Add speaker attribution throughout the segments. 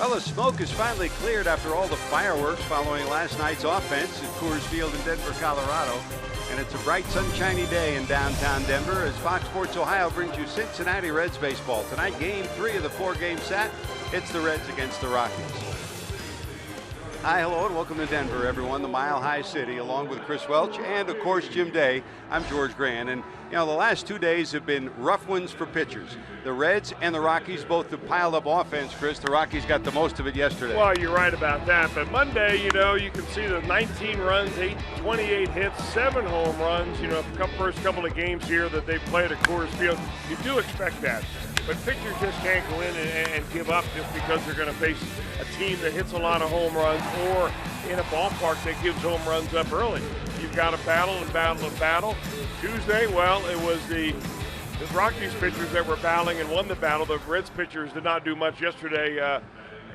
Speaker 1: Well, the smoke is finally cleared after all the fireworks following last night's offense at Coors Field in Denver, Colorado. And it's a bright, sunshiny day in downtown Denver as Fox Sports Ohio brings you Cincinnati Reds baseball. Tonight, game 3 of the 4-game set. It's the Reds against the Rockies. Hi, hello, and welcome to Denver, everyone, the Mile High City, along with Chris Welch and, of course, Jim Day. I'm George Grant, and, you know, the last 2 days have been rough ones for pitchers. The Reds and the Rockies both have piled up offense, Chris. The Rockies got the most of it yesterday.
Speaker 2: Well, you're right about that, but Monday, you know, you can see the 19 runs, 28 hits, 7 home runs, you know, first couple of games here that they played at Coors Field. You do expect that. But pitchers just can't go in and give up just because they're going to face a team that hits a lot of home runs or in a ballpark that gives home runs up early. You've got to battle and battle and battle. Tuesday, well, it was the Rockies pitchers that were battling and won the battle. The Reds pitchers did not do much yesterday.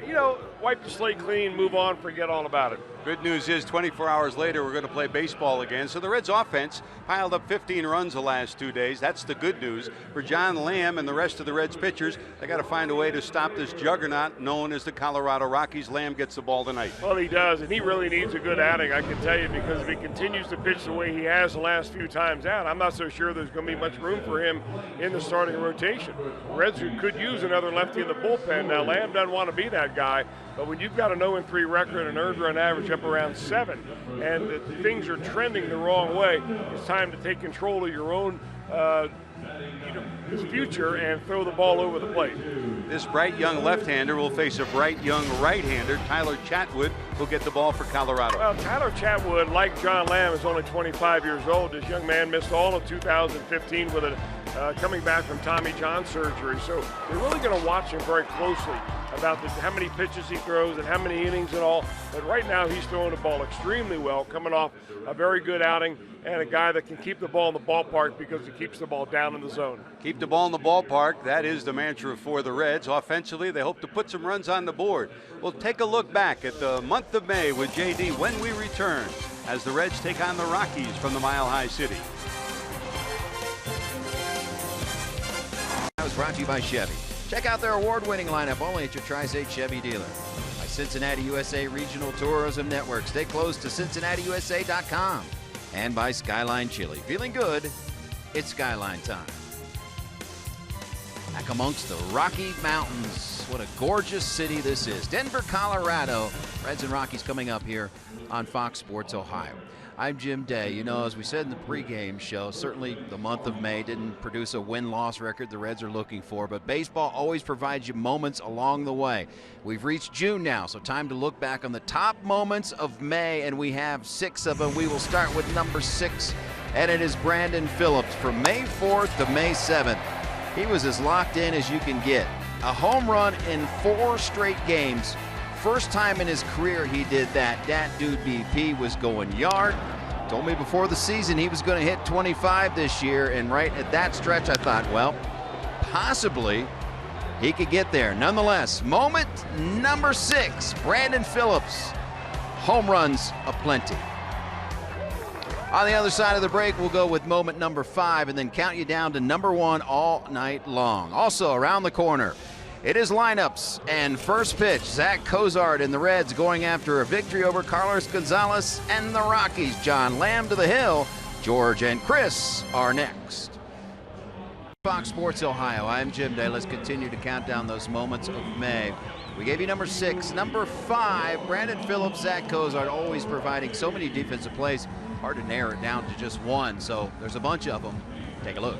Speaker 2: You know, wipe the slate clean, move on, forget all about it.
Speaker 1: Good news is 24 hours later, we're going to play baseball again. So the Reds offense piled up 15 runs the last 2 days. That's the good news. For John Lamb and the rest of the Reds pitchers, they got to find a way to stop this juggernaut known as the Colorado Rockies. Lamb gets the ball tonight.
Speaker 2: Well, he does, and he really needs a good outing, I can tell you, because if he continues to pitch the way he has the last few times out, I'm not so sure there's going to be much room for him in the starting rotation. Reds could use another lefty in the bullpen. Now, Lamb doesn't want to be that guy, but when you've got a 0-3 record and earned run average up around 7, and things are trending the wrong way, it's time to take control of your own future and throw the ball over the plate.
Speaker 1: This bright young left-hander will face a bright young right-hander. Tyler Chatwood will get the ball for Colorado.
Speaker 2: Well, Tyler Chatwood, like John Lamb, is only 25 years old. This young man missed all of 2015 with coming back from Tommy John surgery. So they're really going to watch him very closely about how many pitches he throws and how many innings and all. But right now he's throwing the ball extremely well, coming off a very good outing, and a guy that can keep the ball in the ballpark because he keeps the ball down in the zone.
Speaker 1: Keep the ball in the ballpark. That is the mantra for the Reds. Offensively, they hope to put some runs on the board. We'll take a look back at the month of May with JD when we return as the Reds take on the Rockies from the Mile High City.
Speaker 3: That was brought to you by Chevy. Check out their award-winning lineup only at your Tri-State Chevy dealer. By Cincinnati USA Regional Tourism Network. Stay close to CincinnatiUSA.com. And by Skyline Chili. Feeling good? It's Skyline time. Back amongst the Rocky Mountains. What a gorgeous city this is. Denver, Colorado. Reds and Rockies coming up here on Fox Sports Ohio. I'm Jim Day. You know, as we said in the pregame show, certainly the month of May didn't produce a win-loss record the Reds are looking for, but baseball always provides you moments along the way. We've reached June now, so time to look back on the top moments of May, and we have 6 of them. We will start with number 6, and it is Brandon Phillips from May 4th to May 7th. He was as locked in as you can get. A home run in 4 straight games. First time in his career he did that. That dude BP was going yard. Told me before the season he was going to hit 25 this year, and right at that stretch I thought, well, possibly he could get there. Nonetheless, moment number 6, Brandon Phillips. Home runs aplenty. On the other side of the break, we'll go with moment number 5 and then count you down to number 1 all night long. Also around the corner, it is lineups and first pitch. Zach Cozart and the Reds going after a victory over Carlos Gonzalez and the Rockies. John Lamb to the hill. George and Chris are next. Fox Sports Ohio. I'm Jim Day. Let's continue to count down those moments of May. We gave you number 6. Number 5, Brandon Phillips, Zach Cozart, always providing so many defensive plays. Hard to narrow it down to just one, so there's a bunch of them. Take a look.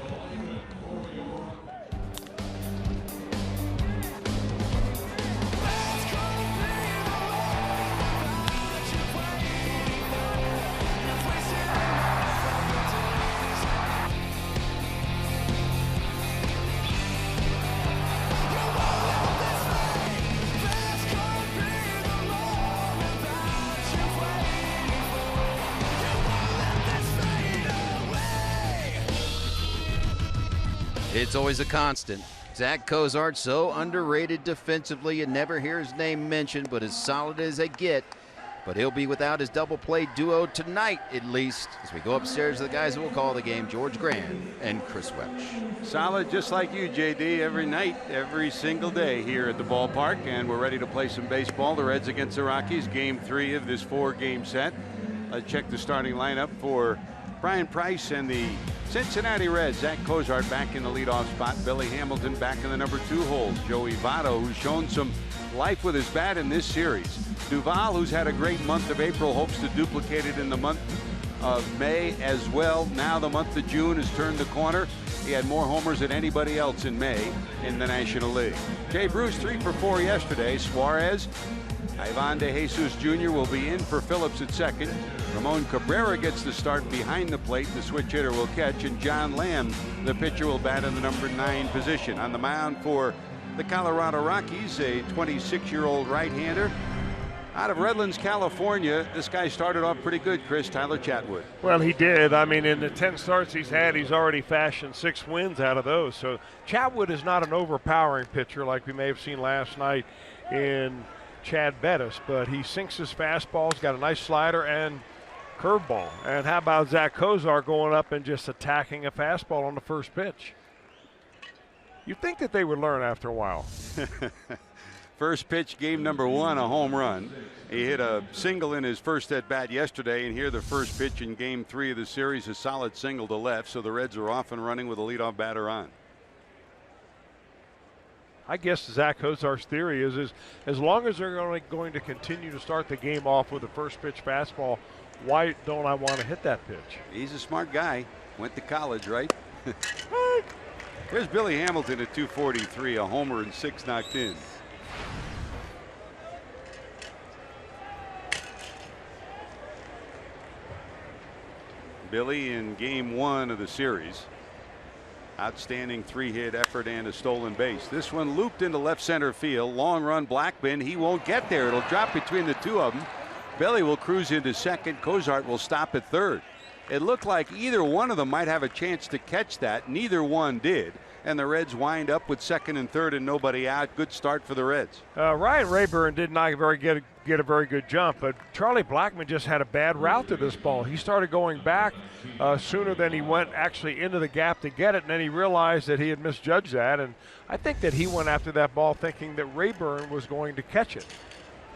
Speaker 3: It's always a constant. Zach Cozart, so underrated defensively. You never hear his name mentioned, but as solid as they get. but he'll be without his double play duo tonight, at least, as we go upstairs to the guys who will call the game, George Grand and Chris Welch.
Speaker 1: Solid, just like you, JD, every night, every single day here at the ballpark, and we're ready to play some baseball. The Reds against the Rockies, game 3 of this 4-game set. Let's check the starting lineup for Brian Price and the Cincinnati Reds. Zach Cozart back in the leadoff spot. Billy Hamilton back in the number 2 hole. Joey Votto, who's shown some life with his bat in this series. Duvall, who's had a great month of April, hopes to duplicate it in the month of May as well. Now the month of June has turned the corner. He had more homers than anybody else in May in the National League. Jay Bruce 3 for 4 yesterday. Suarez, Ivan De Jesus Jr. will be in for Phillips at second. Ramon Cabrera gets the start behind the plate. The switch hitter will catch, and John Lamb, the pitcher, will bat in the number 9 position. On the mound for the Colorado Rockies, a 26-year-old right-hander out of Redlands, California. This guy started off pretty good, Chris. Tyler Chatwood.
Speaker 2: Well, he did. I mean, in the 10 starts he's had, he's already fashioned 6 wins out of those. So Chatwood is not an overpowering pitcher like we may have seen last night in Chad Bettis, but he sinks his fastball. He's got a nice slider and curveball. And how about Zach Cozart going up and just attacking a fastball on the first pitch? You'd think that they would learn after a while.
Speaker 1: First pitch, game number 1, a home run. He hit a single in his first at bat yesterday, and here the first pitch in game 3 of the series, a solid single to left. So the Reds are off and running with a leadoff batter on.
Speaker 2: I guess Zach Cozart's theory is as long as they're going to continue to start the game off with a first pitch fastball, why don't I want to hit that pitch?
Speaker 1: He's a smart guy. Went to college, right? Here's Billy Hamilton at 243, a homer and 6 knocked in. Billy in game 1 of the series. Outstanding 3-hit effort and a stolen base. This one looped into left center field. Long run, Blackman. He won't get there. It'll drop between the two of them. Billy will cruise into second. Cozart will stop at third. It looked like either one of them might have a chance to catch that. Neither one did. And the Reds wind up with second and third and nobody out. Good start for the Reds.
Speaker 2: Ryan Rayburn did not get a very good jump, but Charlie Blackman just had a bad route to this ball. He started going back sooner than he went actually into the gap to get it, and then he realized that he had misjudged that, and I think that he went after that ball thinking that Rayburn was going to catch it.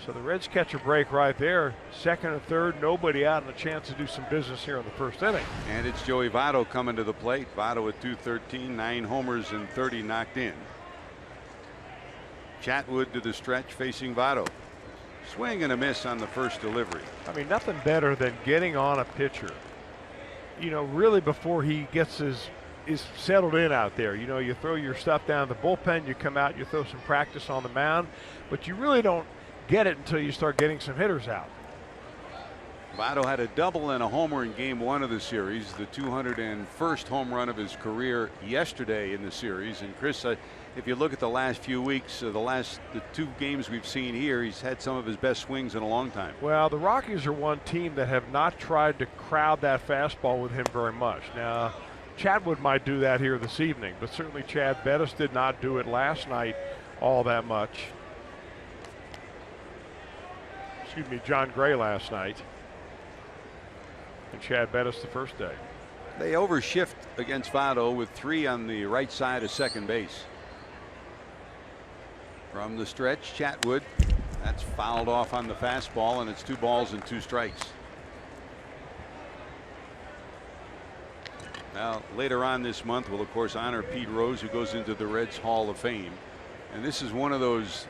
Speaker 2: So the Reds catch a break right there. Second and third, nobody out, and a chance to do some business here in the first inning.
Speaker 1: And it's Joey Votto coming to the plate. Votto at 213, 9 homers and 30 knocked in. Chatwood to the stretch facing Votto. Swing and a miss on the first delivery.
Speaker 2: I mean, nothing better than getting on a pitcher, you know, really before he gets is settled in out there. You know, you throw your stuff down the bullpen, you come out, you throw some practice on the mound, but you really don't get it until you start getting some hitters out.
Speaker 1: Votto had a double and a homer in game 1 of the series, the 201st home run of his career yesterday in the series. And Chris, if you look at the last few weeks, the 2 games we've seen here, he's had some of his best swings in a long time.
Speaker 2: Well, the Rockies are one team that have not tried to crowd that fastball with him very much. Now, Chatwood might do that here this evening, but certainly Chad Bettis did not do it last night all that much. Excuse me, John Gray last night. And Chad Bettis the first day.
Speaker 1: They overshift against Votto with 3 on the right side of second base. From the stretch, Chatwood. That's fouled off on the fastball, and it's 2 balls and 2 strikes. Now, later on this month, we'll of course honor Pete Rose, who goes into the Reds Hall of Fame. And this is one of those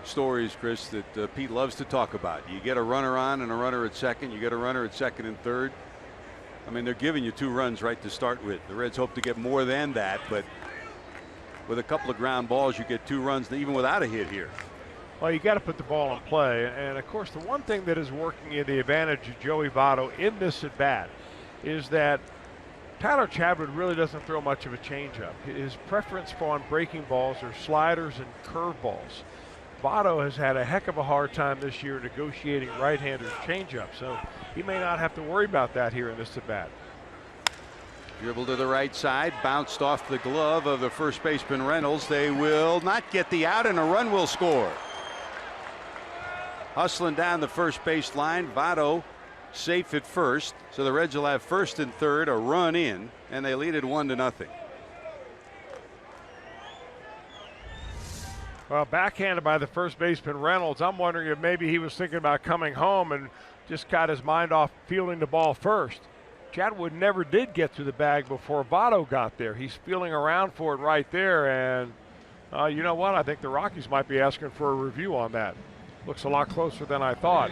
Speaker 1: stories, Chris, that Pete loves to talk about. You get a runner on and a runner at second. You get a runner at second and third. I mean, they're giving you 2 runs right to start with. The Reds hope to get more than that, but with a couple of ground balls, you get 2 runs even without a hit here.
Speaker 2: Well, you got to put the ball in play. And of course, the one thing that is working in the advantage of Joey Votto in this at bat is that Tyler Chatwood really doesn't throw much of a changeup. His preference for on breaking balls are sliders and curveballs. Votto has had a heck of a hard time this year negotiating right-handers changeup, so he may not have to worry about that here in this at bat.
Speaker 1: Dribble to the right side, bounced off the glove of the first baseman Reynolds. They will not get the out, and a run will score. hustling down the first base line. Votto safe at first, so the Reds will have first and third, a run in, and they lead it 1-0.
Speaker 2: Well, backhanded by the first baseman Reynolds. I'm wondering if maybe he was thinking about coming home and just got his mind off fielding the ball first. Chatwood never did get to the bag before Votto got there. He's feeling around for it right there, and you know what? I think the Rockies might be asking for a review on that. Looks a lot closer than I thought.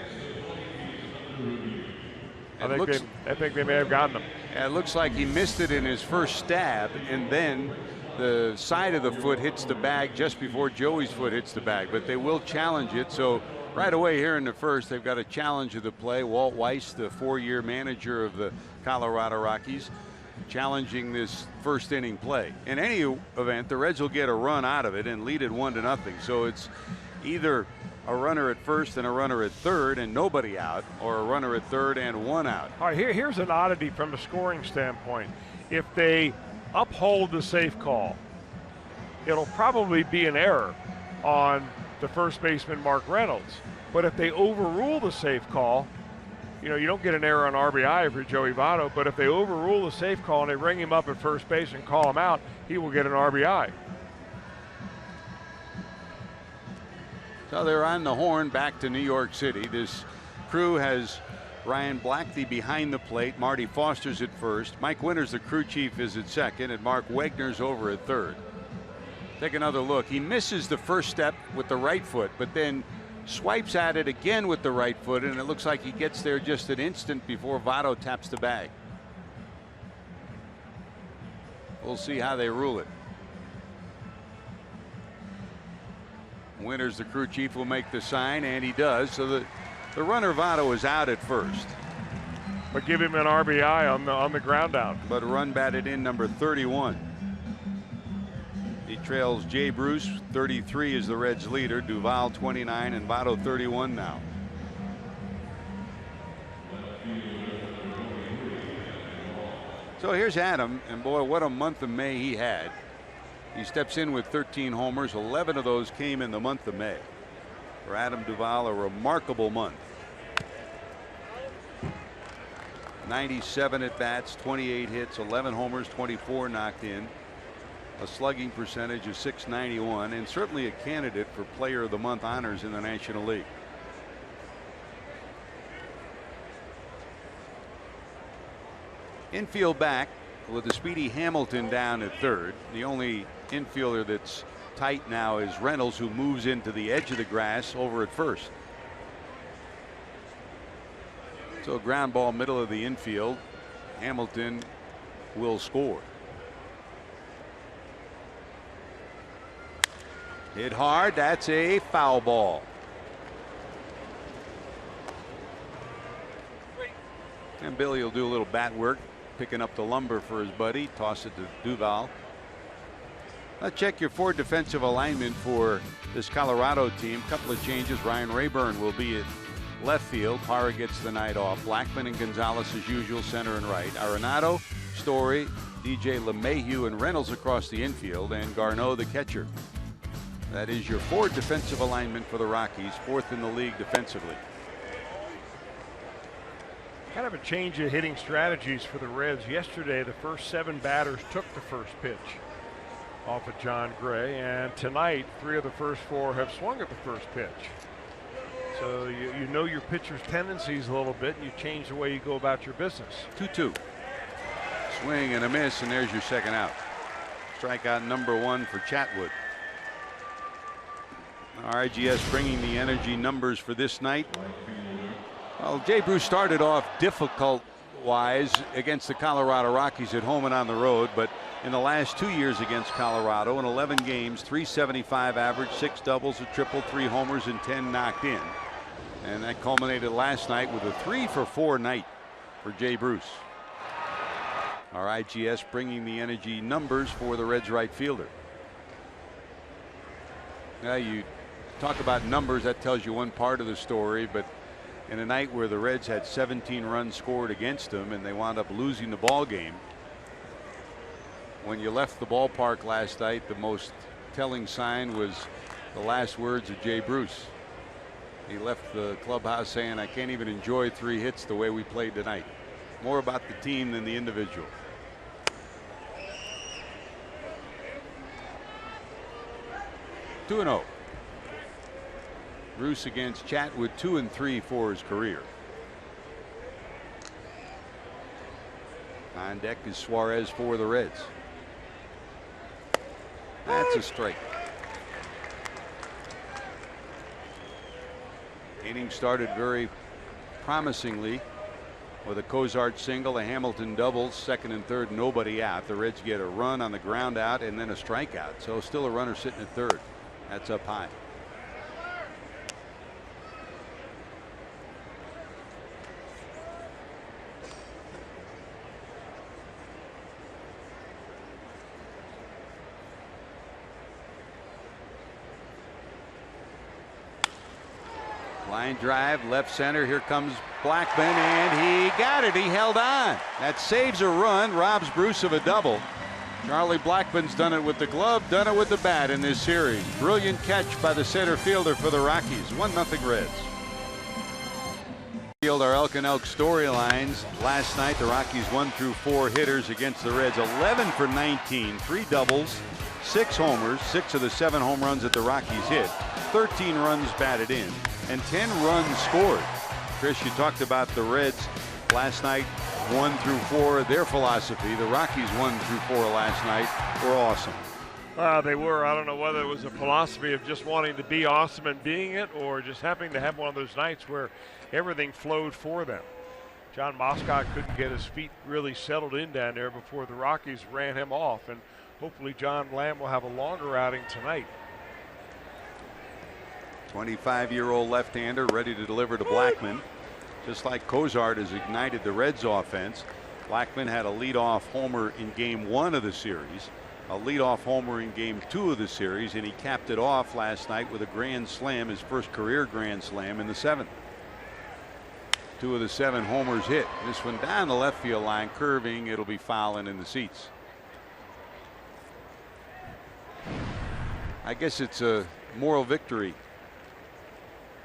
Speaker 2: I think they may have gotten him.
Speaker 1: It looks like he missed it in his first stab, and then the side of the foot hits the bag just before Joey's foot hits the bag. But they will challenge it. So right away here in the first, they've got a challenge of the play. Walt Weiss, the 4-year manager of the Colorado Rockies, challenging this first inning play. In any event, the Reds will get a run out of it and lead it 1-0. So it's either a runner at first and a runner at third and nobody out, or a runner at third and one out.
Speaker 2: All right, here's an oddity from a scoring standpoint. If they uphold the safe call, it'll probably be an error on the first baseman Mark Reynolds. But if they overrule the safe call, you know, you don't get an error on RBI for Joey Votto, but if they overrule the safe call and they ring him up at first base and call him out, he will get an RBI.
Speaker 1: So they're on the horn back to New York City. This crew has Ryan Blackty behind the plate. Marty Foster's at first. Mike Winters, the crew chief, is at second, and Mark Wegner's over at third. Take another look. He misses the first step with the right foot, but then swipes at it again with the right foot, and it looks like he gets there just an instant before Votto taps the bag. We'll see how they rule it. Winters, the crew chief, will make the sign, and he does. So the runner Votto is out at first.
Speaker 2: But give him an RBI on the ground out.
Speaker 1: But run batted in number 31. He trails Jay Bruce. 33 is the Reds leader. Duvall 29 and Votto 31 now. So here's Adam, and boy, what a month of May he had. He steps in with 13 homers. 11 of those came in the month of May. For Adam Duvall, a remarkable month. 97 at bats, 28 hits, 11 homers, 24 knocked in. A slugging percentage of .691, and certainly a candidate for Player of the Month honors in the National League. Infield back with the speedy Hamilton down at third. The only infielder that's tight now is Reynolds, who moves into the edge of the grass over at first. So ground ball middle of the infield. Hamilton will score. Hit hard. That's a foul ball. And Billy will do a little bat work, picking up the lumber for his buddy. Toss it to Duvall. Let's check your Ford defensive alignment for this Colorado team. Couple of changes. Ryan Rayburn will be at left field. Parra gets the night off. Blackman and Gonzalez as usual, center and right. Arenado, Story, DJ LeMahieu, and Reynolds across the infield, and Garneau the catcher. That is your Ford defensive alignment for the Rockies, fourth in the league defensively.
Speaker 2: Kind of a change of hitting strategies for the Reds. Yesterday, the first 7 batters took the first pitch off of John Gray, and tonight 3 of the first 4 have swung at the first pitch. So you know your pitcher's tendencies a little bit, and you change the way you go about your business.
Speaker 1: 2-2. Swing and a miss, and there's your second out. Strikeout number 1 for Chatwood. RGS bringing the energy numbers for this night. Well, Jay Bruce started off difficult-wise against the Colorado Rockies at home and on the road, but in the last 2 years against Colorado, in 11 games, .375 average, 6 doubles, a triple, 3 homers, and 10 knocked in. And that culminated last night with a 3-for-4 night for Jay Bruce. RIGS bringing the energy numbers for the Reds right fielder. Now you talk about numbers, that tells you one part of the story, but in a night where the Reds had 17 runs scored against them and they wound up losing the ball game, when you left the ballpark last night, the most telling sign was the last words of Jay Bruce. He left the clubhouse saying, "I can't even enjoy 3 hits the way we played tonight." More about the team than the individual. Two and 0. Bruce against Chatwood, 2 and 3 for his career. On deck is Suarez for the Reds. That's a strike. Inning started very promisingly with a Cozart single, a Hamilton double, second and third, nobody out. The Reds get a run on the ground out and then a strikeout. So still a runner sitting at third. That's up high. Line drive, left center. Here comes Blackman, and he got it. He held on. That saves a run, robs Bruce of a double. Charlie Blackman's done it with the glove, done it with the bat in this series. Brilliant catch by the center fielder for the Rockies. 1-0 Reds. Our Elk and Elk storylines. Last night, the Rockies 1 through 4 hitters against the Reds. 11 for 19, 3 doubles, 6 homers, 6 of the 7 home runs that the Rockies hit, 13 runs batted in, and 10 runs scored. Chris, you talked about the Reds last night, 1 through 4, their philosophy. The Rockies 1 through 4 last night were awesome.
Speaker 2: They were. I don't know whether it was a philosophy of just wanting to be awesome and being it, or just happening to have one of those nights where everything flowed for them. John Moscott couldn't get his feet really settled in down there before the Rockies ran him off, and hopefully John Lamb will have a longer outing tonight.
Speaker 1: 25-year-old left-hander ready to deliver to Blackman. Just like Cozart has ignited the Reds offense. Blackman had a leadoff homer in game 1 of the series, a leadoff homer in game 2 of the series, and he capped it off last night with a grand slam, his first career grand slam in the 7th. 2 of the 7 homers hit. This one down the left field line, curving. It'll be fouling in the seats. I guess it's a moral victory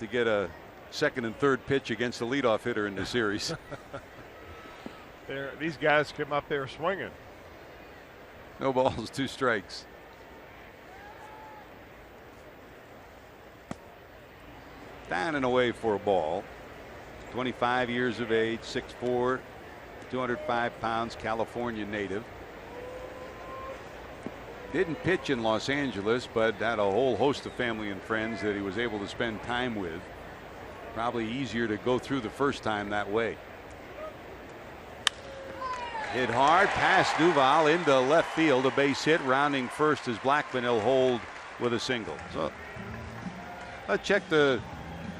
Speaker 1: to get a second and third pitch against the leadoff hitter in the series.
Speaker 2: These guys come up there swinging.
Speaker 1: No balls, 2 strikes. Down and away for a ball. 25 years of age, 6'4", 205 pounds, California native. Didn't pitch in Los Angeles, but had a whole host of family and friends that he was able to spend time with. Probably easier to go through the first time that way. Hit hard past Duval into left field, a base hit. Rounding first is Blackman. He'll hold with a single. So let's check the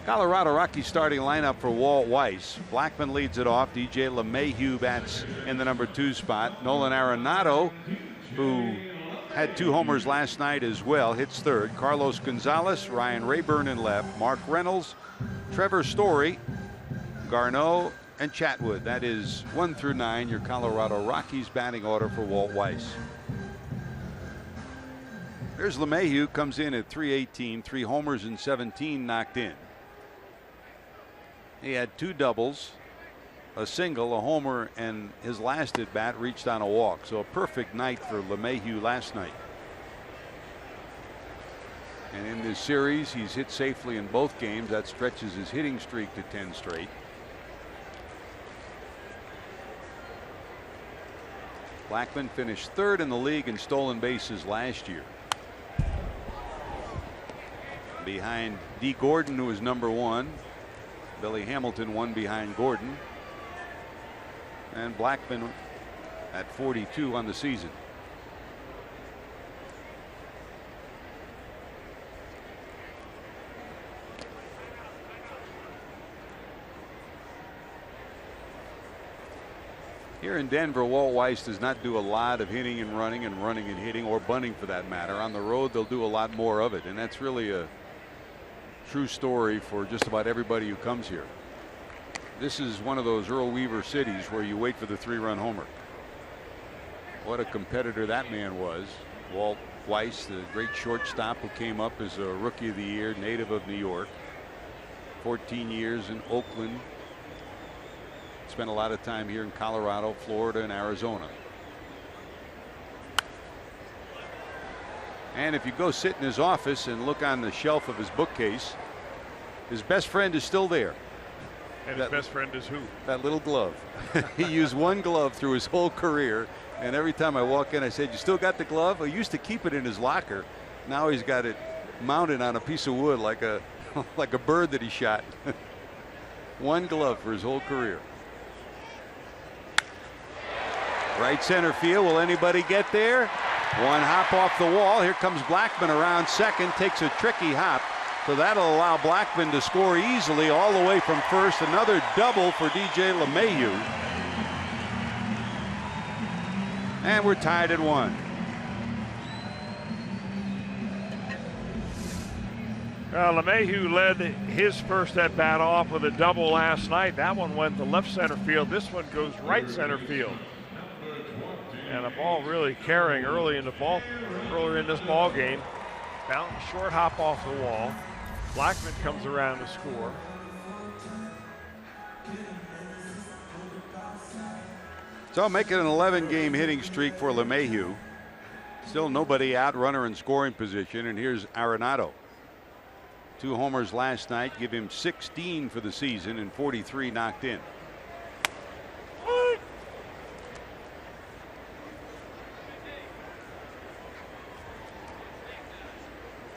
Speaker 1: Colorado Rockies starting lineup for Walt Weiss. Blackman leads it off. DJ LeMahieu bats in the number 2 spot. Nolan Arenado, who had 2 homers last night as well, hits third. Carlos Gonzalez, Ryan Rayburn in left. Mark Reynolds, Trevor Story, Garneau, and Chatwood. That is 1 through 9, your Colorado Rockies batting order for Walt Weiss. There's LeMahieu, comes in at .318, 3 homers and 17 knocked in. He had 2 doubles, a single, a homer, and his last at bat reached on a walk. So a perfect night for LeMahieu last night. And in this series, he's hit safely in both games. That stretches his hitting streak to 10 straight. Blackman finished 3rd in the league in stolen bases last year, behind D. Gordon, who was number 1. Billy Hamilton 1 behind Gordon, and Blackman at 42 on the season. Here in Denver, Walt Weiss does not do a lot of hitting and running and hitting, or bunting for that matter. On the road, they'll do a lot more of it, and that's really a true story for just about everybody who comes here. This is one of those Earl Weaver cities where you wait for the 3-run homer. What a competitor that man was. Walt Weiss, the great shortstop who came up as a Rookie of the Year, native of New York. 14 years in Oakland. Spent a lot of time here in Colorado, Florida, and Arizona. And if you go sit in his office and look on the shelf of his bookcase, his best friend is still there.
Speaker 2: And his best friend is who?
Speaker 1: That little glove. He used one glove through his whole career. And every time I walk in, I said, "You still got the glove?" He used to keep it in his locker. Now he's got it mounted on a piece of wood like a like a bird that he shot. One glove for his whole career. Right center field. Will anybody get there? One hop off the wall. Here comes Blackman around second. Takes a tricky hop. So that'll allow Blackman to score easily all the way from first. Another double for DJ LeMahieu. And we're tied at 1.
Speaker 2: LeMahieu led his first at bat off with a double last night. That one went to left center field. This one goes right center field. And a ball really carrying earlier in this ball game. Fountain short hop off the wall. Blackman comes around to score.
Speaker 1: So make it an 11-game hitting streak for LeMahieu. Still nobody out, runner in scoring position. And here's Arenado. 2 homers last night give him 16 for the season and 43 knocked in.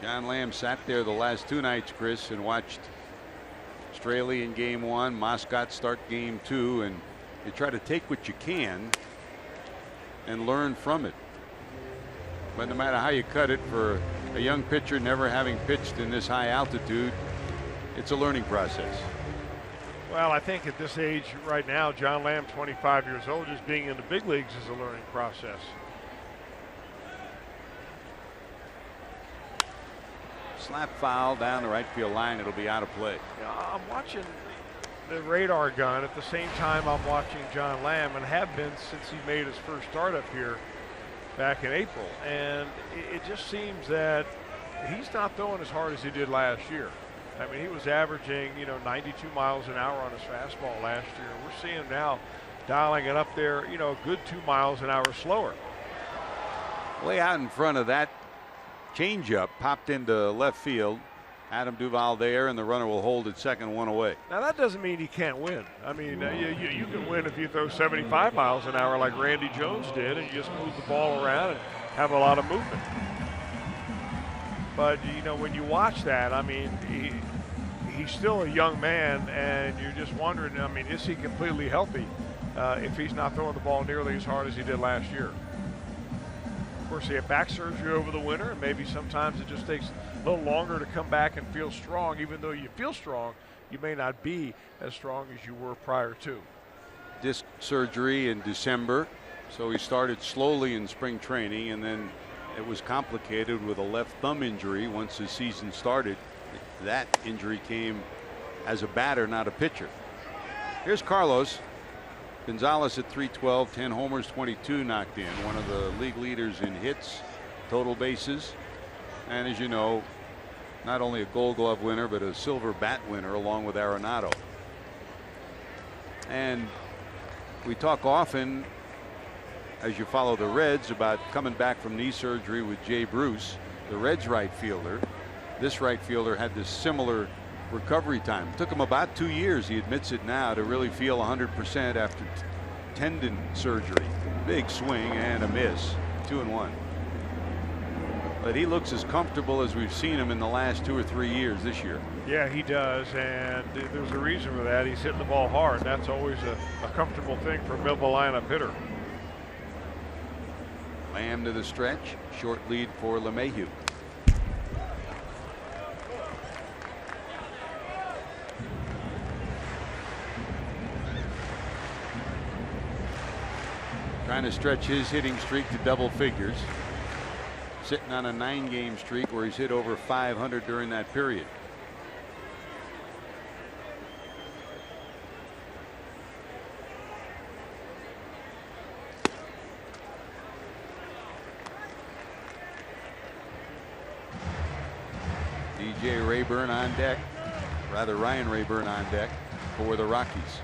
Speaker 1: John Lamb sat there the last 2 nights, Chris, and watched Straley in game 1, Moscott start game 2, and you try to take what you can and learn from it. But no matter how you cut it, for a young pitcher never having pitched in this high altitude, it's a learning process.
Speaker 2: Well, I think at this age right now, John Lamb, 25 years old, just being in the big leagues is a learning process.
Speaker 1: Slap foul down the right field line. It'll be out of play.
Speaker 2: Yeah, I'm watching the radar gun at the same time I'm watching John Lamb, and have been since he made his first start up here back in April. And it just seems that he's not throwing as hard as he did last year. I mean, he was averaging, 92 miles an hour on his fastball last year. We're seeing him now dialing it up there, a good 2 miles an hour slower.
Speaker 1: Way out in front of that changeup, popped into left field. Adam Duvall there, and the runner will hold at second, 1 away.
Speaker 2: Now that doesn't mean he can't win. I mean, you can win if you throw 75 miles an hour like Randy Jones did, and you just move the ball around and have a lot of movement. But when you watch that, I mean, he's still a young man, and you're just wondering, I mean, is he completely healthy if he's not throwing the ball nearly as hard as he did last year? Of course, he had back surgery over the winter, and maybe sometimes it just takes a little longer to come back and feel strong. Even though you feel strong, you may not be as strong as you were prior to.
Speaker 1: Disc surgery in December, so he started slowly in spring training, and then it was complicated with a left thumb injury once the season started. That injury came as a batter, not a pitcher. Here's Carlos Gonzalez at 312, 10 homers, 22 knocked in. One of the league leaders in hits, total bases, and as you know, not only a Gold Glove winner but a Silver Bat winner along with Arenado. And we talk often, as you follow the Reds, about coming back from knee surgery with Jay Bruce, the Reds right fielder. This right fielder had this similar recovery time. It took him about 2 years, he admits it now, to really feel 100% after tendon surgery. Big swing and a miss. 2-1. But he looks as comfortable as we've seen him in the last 2 or 3 years this year.
Speaker 2: Yeah, he does, and there's a reason for that. He's hitting the ball hard. That's always a comfortable thing for a middle lineup hitter.
Speaker 1: Lamb to the stretch. Short lead for LeMahieu. Trying to stretch his hitting streak to double figures. Sitting on a 9-game streak where he's hit over 500 during that period. DJ Rayburn on deck. rather Ryan Rayburn on deck for the Rockies.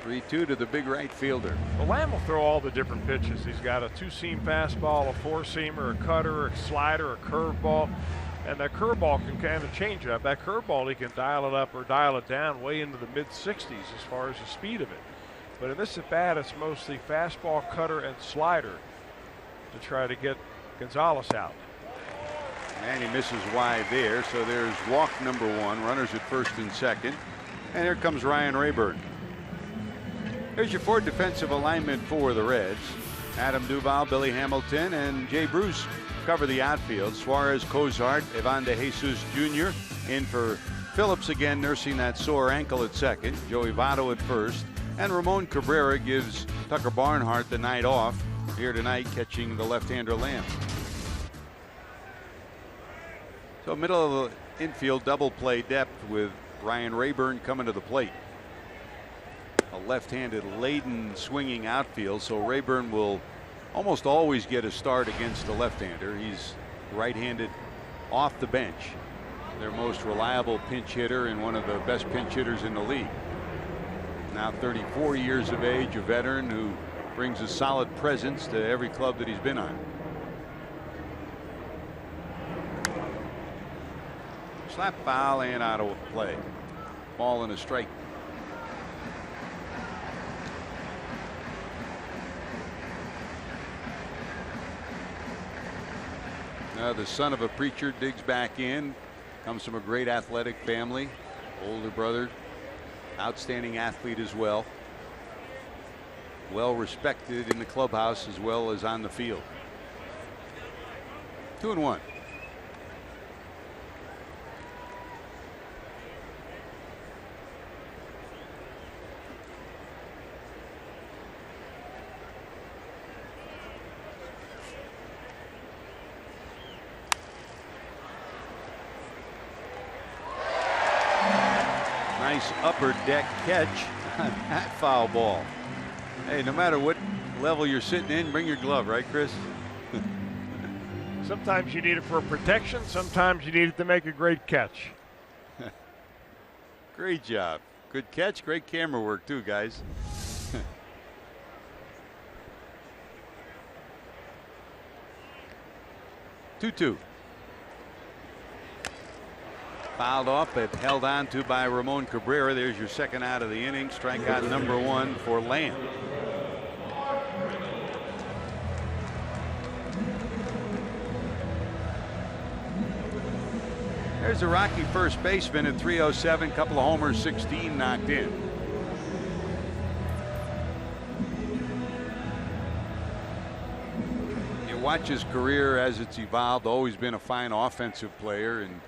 Speaker 1: Three-two to the big right fielder.
Speaker 2: Well, Lamb will throw all the different pitches. He's got a two-seam fastball, a four-seamer, a cutter, a slider, a curveball, and that curveball can kind of change up. That curveball, he can dial it up or dial it down way into the mid-60s as far as the speed of it. But in this at bat, it's mostly fastball, cutter, and slider to try to get Gonzalez out.
Speaker 1: And he misses wide there, so there's walk number one. Runners at first and second, and here comes Ryan Rayburn. Here's your four defensive alignment for the Reds. Adam Duvall, Billy Hamilton, and Jay Bruce cover the outfield. Suarez, Cozart, Ivan De Jesus Jr. in for Phillips, again nursing that sore ankle at second. Joey Votto at first. And Ramon Cabrera gives Tucker Barnhart the night off here tonight, catching the left-hander Lamb. So middle of the infield double play depth with Ryan Rayburn coming to the plate. A left-handed laden swinging outfield, so Rayburn will almost always get a start against the left-hander. He's right-handed off the bench, their most reliable pinch hitter and one of the best pinch hitters in the league. Now 34 years of age, a veteran who brings a solid presence to every club that he's been on. Slap foul and out of play. Ball and a strike. The son of a preacher digs back in, comes from a great athletic family, older brother, outstanding athlete as well. Well respected in the clubhouse as well as on the field. 2-1. Nice upper deck catch on that foul ball. Hey, no matter what level you're sitting in, bring your glove, right, Chris?
Speaker 2: Sometimes you need it for protection. Sometimes you need it to make a great catch.
Speaker 1: Great job. Good catch. Great camera work, too, guys. 2-2. Fouled off, but held on to by Ramon Cabrera. There's your second out of the inning. Strikeout number one for Lamb. There's a Rocky first baseman at 307. Couple of homers, 16 knocked in. You watch his career as it's evolved. Always been a fine offensive player in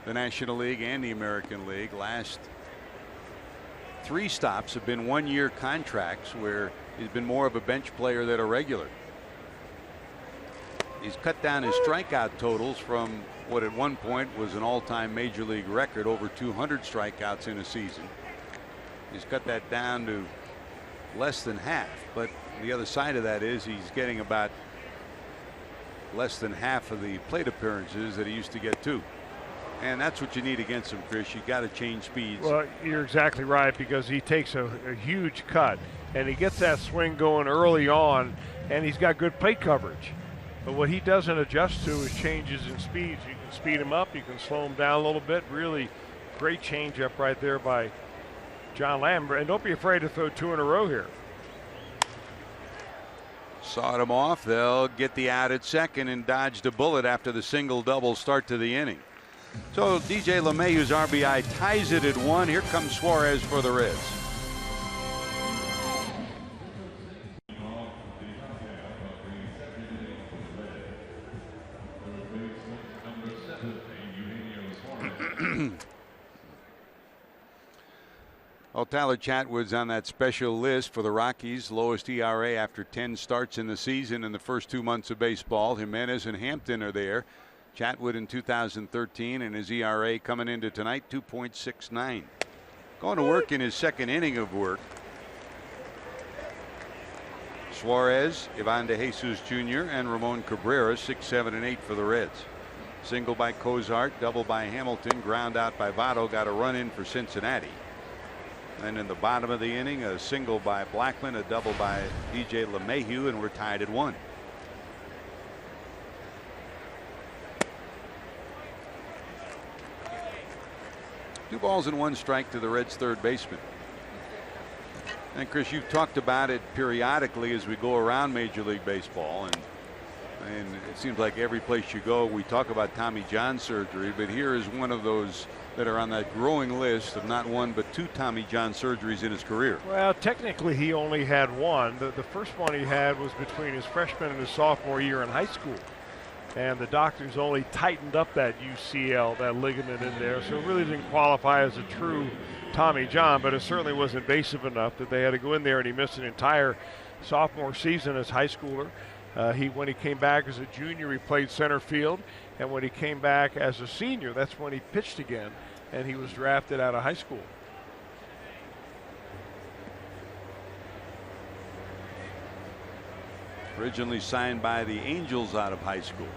Speaker 1: the National League and the American League. Last 3 stops have been one-year contracts where he's been more of a bench player than a regular. He's cut down his strikeout totals from what at one point was an all-time major league record, over 200 strikeouts in a season. He's cut that down to less than half, but the other side of that is he's getting about less than half of the plate appearances that he used to get to. And that's what you need against him, Chris. You got to change speeds.
Speaker 2: Well, you're exactly right, because he takes a huge cut and he gets that swing going early on, and he's got good plate coverage. But what he doesn't adjust to is changes in speeds. You can speed him up, you can slow him down a little bit. Really great changeup right there by John Lambert. And don't be afraid to throw 2 in a row here.
Speaker 1: Sawed him off. They'll get the out at second and dodged a bullet after the single double start to the inning. So DJ LeMahieu's RBI ties it at 1. Here comes Suarez for the Reds. Well, Tyler Chatwood's on that special list for the Rockies. Lowest ERA after 10 starts in the season in the first 2 months of baseball. Jimenez and Hampton are there. Chatwood in 2013, and his ERA coming into tonight 2.69. Going to work in his second inning of work. Suarez, Ivan De Jesus Jr., and Ramon Cabrera, 6, 7, and 8 for the Reds. Single by Cozart, double by Hamilton, ground out by Votto, got a run in for Cincinnati. And in the bottom of the inning, a single by Blackman, a double by DJ LeMahieu, and we're tied at 1. Two balls and one strike to the Reds' third baseman. And Chris, you've talked about it periodically as we go around Major League Baseball, and it seems like every place you go we talk about Tommy John surgery, but here is one of those that are on that growing list of not one but 2 Tommy John surgeries in his career.
Speaker 2: Well, technically he only had one. The first one he had was between his freshman and his sophomore year in high school, and the doctors only tightened up that UCL, that ligament in there, so it really didn't qualify as a true Tommy John, but it certainly was invasive enough that they had to go in there, and he missed an entire sophomore season as high schooler. When he came back as a junior, he played center field, and when he came back as a senior, that's when he pitched again, and he was drafted out of high school.
Speaker 1: Originally signed by the Angels out of high school.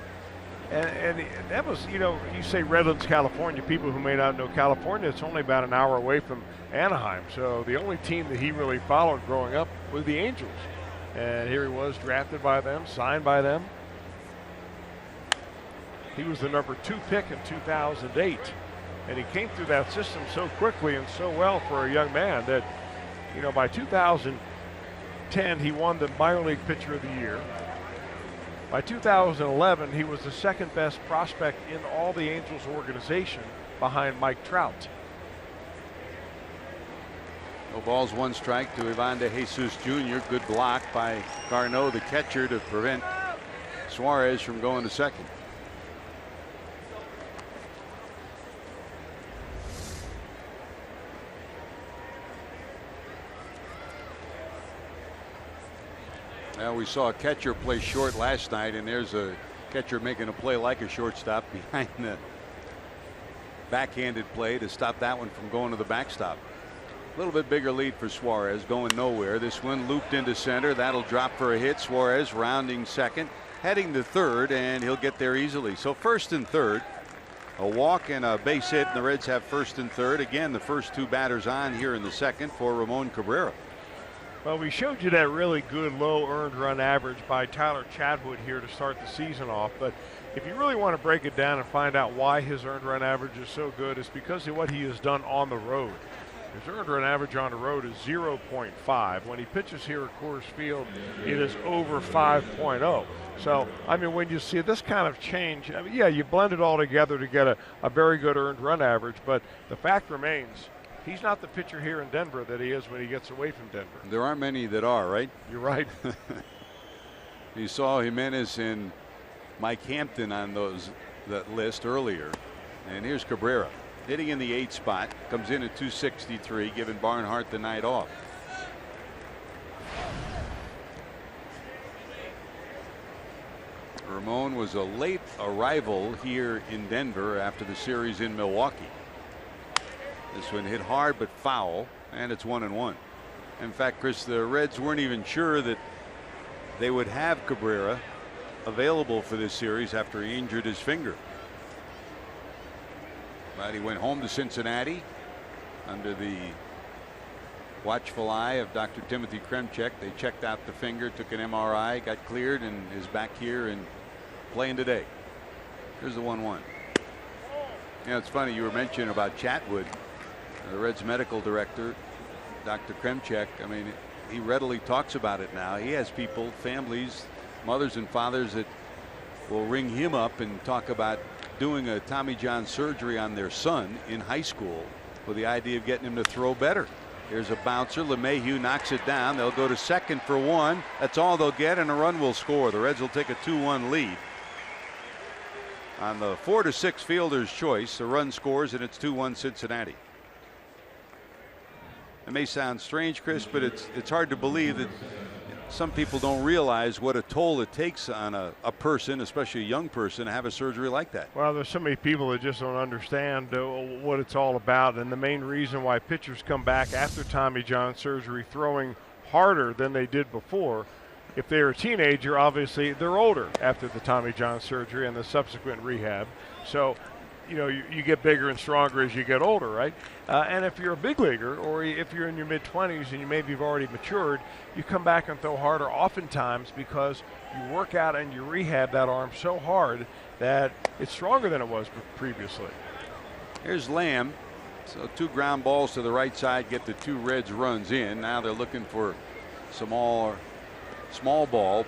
Speaker 2: And that was, you say Redlands, California. People who may not know California, it's only about an hour away from Anaheim. So the only team that he really followed growing up was the Angels. And here he was, drafted by them, signed by them. He was the number 2 pick in 2008. And he came through that system so quickly and so well for a young man that, by 2010, he won the minor league pitcher of the year. By 2011, he was the second best prospect in all the Angels organization behind Mike Trout.
Speaker 1: No balls, 1 strike to Ivan De Jesus Jr. Good block by Carno, the catcher, to prevent Suarez from going to second. Well, we saw a catcher play short last night, and there's a catcher making a play like a shortstop behind the backhanded play to stop that one from going to the backstop. A little bit bigger lead for Suarez, going nowhere. This one looped into center. That'll drop for a hit. Suarez rounding second, heading to third, and he'll get there easily. So first and third, a walk and a base hit, and the Reds have first and third. Again, the first 2 batters on here in the second for Ramon Cabrera.
Speaker 2: Well, we showed you that really good low earned run average by Tyler Chatwood here to start the season off. But if you really want to break it down and find out why his earned run average is so good, it's because of what he has done on the road. His earned run average on the road is 0.5. When he pitches here at Coors Field, it is over 5.0. So, when you see this kind of change, yeah, you blend it all together to get a very good earned run average. But the fact remains, he's not the pitcher here in Denver that he is when he gets away from Denver.
Speaker 1: There aren't many that are, right?
Speaker 2: You're right.
Speaker 1: You saw Jimenez and Mike Hampton on that list earlier. And here's Cabrera hitting in the 8th spot, comes in at 263, giving Barnhart the night off. Ramon was a late arrival here in Denver after the series in Milwaukee. This one hit hard but foul, and it's 1-1. In fact, Chris, the Reds weren't even sure that they would have Cabrera available for this series after he injured his finger. But he went home to Cincinnati under the watchful eye of Dr. Timothy Kremchek. They checked out the finger, took an MRI, got cleared, and is back here and playing today. Here's the 1-1. It's funny you were mentioning about Chatwood. The Reds medical director, Dr. Kremchek, he readily talks about it now. He has people, families, mothers and fathers that will ring him up and talk about doing a Tommy John surgery on their son in high school with the idea of getting him to throw better. Here's a bouncer. LeMahieu knocks it down. They'll go to second for 1. That's all they'll get, and a run will score. The Reds will take a 2-1 lead. On the 4-6 fielder's choice, the run scores, and it's 2-1 Cincinnati. It may sound strange, Chris, but it's hard to believe that some people don't realize what a toll it takes on a person, especially a young person, to have a surgery like that.
Speaker 2: Well, there's so many people that just don't understand what it's all about, and the main reason why pitchers come back after Tommy John surgery throwing harder than they did before. If they're a teenager, obviously they're older after the Tommy John surgery and the subsequent rehab. So, you know, you get bigger and stronger as you get older, right? And if you're a big leaguer, or if you're in your mid-20s and you maybe have already matured, you come back and throw harder oftentimes because you work out and you rehab that arm so hard that it's stronger than it was previously.
Speaker 1: Here's Lamb. So 2 ground balls to the right side get the 2 Reds runs in. Now they're looking for some small ball.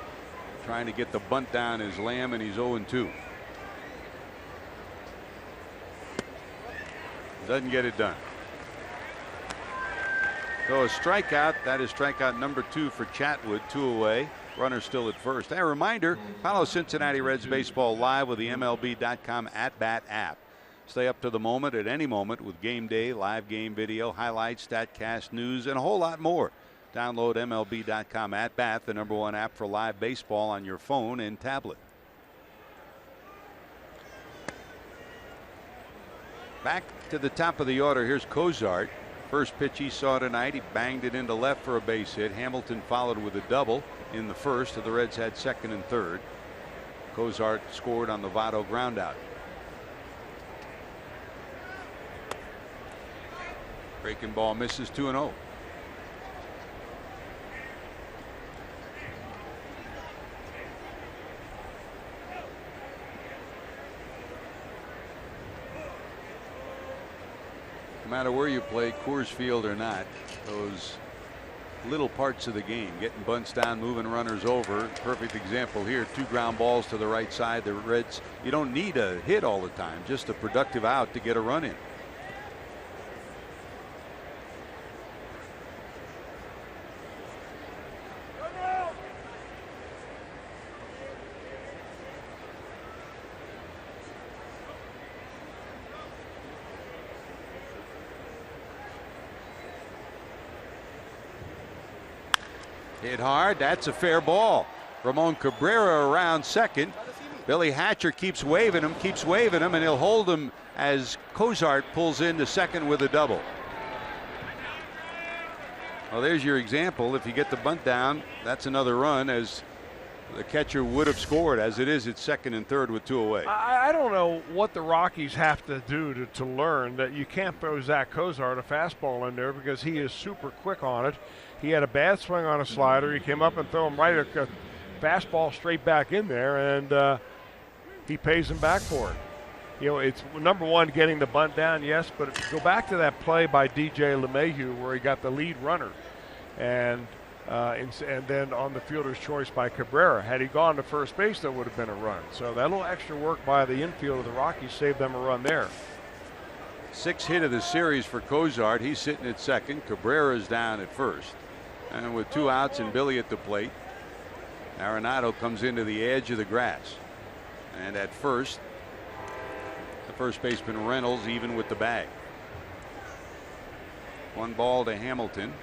Speaker 1: Trying to get the bunt down is Lamb, and he's 0-2. Doesn't get it done. So a strikeout. That is strikeout number 2 for Chatwood. 2 away. Runner still at first. And a reminder, follow Cincinnati Reds baseball live with the MLB.com at-bat app. Stay up to the moment at any moment with game day, live game video, highlights, StatCast, news, and a whole lot more. Download MLB.com at-bat, the #1 app for live baseball on your phone and tablet. Back to the top of the order. Here's Cozart. First pitch he saw tonight. He banged it into left for a base hit. Hamilton followed with a double in the first. The Reds had second and third. Cozart scored on the Votto groundout. Breaking ball misses. 2-0. No matter where you play, Coors Field or not, those little parts of the game, getting bunts down, moving runners over. Perfect example here. 2 ground balls to the right side. The Reds, you don't need a hit all the time, just a productive out to get a run in. Hit hard. That's a fair ball. Ramon Cabrera around second. Billy Hatcher keeps waving him, and he'll hold him as Cozart pulls into second with a double. Well, there's your example. If you get the bunt down, that's another run, as the catcher would have scored. As it is, it's second and third with 2 away.
Speaker 2: I don't know what the Rockies have to do to learn that you can't throw Zach Cozart a fastball in there, because he is super quick on it. He had a bad swing on a slider. He came up and threw him right a fastball straight back in there, and he pays him back for it. You know, it's number one, getting the bunt down, yes, but go back to that play by DJ LeMahieu where he got the lead runner, and then on the fielder's choice by Cabrera. Had he gone to first base, that would have been a run. So that little extra work by the infield of the Rockies saved them a run there.
Speaker 1: 6th hit of the series for Cozart. He's sitting at second. Cabrera's down at first. And with 2 outs and Billy at the plate, Arenado comes into the edge of the grass. And at first, the first baseman Reynolds even with the bag. 1 ball to Hamilton,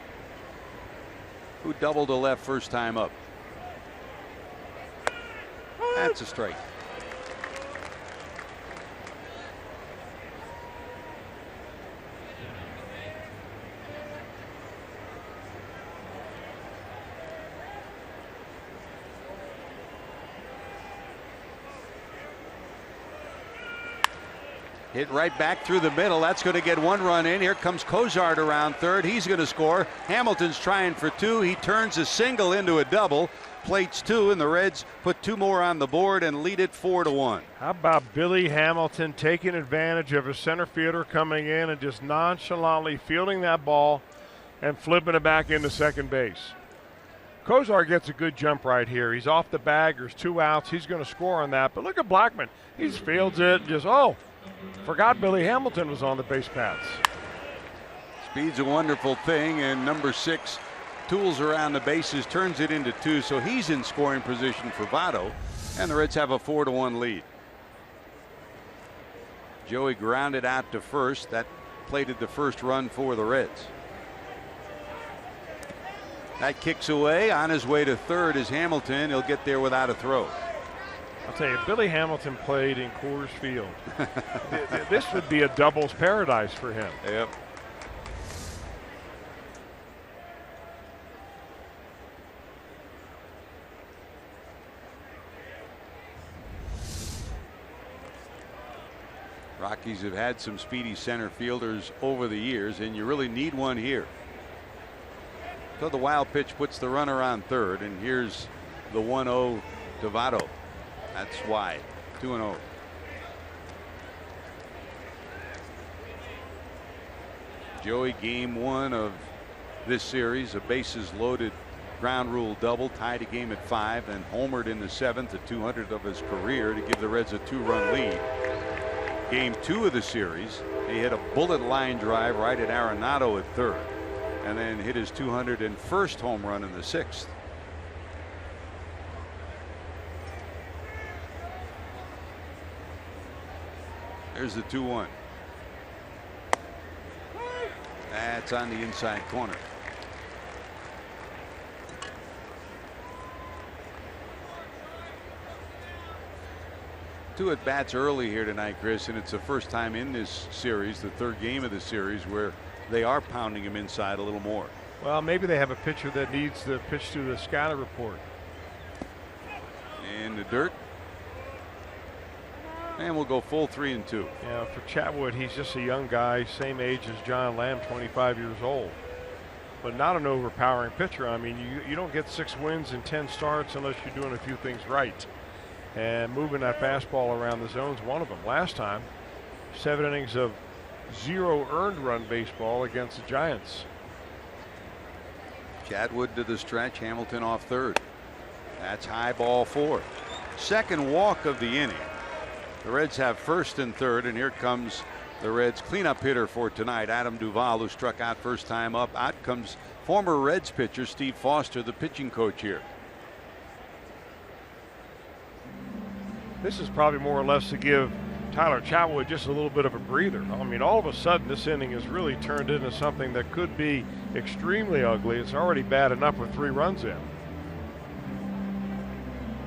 Speaker 1: who doubled to left first time up. That's a strike. Hit right back through the middle. That's going to get 1 run in. Here comes Cozart around third. He's going to score. Hamilton's trying for 2. He turns a single into a double. Plates 2, and the Reds put 2 more on the board and lead it 4-1.
Speaker 2: How about Billy Hamilton taking advantage of a center fielder coming in and just nonchalantly fielding that ball and flipping it back into second base. Cozart gets a good jump right here. He's off the bag. There's 2 outs. He's going to score on that. But look at Blackman. He just fields it and just, forgot Billy Hamilton was on the base paths.
Speaker 1: Speed's a wonderful thing, and number 6 tools around the bases, turns it into 2, so he's in scoring position for Votto, and the Reds have a 4-1 lead. Joey grounded out to first. That plated the first run for the Reds. That kicks away. On his way to third is Hamilton. He'll get there without a throw.
Speaker 2: I'll tell you, Billy Hamilton played in Coors Field. This would be a doubles paradise for him.
Speaker 1: Yep. Rockies have had some speedy center fielders over the years, and you really need one here. So the wild pitch puts the runner on third, and here's the 1-0 to Votto. That's wide. 2-0. Joey, game one of this series, a bases loaded ground rule double, tied a game at 5, and homered in the 7th, the 200th of his career, to give the Reds a 2-run lead. Game 2 of the series, he hit a bullet line drive right at Arenado at third, and then hit his 201st home run in the 6th. There's the 2-1. That's on the inside corner. Two at bats early here tonight, Chris, and it's the first time in this series, the third game of the series, where they are pounding him inside a little more.
Speaker 2: Well, maybe they have a pitcher that needs to pitch to the scouting report.
Speaker 1: In the dirt. And we'll go full 3-2.
Speaker 2: Yeah, for Chatwood, he's just a young guy, same age as John Lamb, 25 years old. But not an overpowering pitcher. I mean, you don't get 6 wins and 10 starts unless you're doing a few things right. And moving that fastball around the zone's one of them. Last time, 7 innings of 0 earned run baseball against the Giants.
Speaker 1: Chatwood to the stretch, Hamilton off third. That's high, ball 4. Second walk of the inning. The Reds have first and third, and here comes the Reds cleanup hitter for tonight, Adam Duvall, who struck out first time up. Out comes former Reds pitcher Steve Foster, the pitching coach here.
Speaker 2: This is probably more or less to give Tyler Chatwood just a little bit of a breather. I mean, all of a sudden this inning has really turned into something that could be extremely ugly. It's already bad enough with 3 runs in.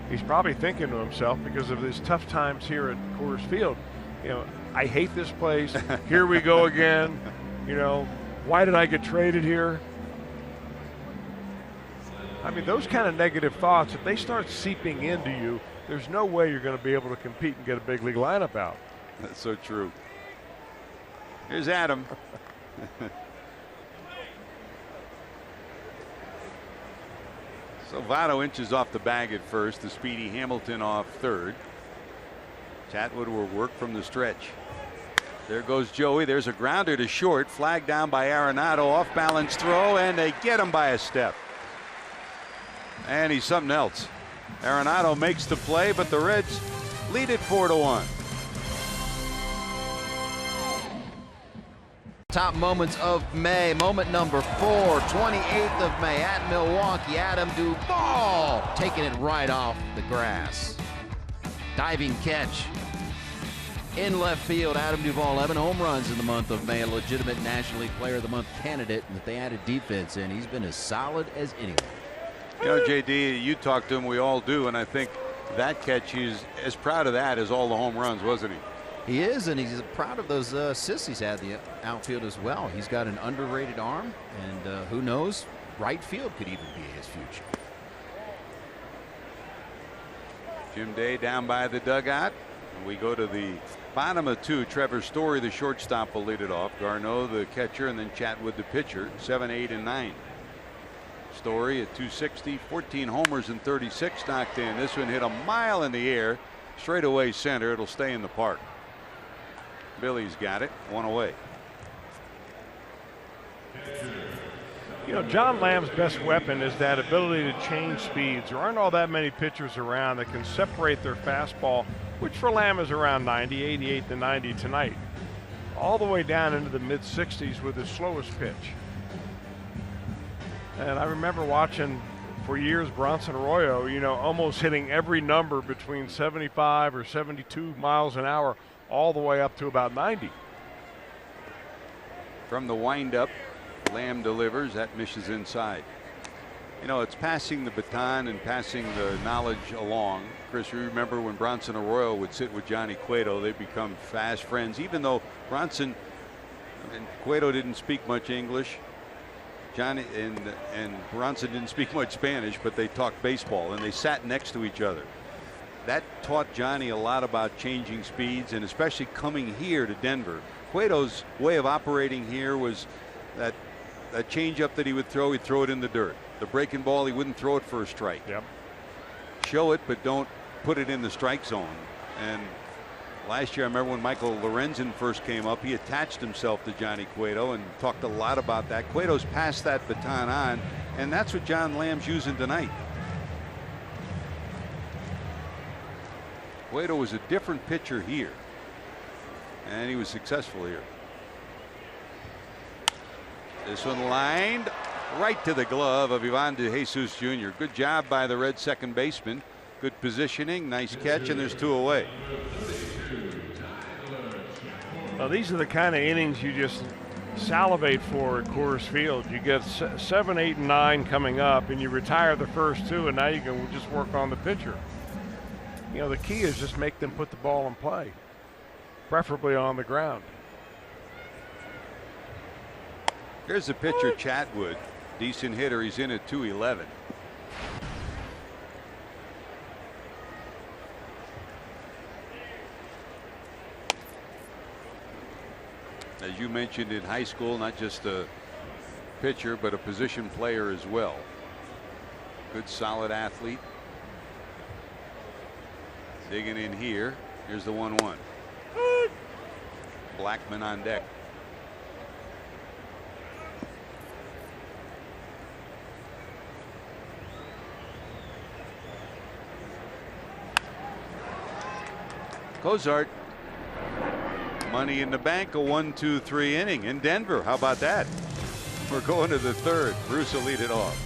Speaker 2: He's probably thinking to himself, because of his tough times here at Coors Field, you know, I hate this place. Here we go again. You know, why did I get traded here? I mean, those kind of negative thoughts, if they start seeping into you, there's no way you're going to be able to compete and get a big league lineup out.
Speaker 1: That's so true. Here's Adam. So Votto inches off the bag at first, the speedy Hamilton off third. Chatwood will work from the stretch. There goes Joey. There's a grounder to short, flagged down by Arenado, off balance throw, and they get him by a step. And he's something else. Arenado makes the play, but the Reds lead it 4-1.
Speaker 3: Top moments of May. Moment number 4, 28th of May at Milwaukee. Adam Duvall taking it right off the grass. Diving catch in left field. Adam Duvall, 11 home runs in the month of May. A legitimate National League Player of the Month candidate. And if they added defense in, he's been as solid as anyone.
Speaker 1: You know, JD, you talk to him, we all do, and I think that catch, he's as proud of that as all the home runs, wasn't he?
Speaker 3: He is, and he's proud of those assists he's had in the outfield as well. He's got an underrated arm, and who knows, right field could even be his future.
Speaker 1: Jim Day down by the dugout. And we go to the bottom of 2. Trevor Story, the shortstop, will lead it off. Garneau, the catcher, and then Chatwood, the pitcher. 7, 8, and 9. Story at 260, 14 homers and 36 knocked in. This one hit a mile in the air, straight away center. It'll stay in the park. Billy's got it, 1 away.
Speaker 2: You know, John Lamb's best weapon is that ability to change speeds. There aren't all that many pitchers around that can separate their fastball, which for Lamb is around 90, 88 to 90 tonight, all the way down into the mid-60s with his slowest pitch. And I remember watching for years Bronson Arroyo, you know, almost hitting every number between 75 or 72 miles an hour all the way up to about 90.
Speaker 1: From the windup, Lamb delivers. That misses inside. You know, it's passing the baton and passing the knowledge along. Chris, you remember when Bronson Arroyo would sit with Johnny Cueto, they become fast friends, even though Bronson and Cueto didn't speak much English. Johnny and Bronson didn't speak much Spanish, but they talked baseball and they sat next to each other. That taught Johnny a lot about changing speeds, and especially coming here to Denver. Cueto's way of operating here was that changeup that he would throw, he'd throw it in the dirt. The breaking ball, he wouldn't throw it for a strike.
Speaker 2: Yep.
Speaker 1: Show it, but don't put it in the strike zone. And last year, I remember when Michael Lorenzen first came up, he attached himself to Johnny Cueto and talked a lot about that. Cueto's passed that baton on, and that's what John Lamb's using tonight. Cueto was a different pitcher here, and he was successful here. This one lined right to the glove of Ivan DeJesus Jr. Good job by the Reds second baseman. Good positioning, nice catch, and there's 2 away.
Speaker 2: Well, these are the kind of innings you just salivate for at Coors Field. You get 7, 8, and 9 coming up, and you retire the first 2, and now you can just work on the pitcher. You know, the key is just make them put the ball in play, preferably on the ground.
Speaker 1: Here's the pitcher, Chatwood. Decent hitter. He's in at 211. As you mentioned, in high school, not just a pitcher, but a position player as well. Good, solid athlete. Digging in here. Here's the 1-1. Blackman on deck. Cozart, money in the bank, a 1-2-3 inning in Denver. How about that? We're going to the third. Bruce will lead it off.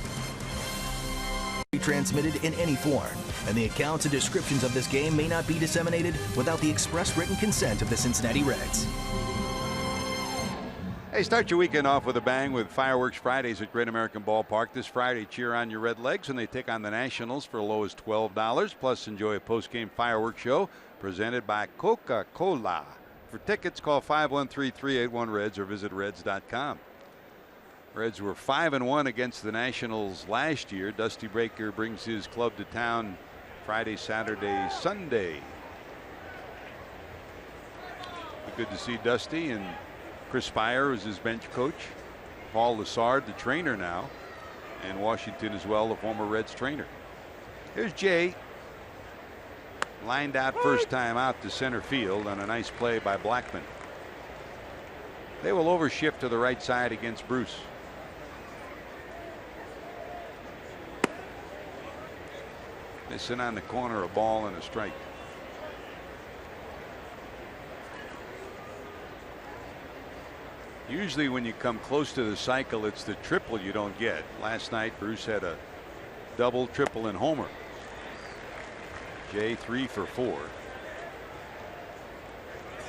Speaker 4: Transmitted in any form, and the accounts and descriptions of this game may not be disseminated without the express written consent of the Cincinnati Reds.
Speaker 1: Hey, start your weekend off with a bang with Fireworks Fridays at Great American Ballpark. This Friday, cheer on your Red Legs when they take on the Nationals for as low as $12. Plus, enjoy a post-game fireworks show presented by Coca-Cola. For tickets, call 513-381-REDS or visit reds.com. Reds were 5-1 against the Nationals last year. Dusty Baker brings his club to town Friday, Saturday, Sunday. Good to see Dusty, and Chris Spire is his bench coach. Paul Lassard, the trainer now, and Washington as well, the former Reds trainer. Here's Jay. Lined out first time out to center field on a nice play by Blackman. They will overshift to the right side against Bruce. They sit on the corner, a ball and a strike. Usually when you come close to the cycle, it's the triple you don't get. Last night, Bruce had a double, triple, and homer. Jay 3 for 4.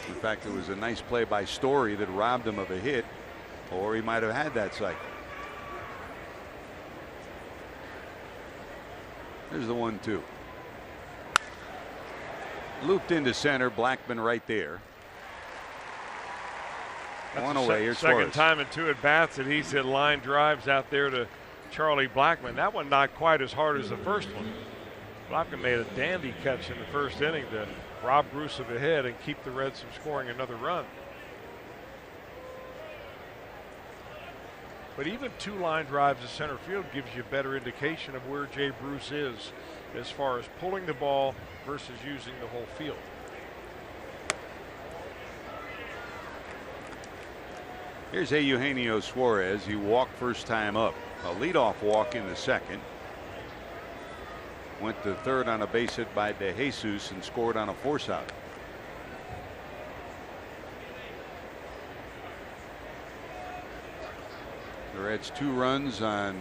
Speaker 1: In fact, it was a nice play by Story that robbed him of a hit, or he might have had that cycle. There's the 1-2. Looped into center. Blackman right there.
Speaker 2: That's
Speaker 1: one away. Here's
Speaker 2: second
Speaker 1: Suarez.
Speaker 2: time in 2 at-bats that he's hit line drives out there to Charlie Blackman. That one not quite as hard as the first one. Blackman made a dandy catch in the first inning to rob Bruce of a hit and keep the Reds from scoring another run. But even 2 line drives to center field gives you a better indication of where Jay Bruce is as far as pulling the ball versus using the whole field.
Speaker 1: Here's Eugenio Suarez. He walked first time up. A leadoff walk in the second. Went to third on a base hit by DeJesus and scored on a force out. The Reds 2 runs on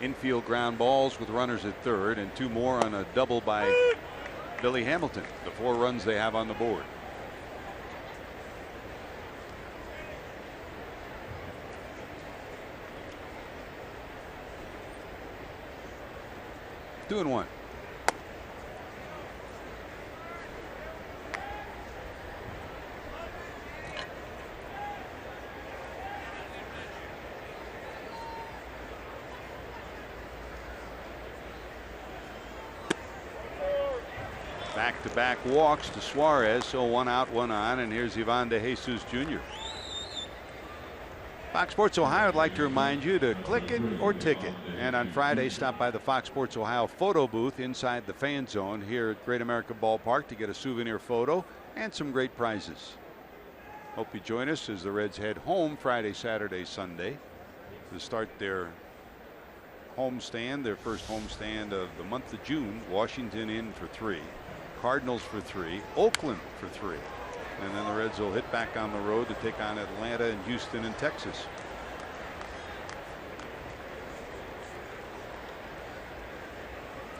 Speaker 1: infield ground balls with runners at third, and 2 more on a double by Billy Hamilton. The 4 runs they have on the board. 2-1. Back-to-back walks to Suarez, so 1 out, 1 on, and here's Ivan De Jesus Jr. Fox Sports Ohio would like to remind you to click it or ticket. And on Friday, stop by the Fox Sports Ohio photo booth inside the fan zone here at Great American Ballpark to get a souvenir photo and some great prizes. Hope you join us as the Reds head home Friday, Saturday, Sunday to start their homestand, their first homestand of the month of June. Washington in for 3, Cardinals for 3, Oakland for 3. And then the Reds will hit back on the road to take on Atlanta and Houston and Texas.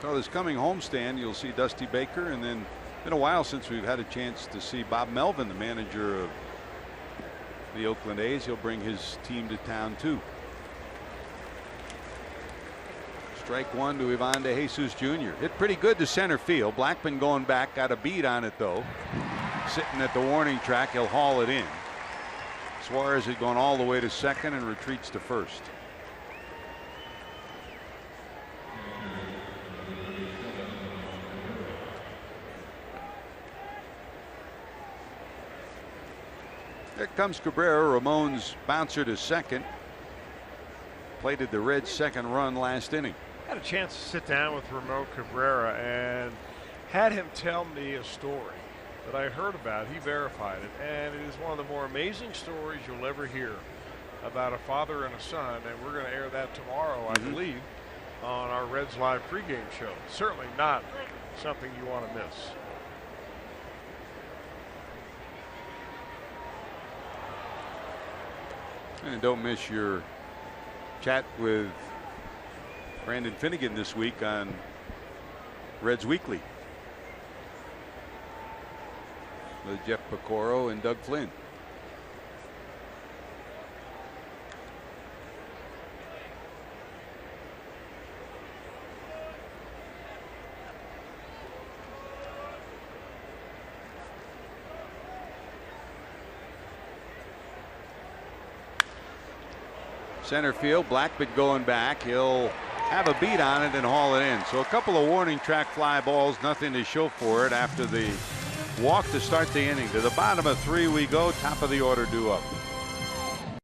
Speaker 1: So this coming homestand, you'll see Dusty Baker, and then it's been a while since we've had a chance to see Bob Melvin, the manager of the Oakland A's. He'll bring his team to town too. Strike 1 to Ivan De Jesus Jr. Hit pretty good to center field. Blackman going back, got a beat on it though. Sitting at the warning track, he'll haul it in. Suarez had gone all the way to second and retreats to first. There comes Cabrera, Ramon's bouncer to second. Plated the Reds' second run last inning.
Speaker 2: Had a chance to sit down with Ramon Cabrera and had him tell me a story that I heard about. He verified it, and it is one of the more amazing stories you'll ever hear about a father and a son, and we're going to air that tomorrow, I believe, on our Reds Live pregame show. Certainly not something you want to miss.
Speaker 1: And don't miss your chat with Brandon Finnegan this week on Reds Weekly with Jeff Pecoro and Doug Flynn. Center field, Blackman going back. He'll have a beat on it and haul it in. So a couple of warning track fly balls, nothing to show for it after the walk to start the inning. To the bottom of 3 we go, top of the order due up.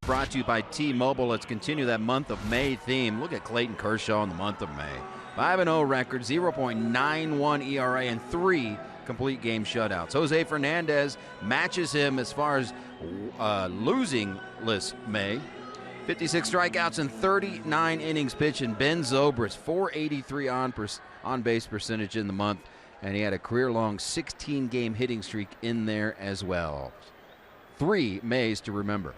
Speaker 3: Brought to you by T-Mobile. Let's continue that month of May theme. Look at Clayton Kershaw in the month of May. 5-0 record, 0.91 ERA, and 3 complete game shutouts. Jose Fernandez matches him as far as losing-less May. 56 strikeouts and 39 innings pitched, and Ben Zobrist, 483 on base percentage in the month, and he had a career-long 16-game hitting streak in there as well. 3 Mays to remember.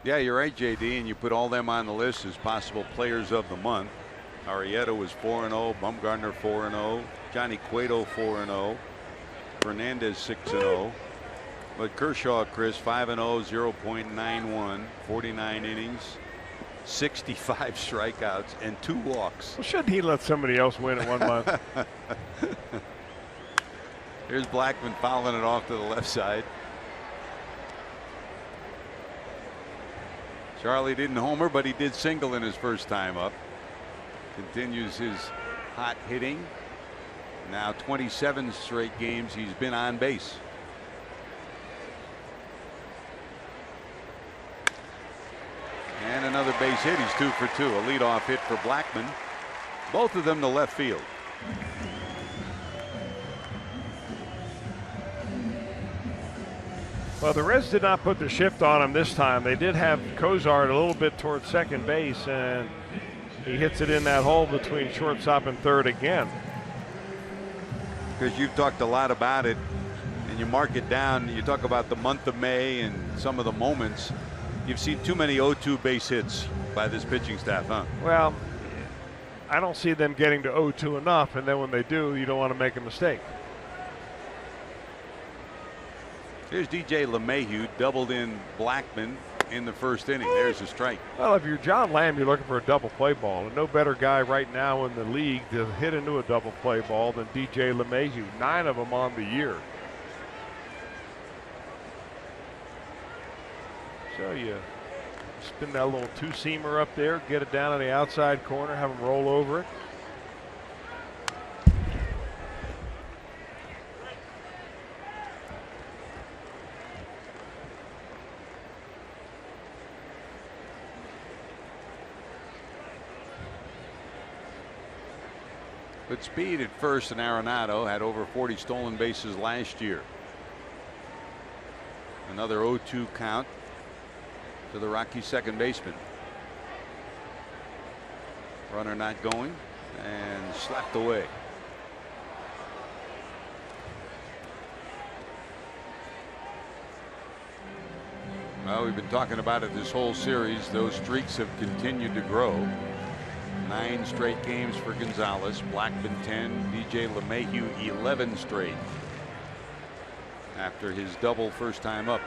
Speaker 1: Yeah, you're right, JD, and you put all them on the list as possible players of the month. Arrieta was 4-0, Bumgarner 4-0, Johnny Cueto 4-0, Fernandez 6-0. But Kershaw, Chris, 5-0, 0.91, 49 innings, 65 strikeouts, and 2 walks.
Speaker 2: Well, shouldn't he let somebody else win in 1 month?
Speaker 1: Here's Blackman fouling it off to the left side. Charlie didn't homer, but he did single in his first time up. Continues his hot hitting. Now 27 straight games he's been on base. And another base hit. He's 2 for 2. A leadoff hit for Blackman. Both of them to left field.
Speaker 2: Well, the Reds did not put the shift on him this time. They did have Cozart a little bit towards second base, and he hits it in that hole between shortstop and third again.
Speaker 1: Because you've talked a lot about it, and you mark it down. You talk about the month of May and some of the moments. You've seen too many 0-2 base hits by this pitching staff, huh?
Speaker 2: Well, I don't see them getting to 0-2 enough, and then when they do, you don't want to make a mistake.
Speaker 1: Here's DJ LeMahieu, doubled in Blackman. in the first inning. There's a strike.
Speaker 2: Well, if you're John Lamb, you're looking for a double play ball. And no better guy right now in the league to hit into a double play ball than DJ LeMahieu. 9 of them on the year. So you spin that little two-seamer up there, get it down on the outside corner, have him roll over it.
Speaker 1: Good speed at first, and Arenado had over 40 stolen bases last year. Another 0-2 count to the Rockies second baseman. Runner not going and slapped away. Well, we've been talking about it this whole series. Those streaks have continued to grow. 9 straight games for Gonzalez, Blackman 10, DJ LeMahieu 11 straight after his double first time up.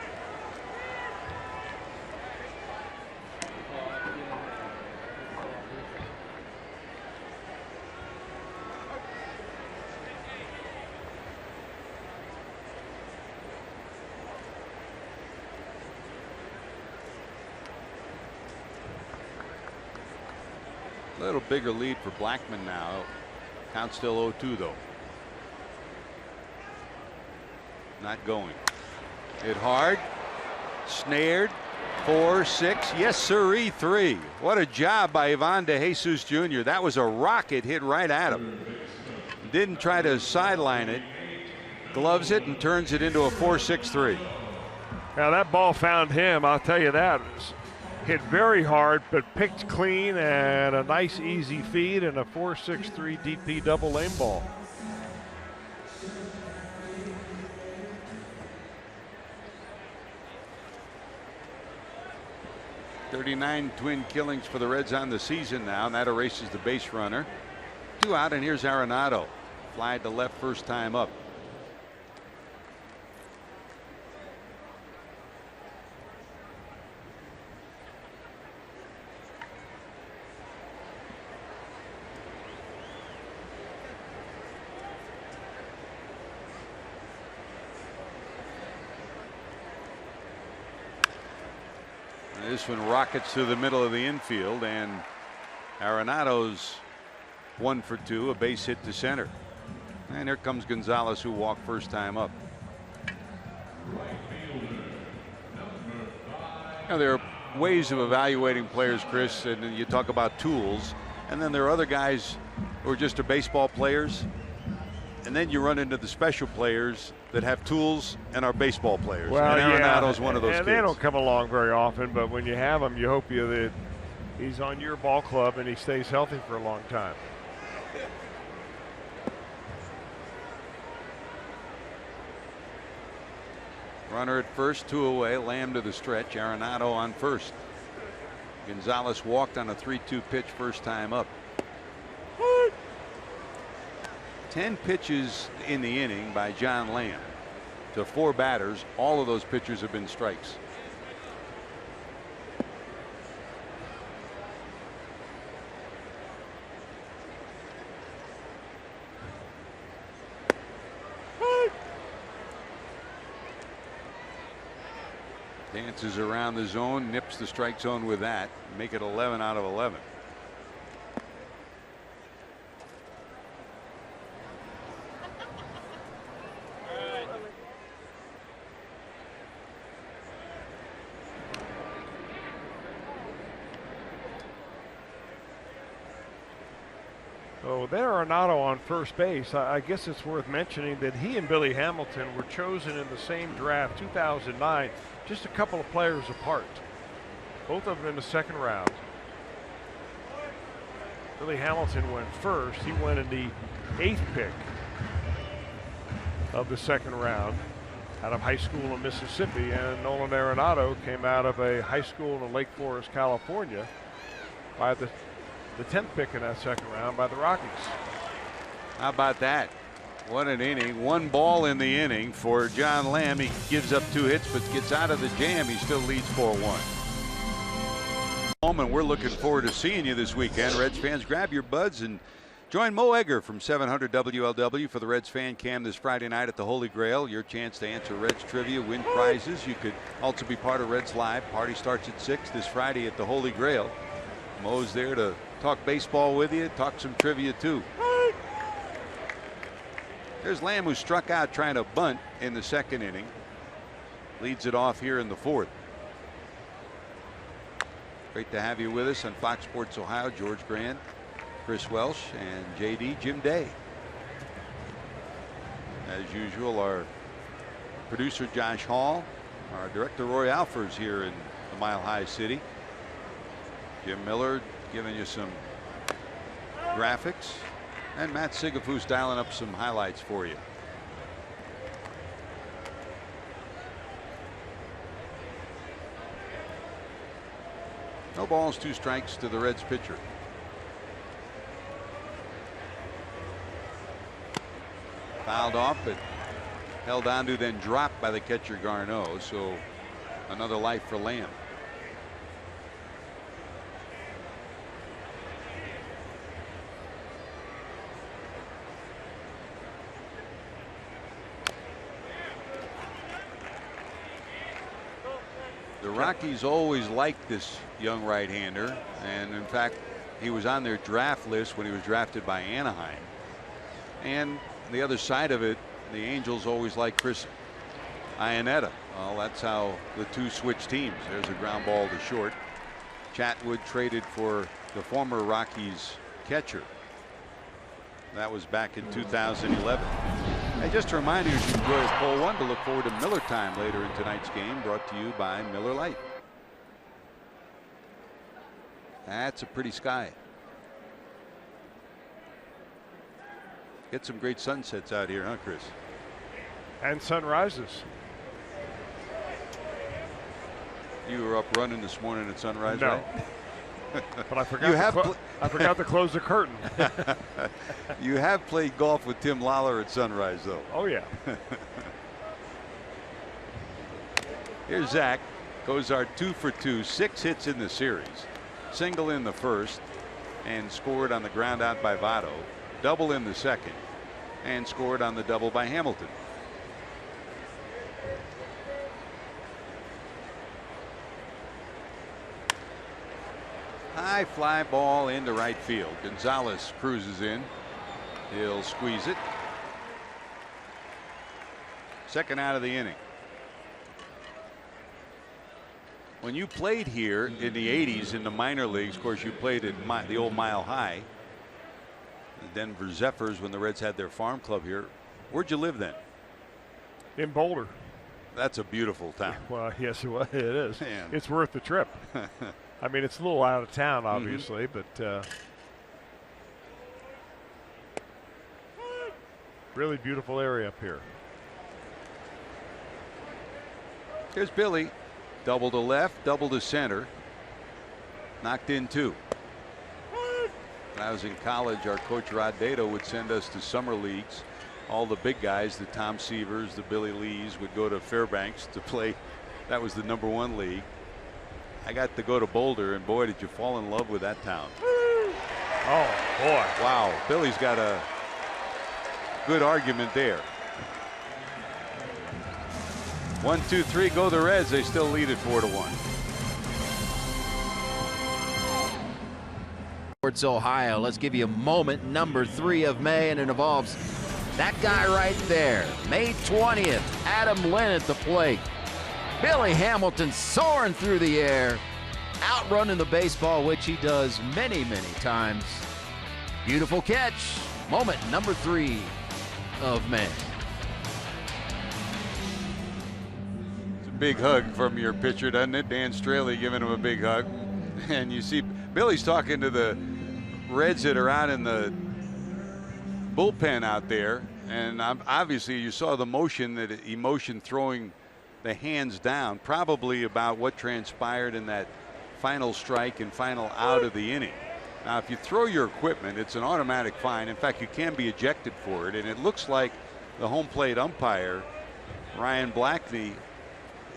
Speaker 1: A little bigger lead for Blackman now. Count still 0-2 though. Not going. Hit hard. Snared. 4-6. Yes, sirree. 3. What a job by Ivan DeJesus Jr. That was a rocket hit right at him. Didn't try to sideline it. Gloves it and turns it into a 4-6-3.
Speaker 2: Now that ball found him. I'll tell you that. Hit very hard, but picked clean, and a nice easy feed and a 4-6-3 DP double lane ball.
Speaker 1: .39 twin killings for the Reds on the season now, and that erases the base runner. 2 out, and here's Arenado. Fly to left first time up. This one rockets to the middle of the infield, and Arenado's 1 for 2, a base hit to center. And here comes Gonzalez, who walked first time up. Now, there are ways of evaluating players, Chris, and you talk about tools, and then there are other guys who are just baseball players, and then you run into the special players that have tools and are baseball players.
Speaker 2: Well,
Speaker 1: and Arenado's one of those
Speaker 2: and
Speaker 1: kids.
Speaker 2: they don't come along very often, but when you have them, you hope that he's on your ball club and he stays healthy for a long time.
Speaker 1: Runner at first, 2 away. Lamb to the stretch. Arenado on first. Gonzalez walked on a 3-2 pitch first time up. 10 pitches in the inning by John Lamb to 4 batters. All of those pitchers have been strikes. Dances around the zone, nips the strike zone with that. Make it 11 out of 11.
Speaker 2: So there, Arenado on first base. I guess it's worth mentioning that he and Billy Hamilton were chosen in the same draft, 2009, just a couple of players apart. Both of them in the second round. Billy Hamilton went first. He went in the 8th pick of the second round out of high school in Mississippi, and Nolan Arenado came out of a high school in Lake Forest, California, by the 10th pick in that second round by the Rockies.
Speaker 1: How about that? What an inning. 1 ball in the inning for John Lamb. He gives up 2 hits but gets out of the jam. He still leads 4-1. home, and we're looking forward to seeing you this weekend. Reds fans, grab your buds and join Mo Egger from 700 WLW for the Reds fan cam this Friday night at the Holy Grail. Your chance to answer Reds trivia, win prizes. You could also be part of Reds Live. Party starts at 6 this Friday at the Holy Grail. Mo's there to talk baseball with you, talk some trivia too. There's Lamb, who struck out trying to bunt in the second inning. Leads it off here in the fourth. Great to have you with us on Fox Sports Ohio. George Grant, Chris Welsh, and JD Jim Day. As usual, our producer Josh Hall, our director Roy Alfers here in the Mile High City. Jim Miller giving you some graphics, and Matt Sigafus dialing up some highlights for you. No balls, 2 strikes to the Reds pitcher. Fouled off, but held on to, then dropped by the catcher Garneau. So another life for Lamb. The Rockies always liked this young right-hander, and in fact he was on their draft list when he was drafted by Anaheim. And the other side of it, the Angels always liked Chris Iannetta. Well, that's how the two switch teams. There's a ground ball to short. Chatwood traded for the former Rockies catcher. That was back in 2011. And just a reminder, as you enjoy Pole 1, to look forward to Miller Time later in tonight's game, brought to you by Miller Lite. That's a pretty sky. Get some great sunsets out here, huh, Chris?
Speaker 2: And sunrises.
Speaker 1: You were up running this morning at sunrise,
Speaker 2: no.
Speaker 1: Right?
Speaker 2: But I forgot, I forgot to close the curtain.
Speaker 1: You have played golf with Tim Lawler at sunrise, though.
Speaker 2: Oh, yeah.
Speaker 1: Here's Zach. Goes our 2 for 2, 6 hits in the series. Single in the first and scored on the ground out by Votto. Double in the second and scored on the double by Hamilton. High fly ball into right field. Gonzalez cruises in. He'll squeeze it. Second out of the inning. When you played here in the 80s in the minor leagues, of course you played at the old Mile High, the Denver Zephyrs, when the Reds had their farm club here. Where'd you live then?
Speaker 2: In Boulder.
Speaker 1: That's a beautiful town.
Speaker 2: Well, yes, it is.
Speaker 1: Man.
Speaker 2: It's worth the trip. I mean, it's a little out of town, obviously, but really beautiful area up here.
Speaker 1: Here's Billy. Double to left, double to center. Knocked in 2. When I was in college, our coach Rod Dato would send us to summer leagues. All the big guys, the Tom Seavers, the Billy Lees, would go to Fairbanks to play. That was the #1 league. I got to go to Boulder, and boy, did you fall in love with that town.
Speaker 2: Oh, boy.
Speaker 1: Wow. Billy's got a good argument there. 1, 2, 3, go the Reds. They still lead it 4-1.
Speaker 3: Sports Ohio. Let's give you moment number 3 of May, and it involves that guy right there. May 20th, Adam Lynn at the plate. Billy Hamilton soaring through the air, outrunning the baseball, which he does many, many times. Beautiful catch. Moment number 3 of May.
Speaker 1: It's a big hug from your pitcher, doesn't it? Dan Straley giving him a big hug. And you see Billy's talking to the Reds that are out in the bullpen out there. And obviously you saw the emotion throwing the hands down, probably about what transpired in that final strike and final out of the inning. Now, if you throw your equipment, it's an automatic fine. In fact, you can be ejected for it. And it looks like the home plate umpire, Ryan Blackney,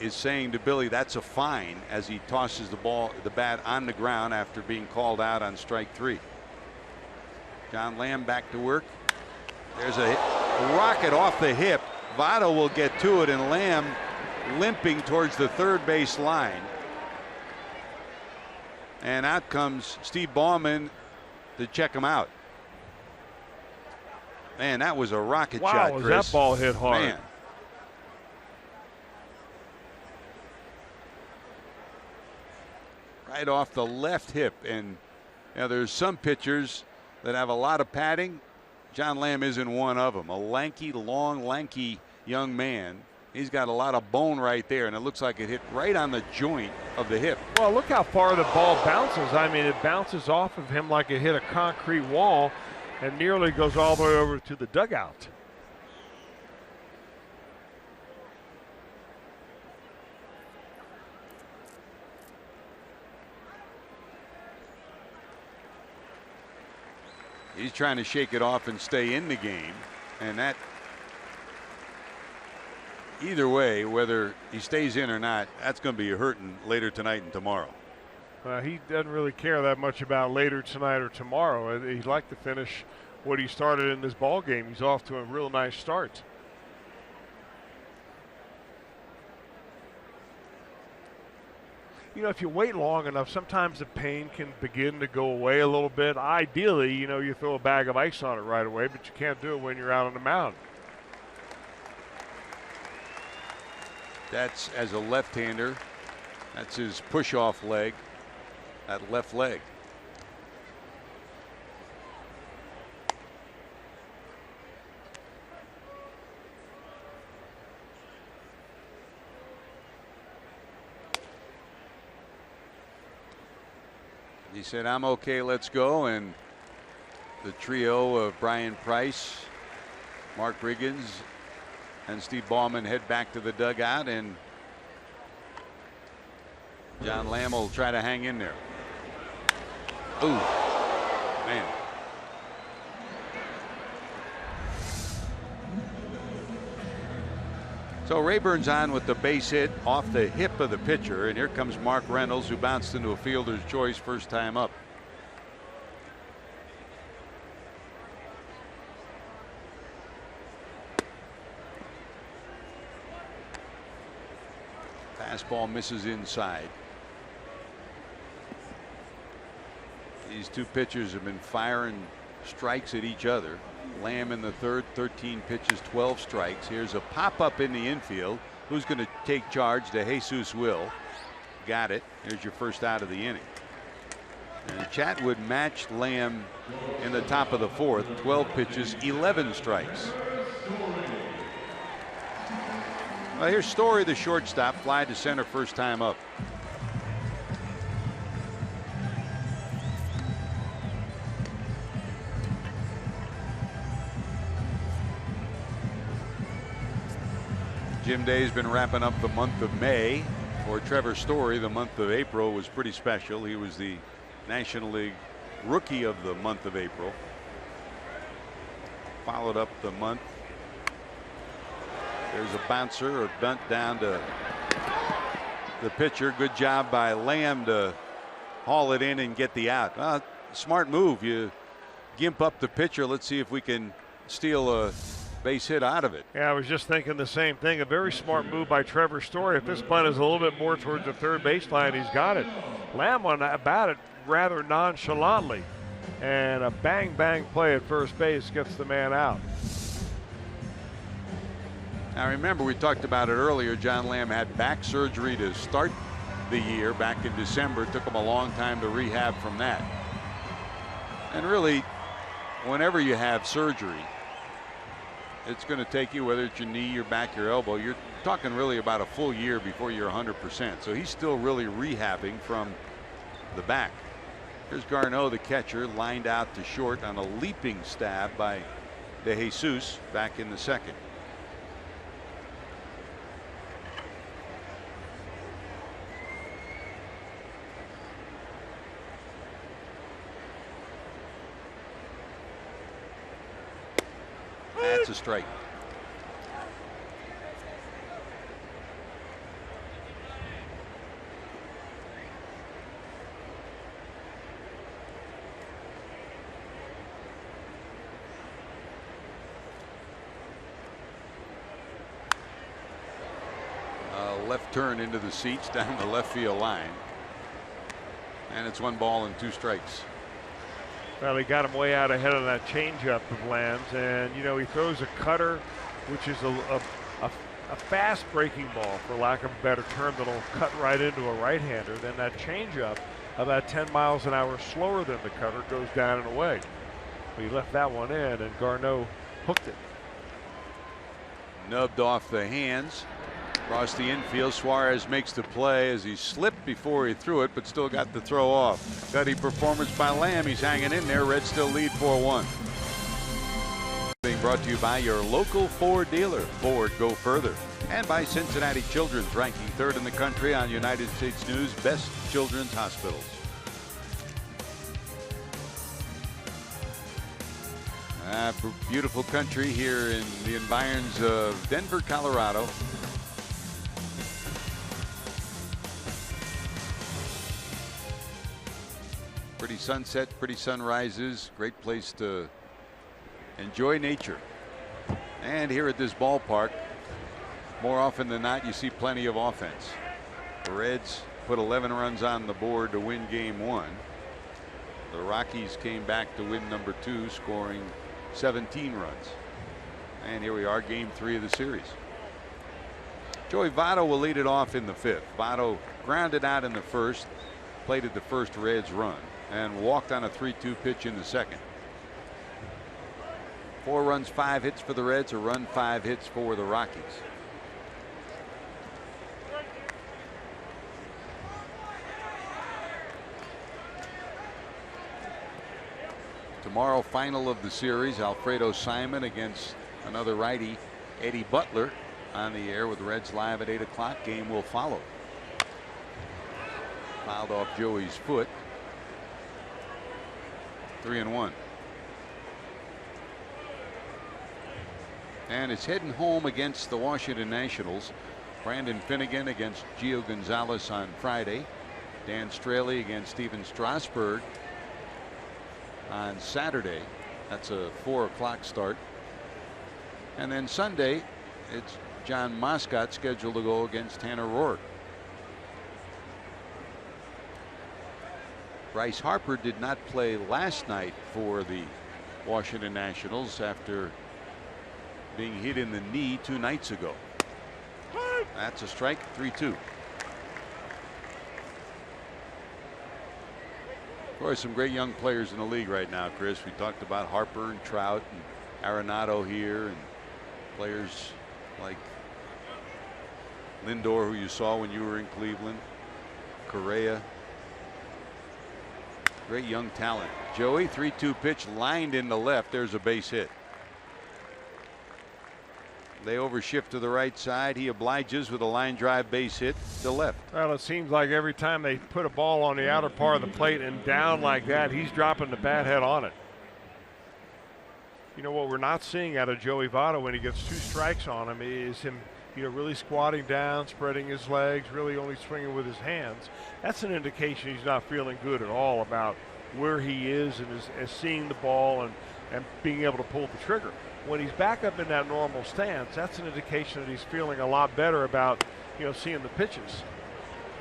Speaker 1: is saying to Billy that's a fine as he tosses the bat on the ground after being called out on strike 3. John Lamb back to work. There's a rocket off the hip. Votto will get to it, and Lamb limping towards the third base line. And out comes Steve Ballman to check him out. Man, that was a rocket shot,
Speaker 2: Wow,
Speaker 1: Chris.
Speaker 2: that ball hit hard.
Speaker 1: Man. Right off the left hip. And there's some pitchers that have a lot of padding. John Lamb isn't one of them. A lanky, long, lanky young man. He's got a lot of bone right there, and it looks like it hit right on the joint of the hip.
Speaker 2: Well, look how far the ball bounces. I mean, it bounces off of him like it hit a concrete wall and nearly goes all the way over to the dugout.
Speaker 1: He's trying to shake it off and stay in the game, and that either way, whether he stays in or not, that's going to be hurting later tonight and tomorrow.
Speaker 2: He doesn't really care that much about later tonight or tomorrow. He'd like to finish what he started in this ball game. He's off to a real nice start. You know, if you wait long enough, sometimes the pain can begin to go away a little bit. Ideally, you know, you throw a bag of ice on it right away, but you can't do it when you're out on the mound.
Speaker 1: That's as a left-hander. That's his push-off leg, that left leg. He said, "I'm okay, let's go." And the trio of Brian Price, Mark Riggins, and Steve Ballman head back to the dugout, and John Lamb will try to hang in there. Ooh, man. So Rayburn's on with the base hit off the hip of the pitcher, and here comes Mark Reynolds, who bounced into a fielder's choice first time up. Fastball misses inside. These two pitchers have been firing strikes at each other. Lamb in the third, 13 pitches, 12 strikes. Here's a pop-up in the infield. Who's going to take charge? DeJesus will. Got it. Here's your first out of the inning. And Chatwood matched Lamb in the top of the fourth. 12 pitches, 11 strikes. Well, here's Story, the shortstop, fly to center first time up. Jim Day's been wrapping up the month of May. For Trevor Story, the month of April was pretty special. He was the National League Rookie of the month of April. Followed up the month. There's a bouncer, a bunt down to the pitcher. Good job by Lamb to haul it in and get the out. Smart move. You gimp up the pitcher. Let's see if we can steal a base hit out of it.
Speaker 2: Yeah, I was just thinking the same thing. A very smart move by Trevor Story. If this bunt is a little bit more towards the third baseline, he's got it. Lamb on that bat it rather nonchalantly. And a bang play at first base gets the man out.
Speaker 1: Now remember, we talked about it earlier. John Lamb had back surgery to start the year back in December. It took him a long time to rehab from that. And really, whenever you have surgery, it's going to take you, whether it's your knee, your back, your elbow, you're talking really about a full year before you're 100%. So he's still really rehabbing from the back. Here's Garneau, the catcher, lined out to short on a leaping stab by DeJesus back in the second. That's a strike. left turn into the seats down the left field line. And it's 1 ball and 2 strikes.
Speaker 2: Well, he got him way out ahead of that changeup of Lamb's, and you know he throws a cutter, which is a fast breaking ball, for lack of a better term, that'll cut right into a right-hander. Then that changeup, about 10 miles an hour slower than the cutter, goes down and away. But he left that one in, and Garneau hooked it.
Speaker 1: Nubbed off the hands. Across the infield, Suarez makes the play as he slipped before he threw it, but still got the throw off. Gutty performance by Lamb. He's hanging in there. Reds still lead 4-1. Being brought to you by your local Ford dealer. Ford, go further. And by Cincinnati Children's, ranking 3rd in the country on United States News Best Children's Hospitals. Beautiful country here in the environs of Denver, Colorado. Pretty sunset, pretty sunrises, great place to enjoy nature. And here at this ballpark, more often than not, you see plenty of offense. The Reds put 11 runs on the board to win game 1. The Rockies came back to win number 2, scoring 17 runs. And here we are, game 3 of the series. Joey Votto will lead it off in the 5th. Votto grounded out in the 1st, plated the first Reds run, and walked on a 3-2 pitch in the 2nd. 4 runs, 5 hits for the Reds, a run, 5 hits for the Rockies. Tomorrow, final of the series, Alfredo Simon against another righty, Eddie Butler, on the air with Reds Live at 8 o'clock. Game will follow. Fouled off Joey's foot. 3-1. And it's heading home against the Washington Nationals. Brandon Finnegan against Gio Gonzalez on Friday. Dan Straley against Steven Strasburg on Saturday. That's a 4 o'clock start. And then Sunday, it's John Moscott scheduled to go against Tanner Roark. Bryce Harper did not play last night for the Washington Nationals after being hit in the knee 2 nights ago. That's a strike. 3-2. Of course, some great young players in the league right now, Chris. We talked about Harper and Trout and Arenado here, and players like Lindor, who you saw when you were in Cleveland, Correa. Great young talent. Joey, 3-2 pitch lined into left. There's a base hit. They overshift to the right side. He obliges with a line drive base hit to left.
Speaker 2: Well, it seems like every time they put a ball on the outer part of the plate and down like that, he's dropping the bat head on it. You know what we're not seeing out of Joey Votto when he gets 2 strikes on him is him, you know, really squatting down, spreading his legs, really only swinging with his hands. That's an indication he's not feeling good at all about where he is and is seeing the ball and being able to pull the trigger. When he's back up in that normal stance, that's an indication that he's feeling a lot better about, you know, seeing the pitches.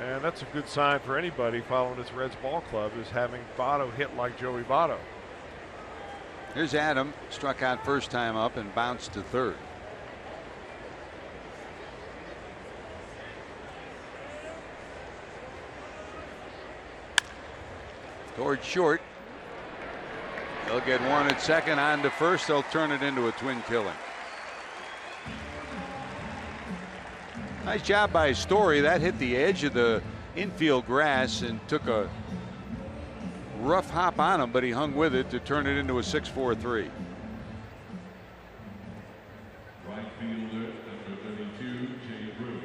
Speaker 2: And that's a good sign for anybody following this Reds ball club, is having Votto hit like Joey Votto.
Speaker 1: Here's Adam, struck out first time up and bounced to third. Towards short. They'll get one at second, on to first. They'll turn it into a twin killing. Nice job by Story. That hit the edge of the infield grass and took a rough hop on him, but he hung with it to turn it into a 6-4-3.
Speaker 5: Right fielder, number 32, Jay Bruce.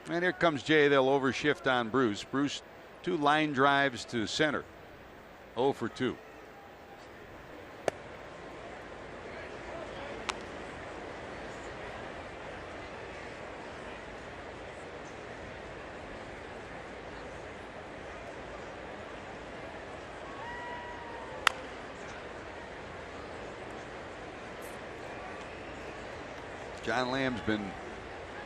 Speaker 1: And here comes Jay. They'll overshift on Bruce. Bruce, 2 line drives to center. 0 for 2. John Lamb's been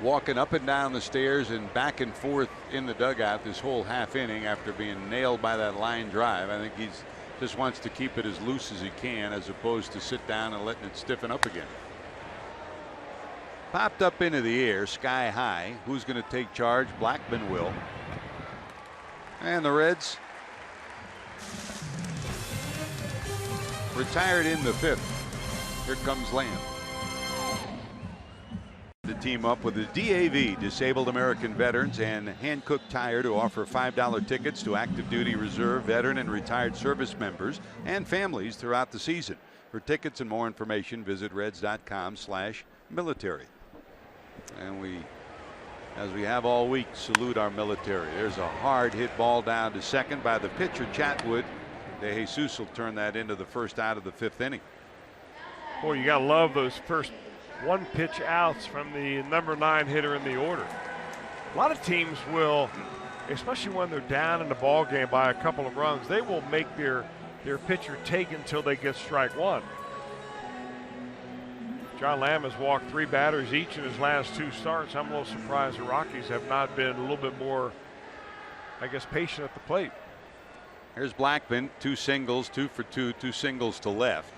Speaker 1: walking up and down the stairs and back and forth in the dugout this whole half inning after being nailed by that line drive. I think he's just wants to keep it as loose as he can, as opposed to sit down and letting it stiffen up again. Popped up into the air sky high. Who's going to take charge? Blackman will. And the Reds retired in the 5th. Here comes Lamb. To team up with the DAV, Disabled American Veterans, and Hankook Tire to offer $5 tickets to active duty reserve, veteran, and retired service members and families throughout the season. For tickets and more information, visit reds.com/military. And we, as we have all week, salute our military. There's a hard hit ball down to second by the pitcher Chatwood. De Jesus will turn that into the first out of the 5th inning.
Speaker 2: Boy, you gotta love those first one pitch outs from the number 9 hitter in the order. A lot of teams will, especially when they're down in the ball game by a couple of runs, they will make their pitcher take until they get strike 1. John Lamb has walked 3 batters each in his last 2 starts. I'm a little surprised the Rockies have not been a little bit more, I guess, patient at the plate.
Speaker 1: Here's Blackman, 2 singles, 2 for 2, 2 singles to left.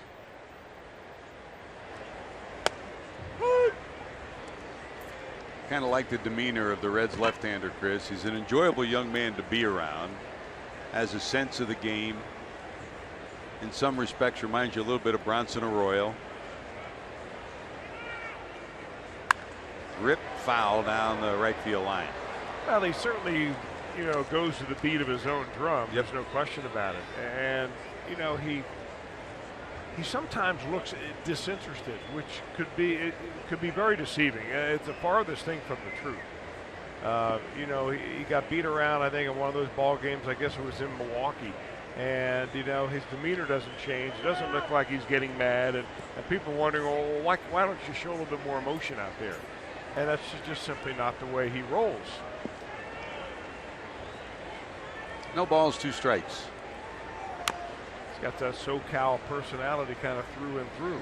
Speaker 1: Kind of like the demeanor of the Reds left-hander, Chris. He's an enjoyable young man to be around, has a sense of the game. In some respects reminds you a little bit of Bronson Arroyo. Rip foul down the right field line.
Speaker 2: Well, he certainly, goes to the beat of his own drum. There's no question about it. And, he sometimes looks disinterested, which could be very deceiving. It's the farthest thing from the truth. He got beat around, I think, in one of those ball games. I guess it was in Milwaukee. And, his demeanor doesn't change. It doesn't look like he's getting mad. And people are wondering, well, why don't you show a little bit more emotion out there? And that's just simply not the way he rolls.
Speaker 1: No balls, 2 strikes.
Speaker 2: He's got that SoCal personality kind of through and through.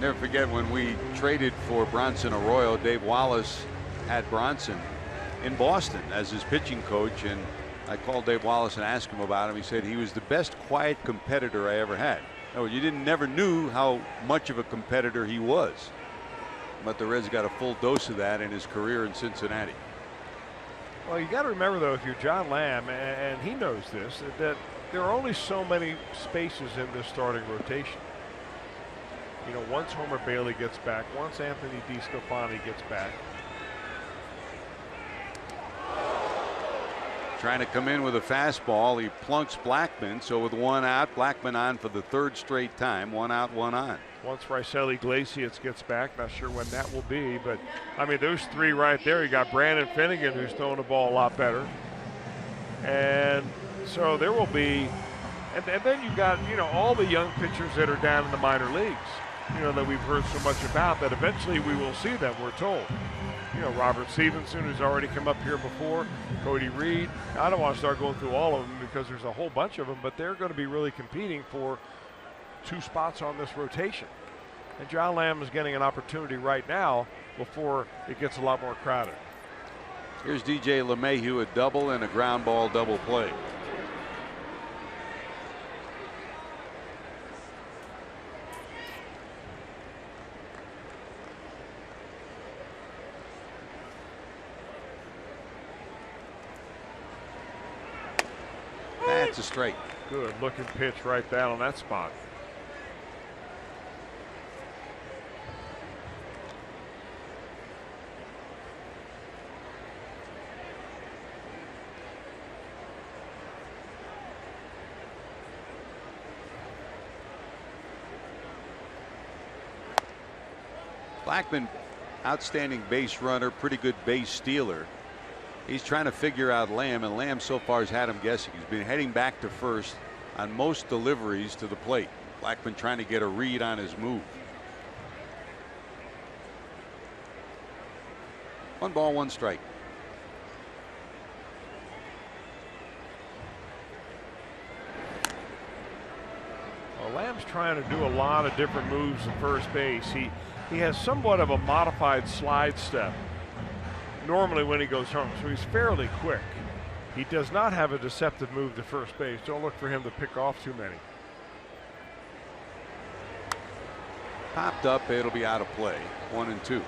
Speaker 1: Never forget when we traded for Bronson Arroyo, Dave Wallace had Bronson in Boston as his pitching coach, and I called Dave Wallace and asked him about him. He said he was the best quiet competitor I ever had. No, you never knew how much of a competitor he was. But the Reds got a full dose of that in his career in Cincinnati.
Speaker 2: Well, you got to remember, though, if you're John Lamb, and he knows this, that there are only so many spaces in this starting rotation. Once Homer Bailey gets back, once Anthony DeSclafani gets back.
Speaker 1: Trying to come in with a fastball. He plunks Blackman. So with 1 out, Blackman on for the 3rd straight time. 1 out, 1 on.
Speaker 2: Once Raisel Iglesias gets back, not sure when that will be, but I mean, those 3 right there. You got Brandon Finnegan, who's throwing the ball a lot better. And so there will be, and then you got, all the young pitchers that are down in the minor leagues, that we've heard so much about, that eventually we will see them, we're told. Robert Stevenson, who's already come up here before, Cody Reed. I don't want to start going through all of them because there's a whole bunch of them, but they're going to be really competing for 2 spots on this rotation. And John Lamb is getting an opportunity right now before it gets a lot more crowded.
Speaker 1: Here's DJ LeMahieu, a double and a ground ball double play. That's a strike.
Speaker 2: Good looking pitch right down on that spot.
Speaker 1: Blackman, outstanding base runner, pretty good base stealer. He's trying to figure out Lamb, and Lamb so far has had him guessing. He's been heading back to first on most deliveries to the plate. Blackman trying to get a read on his move. 1 ball, 1 strike.
Speaker 2: Well, Lamb Lam's trying to do a lot of different moves at first base. He has somewhat of a modified slide step normally when he goes home, so he's fairly quick. He does not have a deceptive move to first base. Don't look for him to pick off too many.
Speaker 1: Popped up, it'll be out of play. 1-2.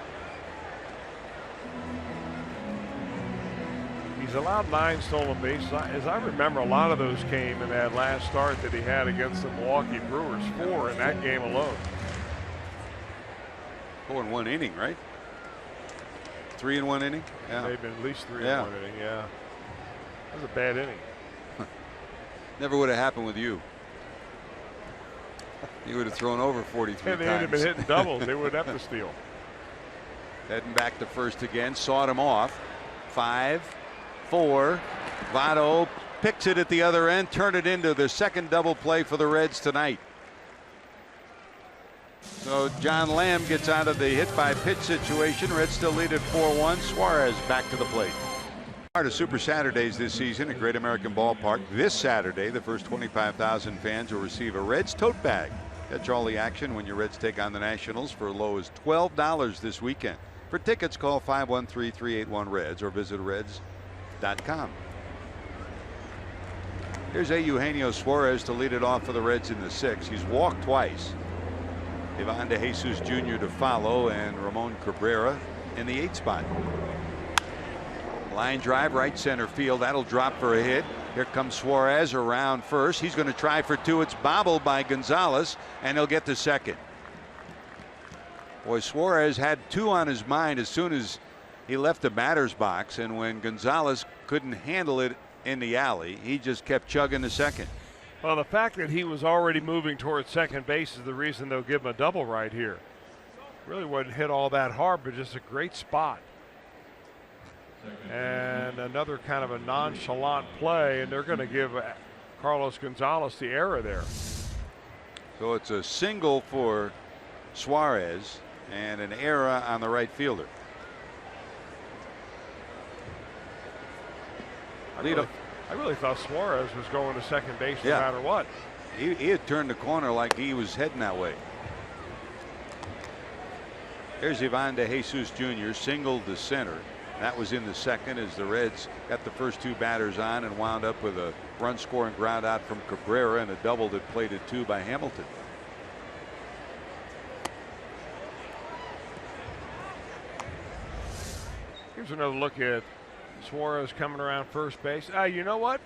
Speaker 2: He's allowed 9 stolen bases. As I remember, a lot of those came in that last start that he had against the Milwaukee Brewers. 4 in that game alone.
Speaker 1: 4 in 1 inning, right? 3 in 1 inning? Yeah.
Speaker 2: Maybe at least 3 in 1 inning, yeah. That was a bad inning.
Speaker 1: Never would have happened with you. You would have thrown over 43
Speaker 2: and they
Speaker 1: times.
Speaker 2: would have been hitting doubles. They would have to steal.
Speaker 1: Heading back to first again. Sawed him off. 5, 4. Votto picks it at the other end. Turn it into the second double play for the Reds tonight. So John Lamb gets out of the hit by pitch situation. Reds still lead at 4-1. Suarez back to the plate. Part of Super Saturdays this season at Great American Ballpark. This Saturday, the first 25,000 fans will receive a Reds tote bag. Catch all the action when your Reds take on the Nationals for as low as $12 this weekend. For tickets, call 513-381-REDS or visit reds.com. Here's Eugenio Suarez to lead it off for the Reds in the 6th. He's walked twice. Ivan De Jesus Jr. to follow, and Ramon Cabrera in the 8th spot. Line drive right center field. That'll drop for a hit. Here comes Suarez around first. He's going to try for 2. It's bobbled by Gonzalez, and he'll get to second. Boy, Suarez had 2 on his mind as soon as he left the batter's box, and when Gonzalez couldn't handle it in the alley, he just kept chugging to second.
Speaker 2: Well, the fact that he was already moving towards second base is the reason they'll give him a double right here. Really wouldn't hit all that hard, but just a great spot. And another kind of a nonchalant play, and they're going to give Carlos Gonzalez the error there.
Speaker 1: So it's a single for Suarez and an error on the right fielder.
Speaker 2: I really thought Suarez was going to second base no matter what.
Speaker 1: He had turned the corner like he was heading that way. Here's Ivan De Jesus Jr. singled to center. That was in the 2nd as the Reds got the first 2 batters on and wound up with a run scoring ground out from Cabrera and a double that played at 2 by Hamilton.
Speaker 2: Here's another look at Suarez coming around first base. You know what?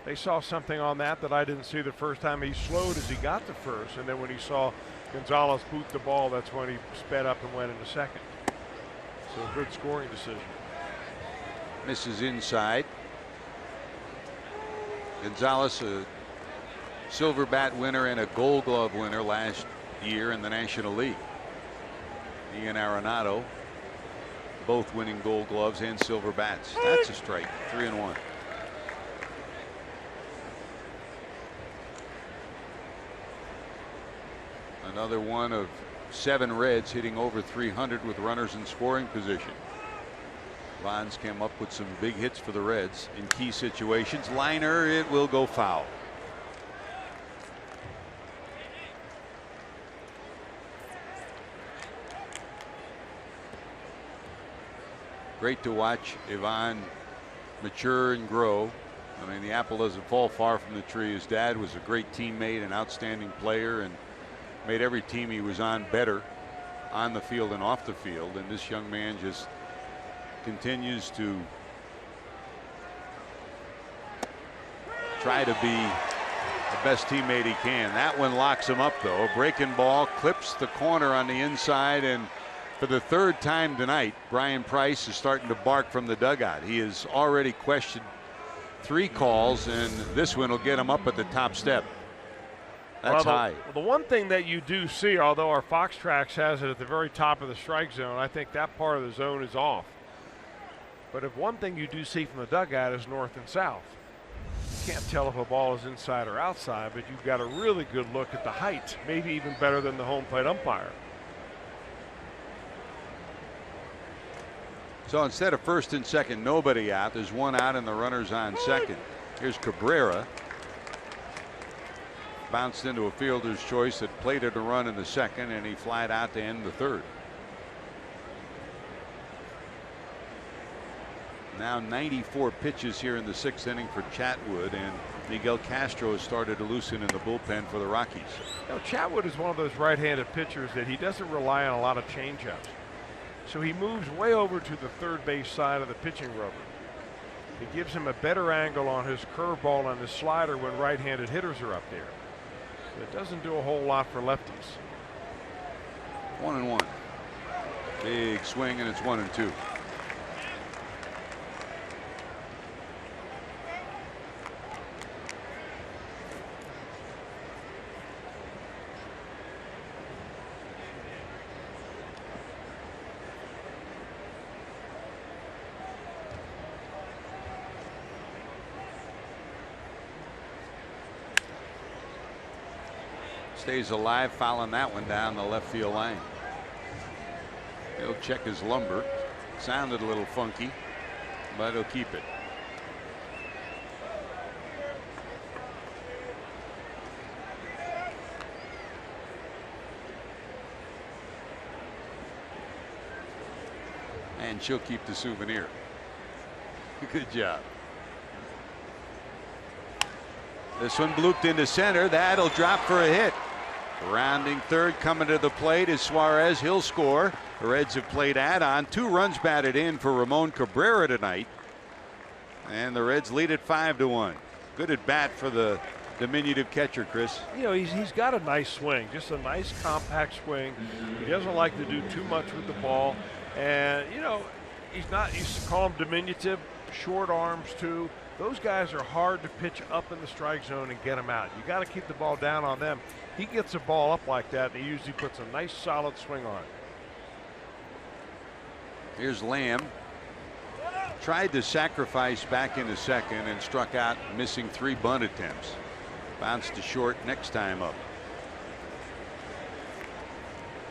Speaker 2: They saw something on that I didn't see the first time. He slowed as he got to first, and then when he saw Gonzalez boot the ball, that's when he sped up and went into second. So a good scoring decision.
Speaker 1: Misses inside. Gonzalez, a Silver Bat winner and a Gold Glove winner last year in the National League. He and Arenado both winning Gold Gloves and Silver Bats. That's a strike. 3-1. Another one of 7 Reds hitting over 300 with runners in scoring position. Bonds came up with some big hits for the Reds in key situations. Liner, it will go foul. Great to watch Ivan mature and grow. I mean, the apple doesn't fall far from the tree. His dad was a great teammate, an outstanding player, and made every team he was on better on the field and off the field. And this young man just continues to try to be the best teammate he can. That one locks him up, though. A breaking ball clips the corner on the inside, and for the 3rd time tonight, Brian Price is starting to bark from the dugout. He has already questioned 3 calls, and this one will get him up at the top step. That's high.
Speaker 2: The one thing that you do see, although our Fox Tracks has it at the very top of the strike zone, I think that part of the zone is off. But if one thing you do see from the dugout is north and south. You can't tell if a ball is inside or outside, but you've got a really good look at the height, maybe even better than the home plate umpire.
Speaker 1: So instead of first and second, nobody out. There's 1 out and the runner's on second. Here's Cabrera. bounced into a fielder's choice that plated a run in the second, and he flied out to end the third. Now 94 pitches here in the sixth inning for Chatwood, and Miguel Castro has started to loosen in the bullpen for the Rockies.
Speaker 2: You know, Chatwood is one of those right-handed pitchers that he doesn't rely on a lot of changeups. So he moves way over to the third base side of the pitching rubber. It gives him a better angle on his curveball and his slider when right-handed hitters are up there. It doesn't do a whole lot for lefties.
Speaker 1: 1-1. Big swing, and it's 1-2. Stays alive, fouling that one down the left field line. He'll check his lumber. Sounded a little funky, but he'll keep it. And she'll keep the souvenir. Good job. This one blooped into center. That'll drop for a hit. Rounding third, coming to the plate is Suarez. He'll score. The Reds have played add-on. 2 runs batted in for Ramon Cabrera tonight, and the Reds lead at 5-1. Good at bat for the diminutive catcher, Chris.
Speaker 2: You know, he's got a nice swing, just a nice compact swing. He doesn't like to do too much with the ball, and you know, he's not. You used to call him diminutive, short arms too. Those guys are hard to pitch up in the strike zone and get them out. You got to keep the ball down on them. He gets the ball up like that, and he usually puts a nice solid swing on it.
Speaker 1: Here's Lamb. Tried to sacrifice back into second and struck out, missing 3 bunt attempts. Bounced to short next time up.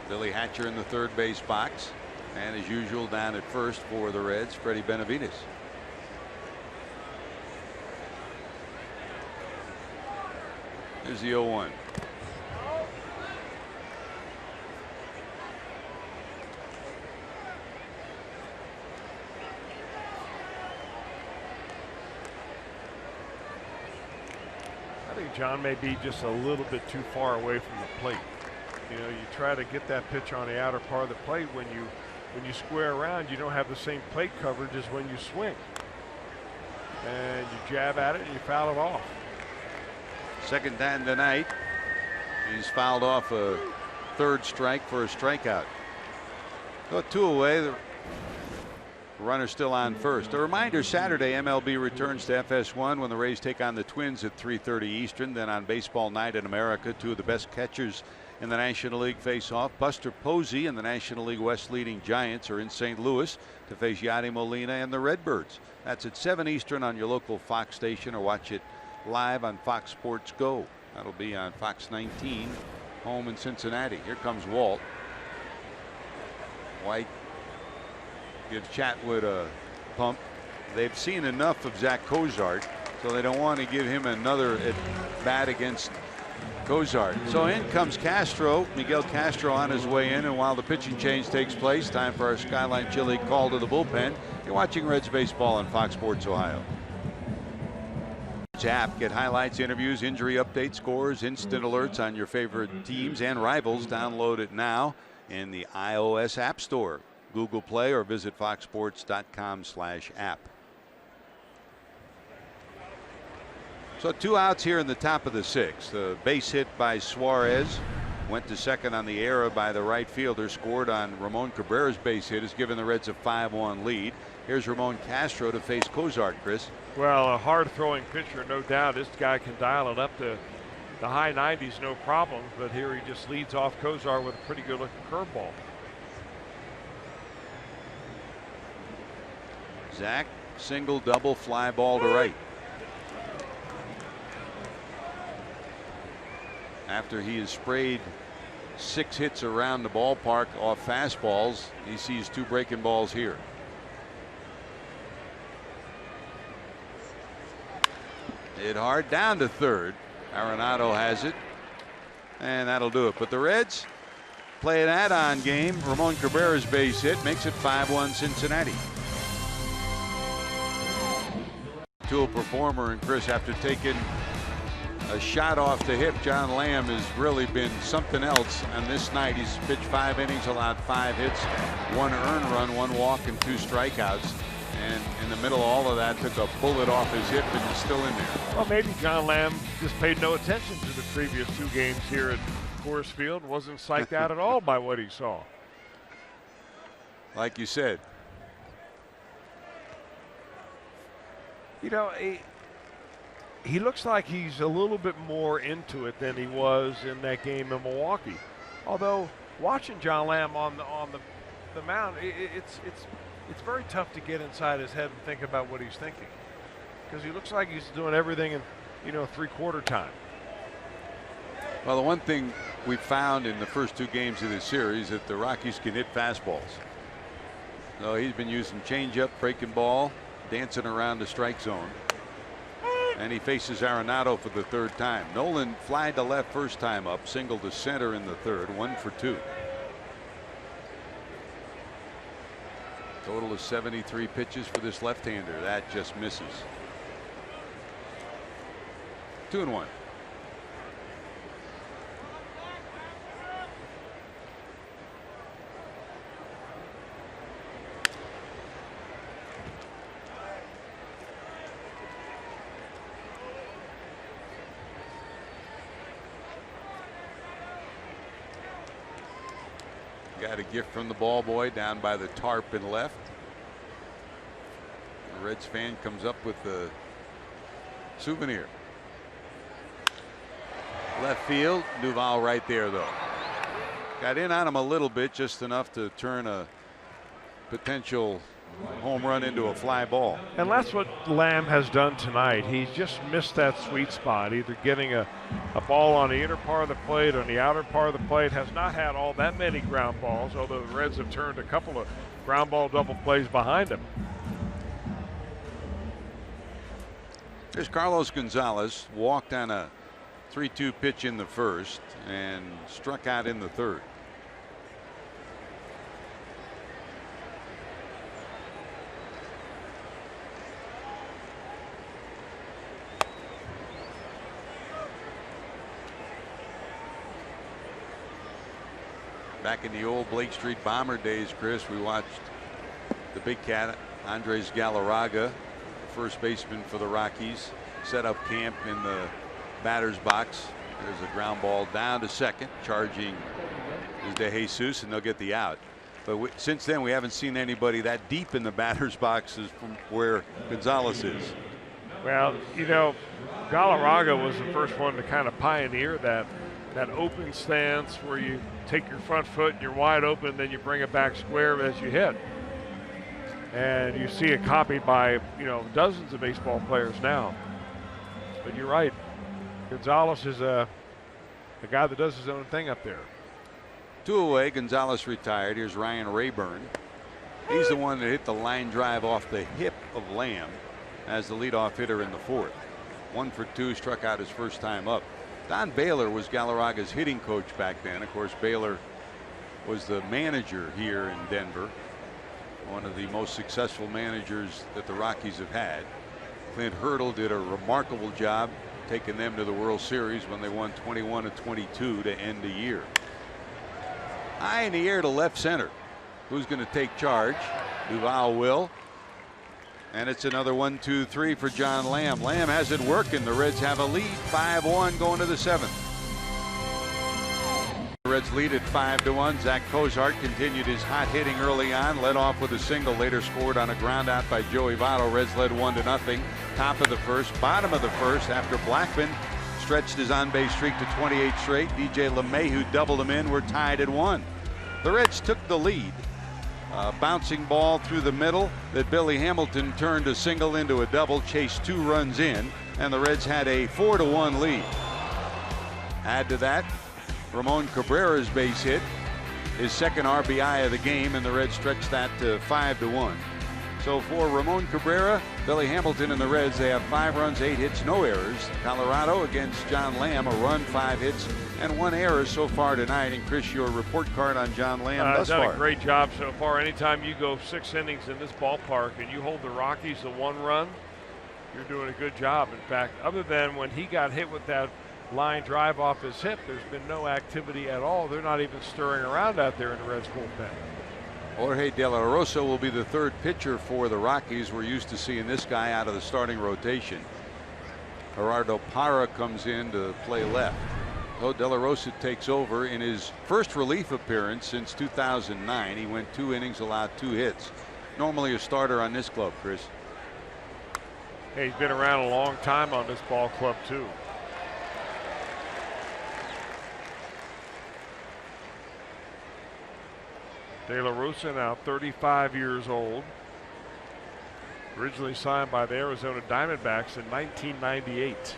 Speaker 1: Billy Hatcher in the third base box, and as usual down at first for the Reds, Freddie Benavides. Here's the 0-1.
Speaker 2: I think John may be just a little bit too far away from the plate. You know, you try to get that pitch on the outer part of the plate. When you square around, you don't have the same plate coverage as when you swing. And you jab at it and you foul it off.
Speaker 1: Second time tonight, he's fouled off a third strike for a strikeout. So 2 away. The runner still on first. A reminder, Saturday MLB returns to FS1 when the Rays take on the Twins at 3:30 Eastern. Then on Baseball Night in America, 2 of the best catchers in the National League face off. Buster Posey and the National League West leading Giants are in St. Louis to face Yadi Molina and the Redbirds. That's at 7 Eastern on your local Fox station, or watch it live on Fox Sports Go. That'll be on Fox 19, home in Cincinnati. Here comes Walt. White gives Chatwood a pump. They've seen enough of Zach Cozart, so they don't want to give him another at bat against Cozart. So in comes Castro. Miguel Castro on his way in, and while the pitching change takes place, time for our Skyline Chili call to the bullpen. You're watching Reds baseball on Fox Sports Ohio. App. Get highlights, interviews, injury updates, scores, instant alerts on your favorite teams and rivals. Download it now in the iOS App Store, Google Play, or visit foxsports.com/app. So 2 outs here in the top of the 6th. A base hit by Suarez. Went to second on the error by the right fielder. Scored on Ramon Cabrera's base hit. Has given the Reds a 5-1 lead. Here's Ramon Castro to face Cozart, Chris.
Speaker 2: Well, a hard-throwing pitcher, no doubt. This guy can dial it up to the high 90s, no problem. But here he just leads off Cozart with a pretty good-looking curveball.
Speaker 1: Zach, single, double, fly ball to right. After he has sprayed 6 hits around the ballpark off fastballs, he sees 2 breaking balls here. Hit hard down to third. Arenado has it. And that'll do it. But the Reds play an add-on game. Ramon Cabrera's base hit makes it 5-1 Cincinnati. To a performer, and Chris, after taking a shot off the hip, John Lamb has really been something else on this night. He's pitched 5 innings, allowed 5 hits, 1 earned run, 1 walk, and 2 strikeouts. And in the middle of all of that, took a bullet off his hip and is still in there.
Speaker 2: Well, maybe John Lamb just paid no attention to the previous 2 games here at Coors Field. Wasn't psyched out at all by what he saw.
Speaker 1: Like you said.
Speaker 2: You know, he looks like he's a little bit more into it than he was in that game in Milwaukee. Although watching John Lamb on the mound, it's very tough to get inside his head and think about what he's thinking, because he looks like he's doing everything in, you know, 3/4 time.
Speaker 1: Well, the one thing we found in the first 2 games of this series that the Rockies can hit fastballs. So he's been using changeup, breaking ball, dancing around the strike zone. And he faces Arenado for the 3rd time. Nolan flied to left first time up, singled to center in the 3rd, 1 for 2. Total of 73 pitches for this left-hander. That just misses. 2-1. Got a gift from the ball boy down by the tarp in left. The Reds fan comes up with the souvenir. Left field, Duvall right there though. Got in on him a little bit, just enough to turn a potential home run into a fly ball.
Speaker 2: And that's what Lamb has done tonight. He's just missed that sweet spot, either getting a ball on the inner part of the plate, on the outer part of the plate. Has not had all that many ground balls, although the Reds have turned a couple of ground ball double plays behind him.
Speaker 1: There's Carlos Gonzalez, walked on a 3-2 pitch in the 1st and struck out in the 3rd. Back in the old Blake Street Bomber days, Chris, we watched the big cat, Andres Galarraga, first baseman for the Rockies, set up camp in the batter's box. There's a ground ball down to second, charging is De Jesus, and they'll get the out. But since then, we haven't seen anybody that deep in the batter's boxes from where Gonzalez is.
Speaker 2: Well, you know, Galarraga was the first one to kind of pioneer that open stance where you take your front foot and you're wide open, then you bring it back square as you hit. And you see it copied by, you know, dozens of baseball players now. But you're right. Gonzalez is a guy that does his own thing up there.
Speaker 1: 2 away, Gonzalez retired. Here's Ryan Rayburn. He's the one that hit the line drive off the hip of Lamb as the leadoff hitter in the 4th. 1 for 2, struck out his first time up. Don Baylor was Galarraga's hitting coach back then. Of course, Baylor was the manager here in Denver, one of the most successful managers that the Rockies have had. Clint Hurdle did a remarkable job taking them to the World Series when they won 21-22 to end the year. High in the air to left center. Who's going to take charge? Duvall will. And it's another 1-2-3 for John Lamb. Lamb has it working. The Reds have a lead, 5-1 going to the 7th. The Reds lead at 5-1. Zach Cozart continued his hot hitting early on, led off with a single, later scored on a ground out by Joey Votto. Reds led 1-0. Top of the 1st, bottom of the 1st, after Blackman stretched his on-base streak to 28 straight. DJ LeMahieu doubled him in. We're tied at 1. The Reds took the lead. Bouncing ball through the middle that Billy Hamilton turned a single into a double, chased 2 runs in, and the Reds had a 4-1 lead. Add to that Ramon Cabrera's base hit, his 2nd RBI of the game, and the Reds stretched that to 5-1. So for Ramon Cabrera, Billy Hamilton, and the Reds, they have 5 runs, 8 hits, no errors. Colorado against John Lamb, a run, 5 hits, and 1 error so far tonight. And Chris, your report card on John Lamb thus
Speaker 2: done
Speaker 1: far.
Speaker 2: a great job so far. Anytime you go 6 innings in this ballpark and you hold the Rockies to 1 run, you're doing a good job. In fact, other than when he got hit with that line drive off his hip, there's been no activity at all. They're not even stirring around out there in the Reds bullpen.
Speaker 1: Jorge De La Rosa will be the 3rd pitcher for the Rockies. We're used to seeing this guy out of the starting rotation. Gerardo Parra comes in to play left. So De La Rosa takes over in his first relief appearance since 2009. He went 2 innings, allowed 2 hits. Normally a starter on this club, Chris.
Speaker 2: Hey, he's been around a long time on this ball club too. De La Rosa now 35 years old. Originally signed by the Arizona Diamondbacks in 1998.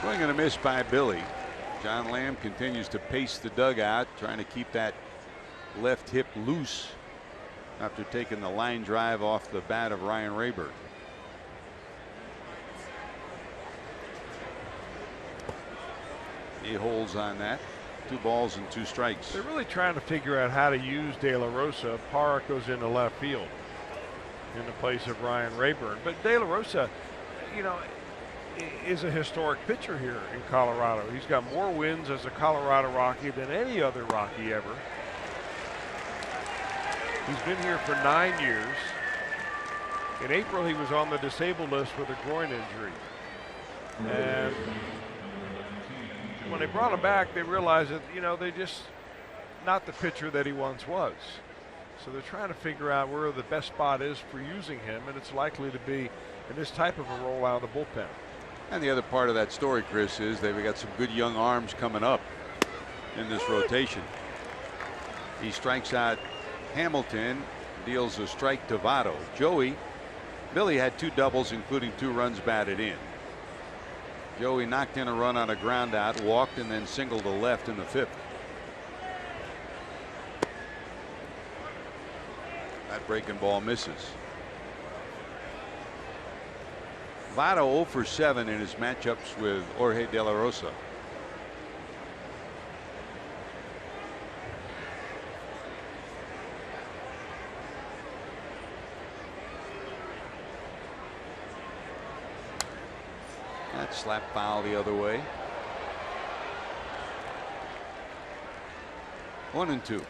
Speaker 1: Swing and a miss by Billy. John Lamb continues to pace the dugout, trying to keep that left hip loose after taking the line drive off the bat of Ryan Rayburn. He holds on that. 2 balls and 2 strikes.
Speaker 2: They're really trying to figure out how to use De La Rosa. Parra goes into left field in the place of Ryan Rayburn. But De La Rosa, you know, is a historic pitcher here in Colorado. He's got more wins as a Colorado Rocky than any other Rocky ever. He's been here for 9 years. In April, he was on the disabled list with a groin injury. And when they brought him back, they realized that, you know, they just not the pitcher that he once was. So they're trying to figure out where the best spot is for using him, and it's likely to be in this type of a role out of the bullpen.
Speaker 1: And the other part of that story, Chris, is they've got some good young arms coming up in this rotation. He strikes out Hamilton, deals a strike to Votto. Billy had 2 doubles, including 2 runs batted in. Joey knocked in a run on a ground out, walked, and then singled to left in the 5th. That breaking ball misses. Votto 0 for 7 in his matchups with Jorge De La Rosa. That slap foul the other way. 1-2.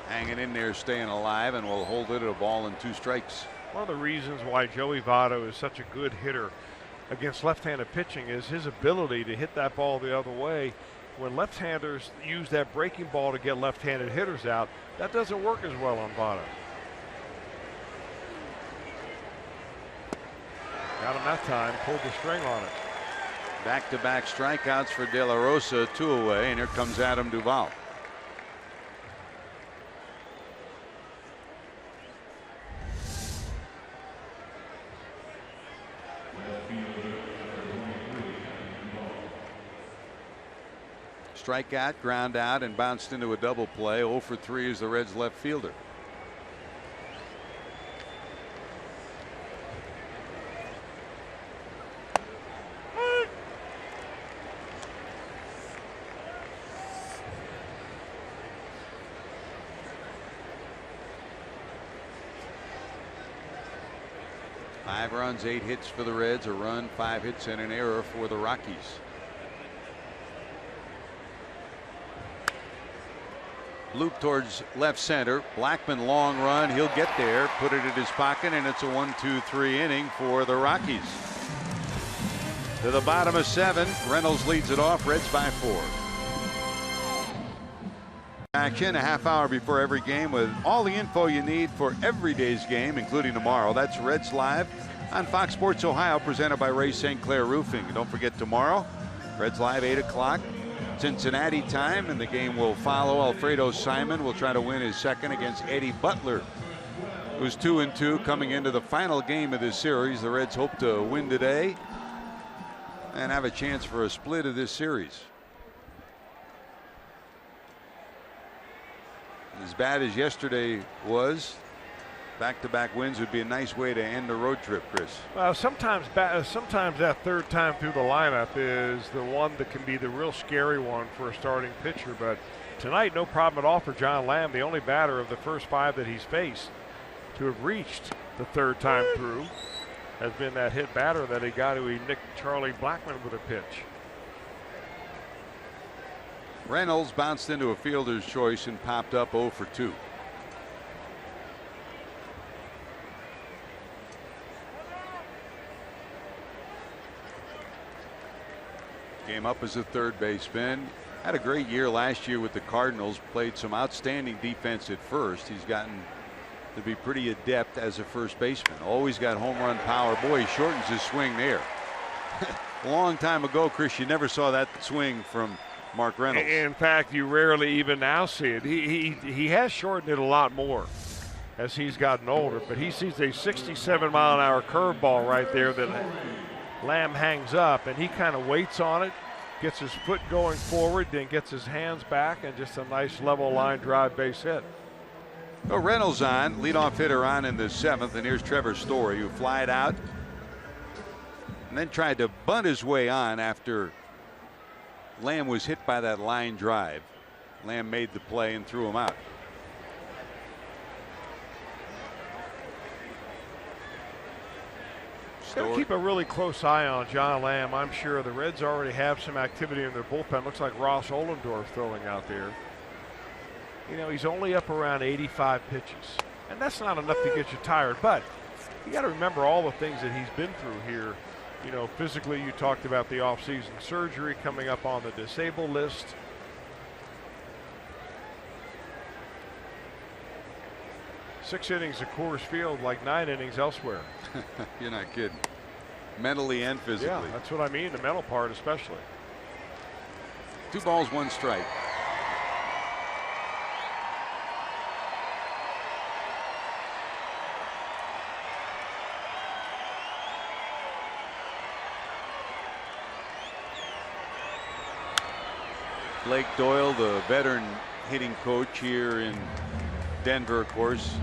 Speaker 1: Hanging in there, staying alive, and will hold it at a ball and 2 strikes.
Speaker 2: One of the reasons why Joey Votto is such a good hitter against left-handed pitching is his ability to hit that ball the other way. When left-handers use that breaking ball to get left-handed hitters out, that doesn't work as well on Votto. Got him that time, pulled the string on it.
Speaker 1: Back-to-back strikeouts for De La Rosa, 2 away, and here comes Adam Duvall. Strikeout, ground out, and bounced into a double play. 0 for 3 is the Reds left fielder. Five runs, 8 hits for the Reds, a run, 5 hits, and an error for the Rockies. Loop towards left center. Blackman long run. He'll get there, put it in his pocket, and it's a 1-2-3 inning for the Rockies. To the bottom of 7. Reynolds leads it off. Reds by 4. Action a half hour before every game with all the info you need for every day's game, including tomorrow. That's Reds Live on Fox Sports Ohio, presented by Ray St. Clair Roofing. Don't forget tomorrow, Reds Live 8 o'clock. Cincinnati time, and the game will follow. Alfredo Simon will try to win his second against Eddie Butler, who's 2-2 coming into the final game of this series. The Reds hope to win today and have a chance for a split of this series. As bad as yesterday was, back-to-back wins would be a nice way to end the road trip, Chris.
Speaker 2: Well, sometimes that third time through the lineup is the one that can be the real scary one for a starting pitcher. But tonight, no problem at all for John Lamb, the only batter of the first 5 that he's faced to have reached the third time through has been that hit batter that he got, who he nicked Charlie Blackmon with a pitch.
Speaker 1: Reynolds bounced into a fielder's choice and popped up 0 for 2. Came up as a third baseman. Had a great year last year with the Cardinals. Played some outstanding defense at first. He's gotten to be pretty adept as a first baseman. Always got home run power. Boy, he shortens his swing there. A long time ago, Chris, you never saw that swing from Mark Reynolds.
Speaker 2: In fact, you rarely even now see it. He has shortened it a lot more as he's gotten older, but he sees a 67-mile-an-hour curveball right there that Lamb hangs up, and he kind of waits on it, gets his foot going forward, then gets his hands back, and just a nice level line drive base hit.
Speaker 1: Well, Reynolds on, leadoff hitter on in the 7th, and here's Trevor Story, who flied out and then tried to bunt his way on after Lamb was hit by that line drive. Lamb made the play and threw him out.
Speaker 2: Got to keep a really close eye on John Lamb. I'm sure the Reds already have some activity in their bullpen. Looks like Ross Ollendorf throwing out there. You know, he's only up around 85 pitches, and that's not enough to get you tired, but you got to remember all the things that he's been through here. You know, physically, you talked about the off-season surgery, coming up on the disabled list. Six innings at Coors Field, like 9 innings elsewhere.
Speaker 1: You're not kidding. Mentally and physically.
Speaker 2: Yeah, that's what I mean, the mental part especially.
Speaker 1: 2 balls, 1 strike. Blake Doyle, the veteran hitting coach here in Denver, of course.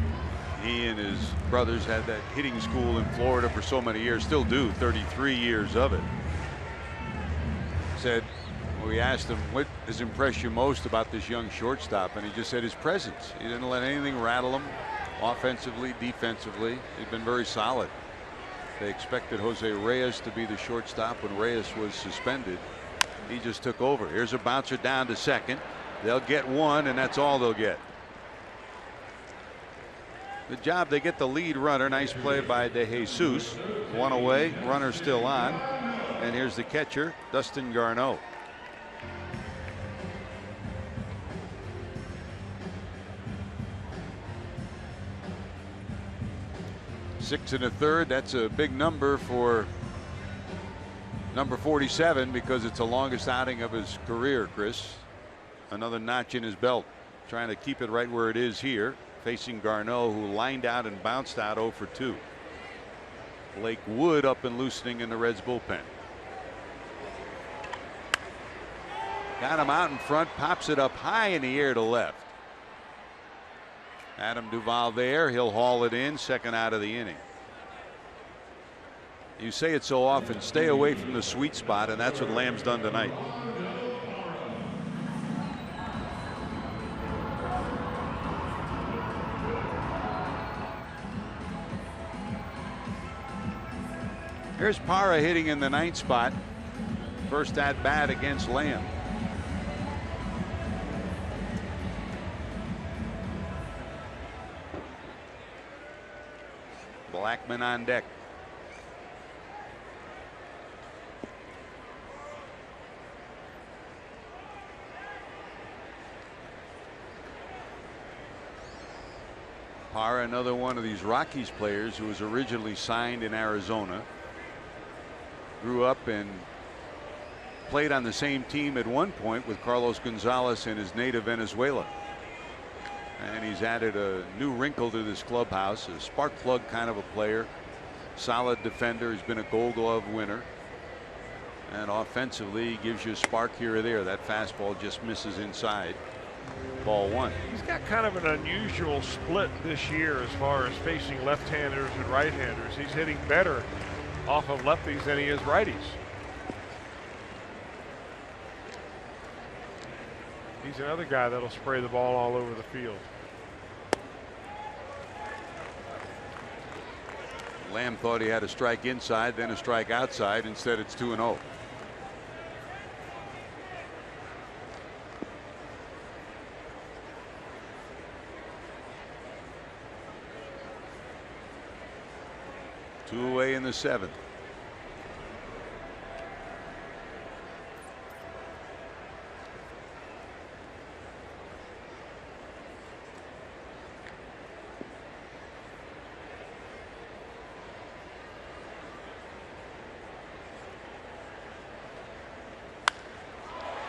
Speaker 1: He and his brothers had that hitting school in Florida for so many years, still do, 33 years of it. Said, we asked him, what has impressed you most about this young shortstop? And he just said his presence. He didn't let anything rattle him, offensively, defensively. He'd been very solid. They expected Jose Reyes to be the shortstop when Reyes was suspended. He just took over. Here's a bouncer down to second. They'll get 1, and that's all they'll get. Good job. They get the lead runner. Nice play by De Jesus. 1 away. Runner still on. And here's the catcher, Dustin Garneau. Six and a third. That's a big number for number 47 because it's the longest outing of his career, Chris. Another notch in his belt. Trying to keep it right where it is here. Facing Garneau, who lined out and bounced out 0 for 2. Blake Wood up and loosening in the Reds bullpen. Got him out in front, pops it up high in the air to left. Adam Duvall there. He'll haul it in, second out of the inning. You say it so often, stay away from the sweet spot, and that's what Lamb's done tonight. Here's Parra hitting in the 9th spot. First at bat against Lamb. Blackmon on deck. Parra, another one of these Rockies players who was originally signed in Arizona. Grew up and played on the same team at one point with Carlos Gonzalez in his native Venezuela. And he's added a new wrinkle to this clubhouse, a spark plug kind of a player, solid defender. He's been a Gold Glove winner. And offensively, he gives you a spark here or there. That fastball just misses inside. Ball one.
Speaker 2: He's got kind of an unusual split this year as far as facing left-handers and right-handers. He's hitting better off of lefties than he is righties. He's another guy that'll spray the ball all over the field.
Speaker 1: Lamb thought he had a strike inside, then a strike outside. Instead, it's 2-0. Two away in the seventh.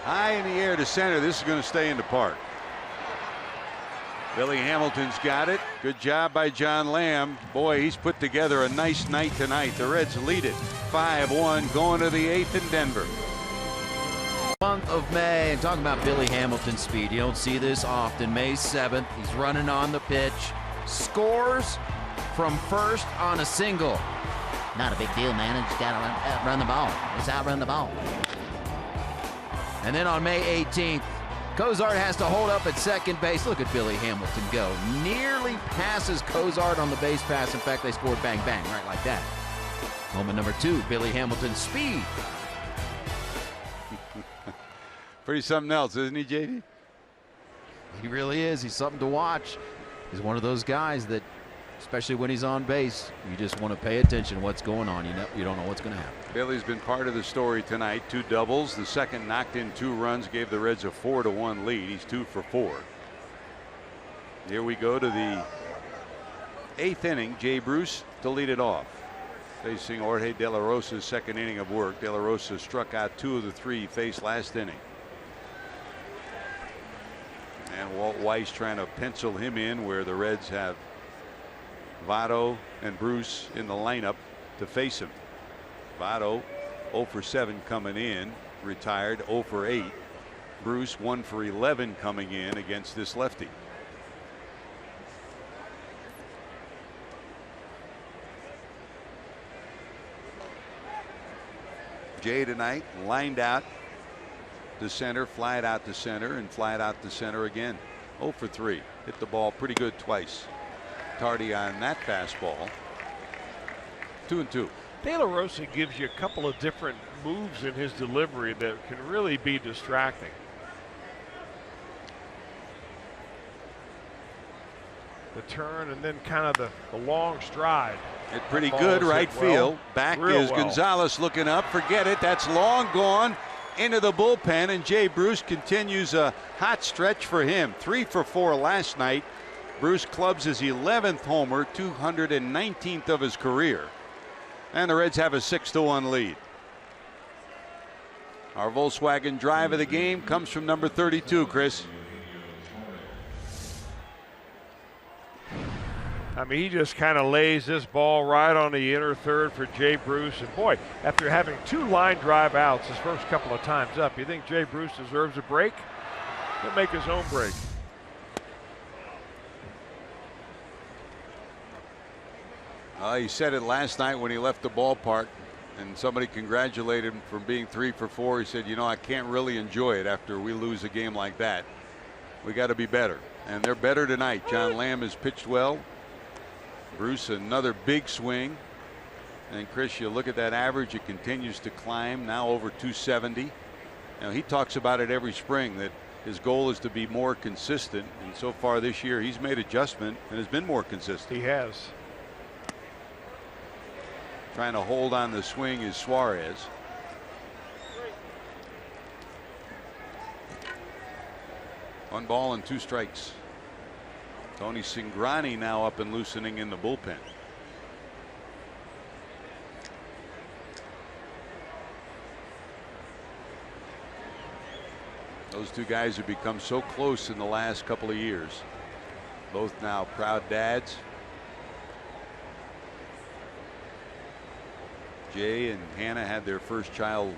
Speaker 1: High in the air to center. This is going to stay in the park. Billy Hamilton's got it. Good job by John Lamb. Boy, he's put together a nice night tonight. The Reds lead it 5-1 going to the eighth in Denver.
Speaker 3: Month of May, and talking about Billy Hamilton's speed, you don't see this often. May 7th, he's running on the pitch, scores from first on a single.
Speaker 6: Not a big deal, man. Just gotta run the ball. Just outrun the ball.
Speaker 3: And then on May 18th, Cozart has to hold up at second base. Look at Billy Hamilton go. Nearly passes Cozart on the base pass. In fact, they scored bang, bang, right like that. Moment number 2, Billy Hamilton's speed.
Speaker 1: Pretty something else, isn't he, JD?
Speaker 3: He really is. He's something to watch. He's one of those guys that, especially when he's on base, you just want to pay attention to what's going on. You don't know what's going to happen.
Speaker 1: Billy's been part of the story tonight. 2 doubles. The second knocked in 2 runs, gave the Reds a 4-1 lead. He's 2 for 4. Here we go to the 8th inning. Jay Bruce to lead it off, facing Jorge De La Rosa's second inning of work. De La Rosa struck out 2 of the 3 he faced last inning. And Walt Weiss trying to pencil him in where the Reds have Votto and Bruce in the lineup to face him. Votto 0 for 7 coming in, retired 0 for 8. Bruce 1 for 11 coming in against this lefty. Jay tonight lined out to center, flied out to center, and flied out to center again. 0 for 3. Hit the ball pretty good twice. Tardy on that fastball. 2-2.
Speaker 2: De La Rosa gives you a couple of different moves in his delivery that can really be distracting. The turn and then kind of the long stride.
Speaker 1: Hit pretty good right field. Back is Gonzalez looking up. Forget it. That's long gone into the bullpen, and Jay Bruce continues a hot stretch for him. 3 for 4 last night. Bruce clubs his 11th homer, 219th of his career. And the Reds have a 6-1 lead. Our Volkswagen drive of the game comes from number 32, Chris.
Speaker 2: I mean, he just kind of lays this ball right on the inner third for Jay Bruce. And boy, after having 2 line drive outs his first couple of times up, you think Jay Bruce deserves a break? He'll make his own break.
Speaker 1: He said it last night when he left the ballpark, and somebody congratulated him for being 3 for 4. He said, you know, I can't really enjoy it after we lose a game like that. We got to be better, and they're better tonight. John Lamb has pitched well. Bruce another big swing, and Chris, you look at that average, it continues to climb, now over 270. Now he talks about it every spring that his goal is to be more consistent, and so far this year he's made adjustment and has been more consistent.
Speaker 2: He has.
Speaker 1: Trying to hold on the swing is Suarez. One ball and 2 strikes. Tony Cingrani now up and loosening in the bullpen. Those two guys have become so close in the last couple of years. Both now proud dads. Jay and Hannah had their first child,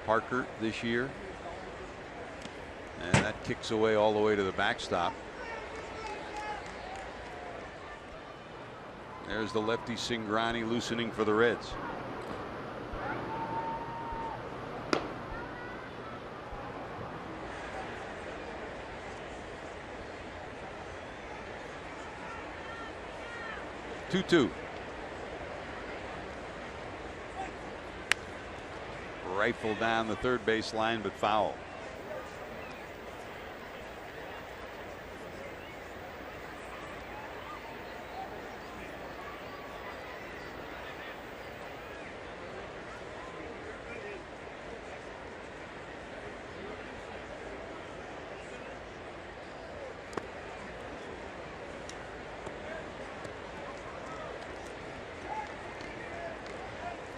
Speaker 1: Parker, this year. And that kicks away all the way to the backstop. There's the lefty Singrani loosening for the Reds. Two. Rifle down the third base line, but foul.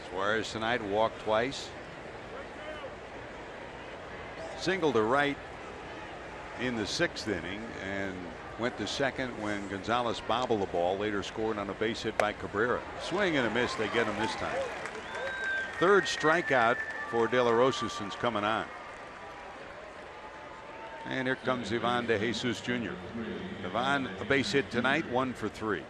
Speaker 1: Suarez tonight walked twice. Single to right in the sixth inning and went to second when Gonzalez bobbled the ball, later scored on a base hit by Cabrera. Swing and a miss, they get him this time. Third strikeout for De La Rosa since coming on. And here comes Ivan De Jesus Jr. Ivan, a base hit tonight, 1 for 3.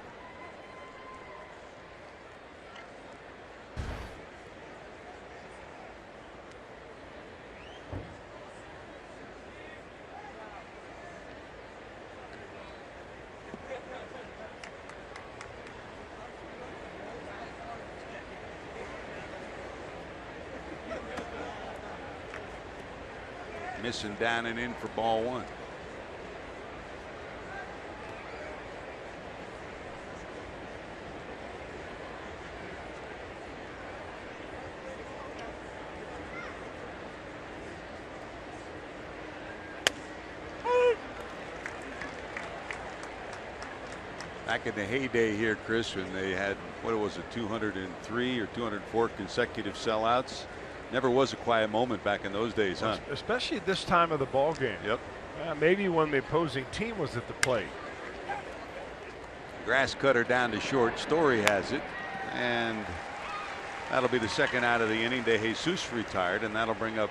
Speaker 1: Missing down and in for ball 1. Back in the heyday here, Chris, when they had, what was it, 203 or 204 consecutive sellouts. Never was a quiet moment back in those days, huh?
Speaker 2: Especially this time of the ball game.
Speaker 1: Yep.
Speaker 2: Maybe when the opposing team was at the plate.
Speaker 1: Grass cutter down to short. Story has it, and that'll be the second out of the inning. De Jesus retired, and that'll bring up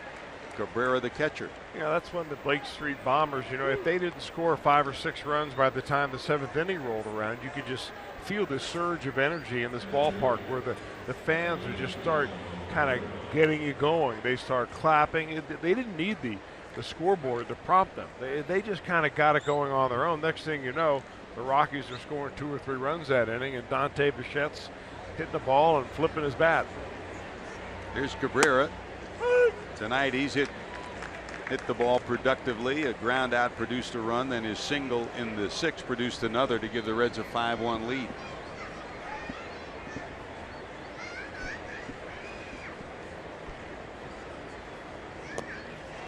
Speaker 1: Cabrera, the catcher.
Speaker 2: Yeah, that's when the Blake Street Bombers, you know, if they didn't score 5 or 6 runs by the time the 7th inning rolled around, you could just feel the surge of energy in this ballpark where the fans would just start kind of getting you going. They start clapping. They didn't need the scoreboard to prompt them. They just kind of got it going on their own. Next thing you know, the Rockies are scoring 2 or 3 runs that inning, and Dante Bichette's hitting the ball and flipping his bat.
Speaker 1: Here's Cabrera. Tonight he's hit the ball productively. A ground out produced a run, then his single in the 6th produced another to give the Reds a 5-1 lead.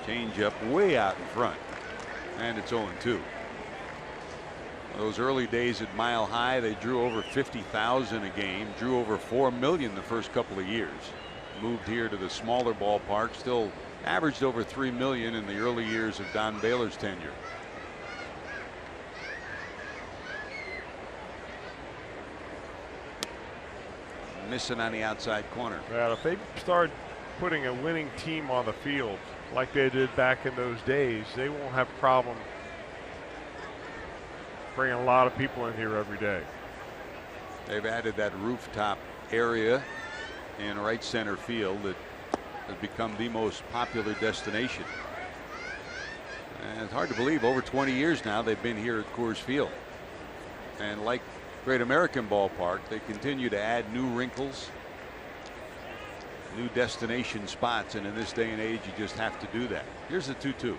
Speaker 1: Change up way out in front, and it's 0-2. Those early days at Mile High, they drew over 50,000 a game, drew over 4 million the first couple of years. Moved here to the smaller ballpark, still averaged over 3 million in the early years of Don Baylor's tenure. Missing on the outside corner.
Speaker 2: Well, if they start putting a winning team on the field like they did back in those days, they won't have a problem bringing a lot of people in here every day.
Speaker 1: They've added that rooftop area in right center field that has become the most popular destination. And it's hard to believe, over 20 years now they've been here at Coors Field. And like Great American Ballpark, they continue to add new wrinkles, new destination spots, and in this day and age you just have to do that. Here's the 2-2.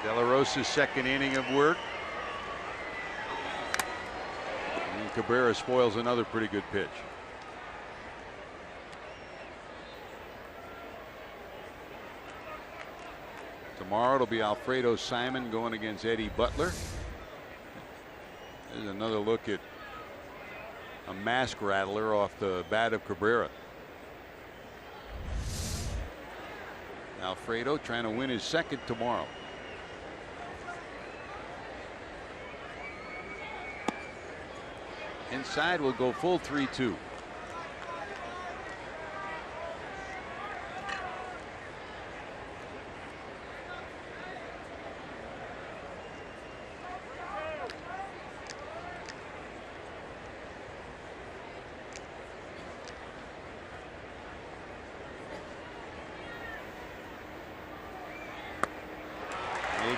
Speaker 1: De La Rosa's second inning of work. And Cabrera spoils another pretty good pitch. Tomorrow it'll be Alfredo Simon going against Eddie Butler. There's another look at a mask rattler off the bat of Cabrera. Alfredo trying to win his second tomorrow. Inside will go full 3-2.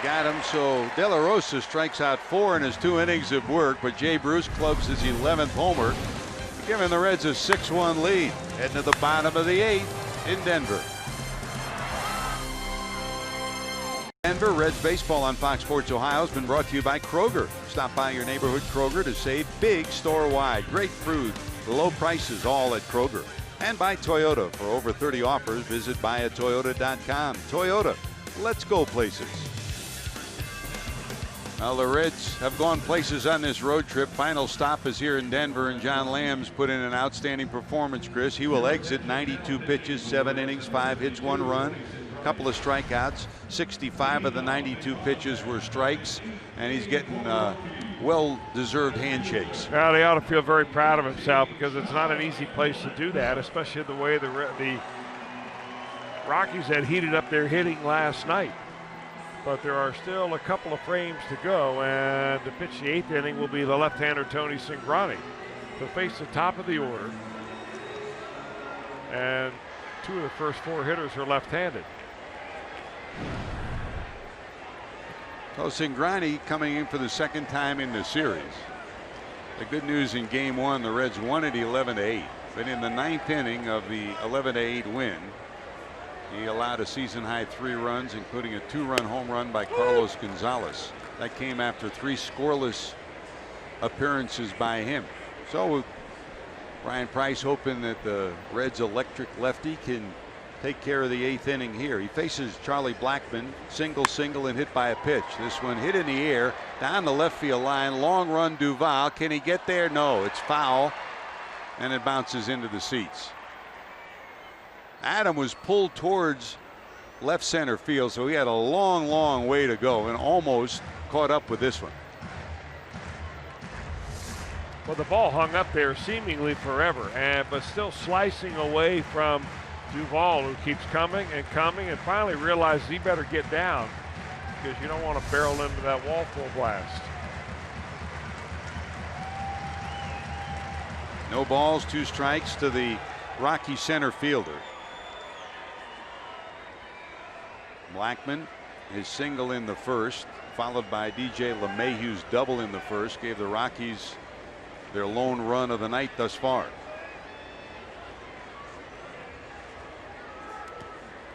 Speaker 1: Got him, so De La Rosa strikes out 4 in his 2 innings of work, but Jay Bruce clubs his 11th homer, giving the Reds a 6-1 lead. Heading to the bottom of the 8th in Denver. Denver Reds baseball on Fox Sports Ohio has been brought to you by Kroger. Stop by your neighborhood Kroger to save big store-wide. Great food, low prices, all at Kroger. And by Toyota. For over 30 offers, visit buyatoyota.com. Toyota, let's go places. Well, the Reds have gone places on this road trip. Final stop is here in Denver, and John Lamb's put in an outstanding performance, Chris. He will exit 92 pitches, 7 innings, 5 hits, 1 run, a couple of strikeouts. 65 of the 92 pitches were strikes, and he's getting well-deserved handshakes.
Speaker 2: Well, he ought to feel very proud of himself because it's not an easy place to do that, especially the way the Rockies had heated up their hitting last night. But there are still a couple of frames to go, and to pitch the 8th inning will be the left-hander Tony Cingrani to face the top of the order. And 2 of the first 4 hitters are left-handed.
Speaker 1: So Cingrani coming in for the second time in the series. The good news in game 1, the Reds won it 11-8. But in the 9th inning of the 11-8 win, he allowed a season-high 3 runs, including a 2-run home run by Carlos Gonzalez. That came after 3 scoreless appearances by him. So Ryan Price hoping that the Reds' electric lefty can take care of the 8th inning here. He faces Charlie Blackmon, single, and hit by a pitch. This one hit in the air, down the left field line, long run Duval. Can he get there? No, it's foul, and it bounces into the seats. Adam was pulled towards left center field, so he had a long way to go and almost caught up with this one.
Speaker 2: Well, the ball hung up there seemingly forever, but still slicing away from Duval, who keeps coming and finally realizes he better get down because you don't want to barrel into that wall full blast.
Speaker 1: No balls, 2 strikes to the Rocky center fielder. Blackmon, his single in the first, followed by DJ LeMahieu's double in the first, gave the Rockies their lone run of the night thus far.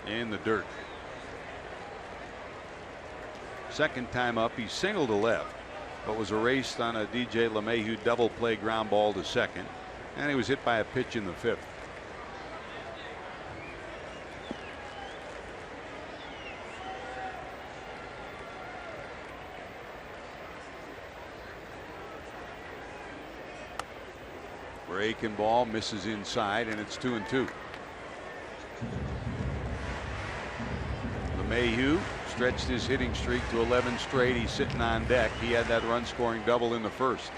Speaker 1: In the dirt. Second time up, he singled to left, but was erased on a DJ LeMahieu double play ground ball to second, and he was hit by a pitch in the 5th. Breaking ball misses inside, and it's 2-2. LeMahieu stretched his hitting streak to 11 straight. He's sitting on deck. He had that run scoring double in the first.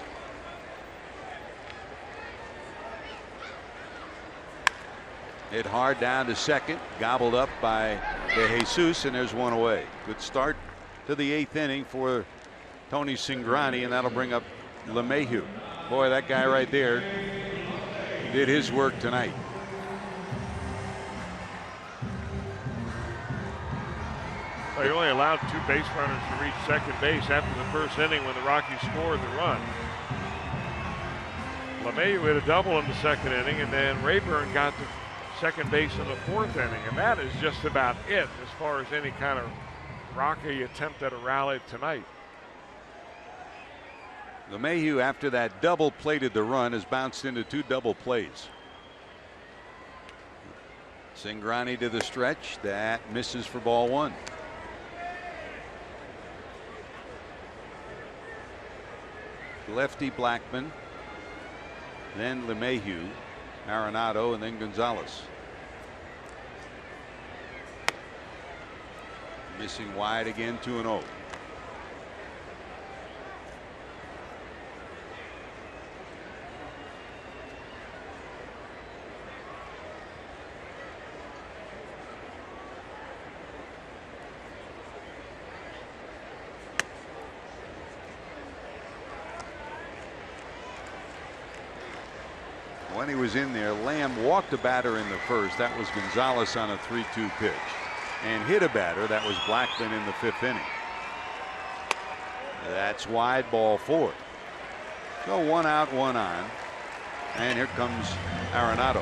Speaker 1: Hit hard down to second, gobbled up by De Jesus, and there's one away. Good start to the 8th inning for Tony Cingrani, and that'll bring up LeMahieu. Boy, that guy right there did his work tonight.
Speaker 2: Well, he only allowed 2 base runners to reach second base after the first inning when the Rockies scored the run. LeMahieu hit a double in the second inning, and then Rayburn got to second base in the 4th inning, and that is just about it as far as any kind of Rocky attempt at a rally tonight.
Speaker 1: LeMahieu, after that double plated the run, has bounced into 2 double plays. Cingrani to the stretch. That misses for ball 1. Lefty Blackman, then LeMahieu, Arenado, and then Gonzalez. Missing wide again, 2-0. When he was in there, Lamb walked a batter in the first. That was Gonzalez on a 3-2 pitch. And hit a batter. That was Blackman in the 5th inning. That's wide, ball 4. So 1 out, 1 on. And here comes Arenado.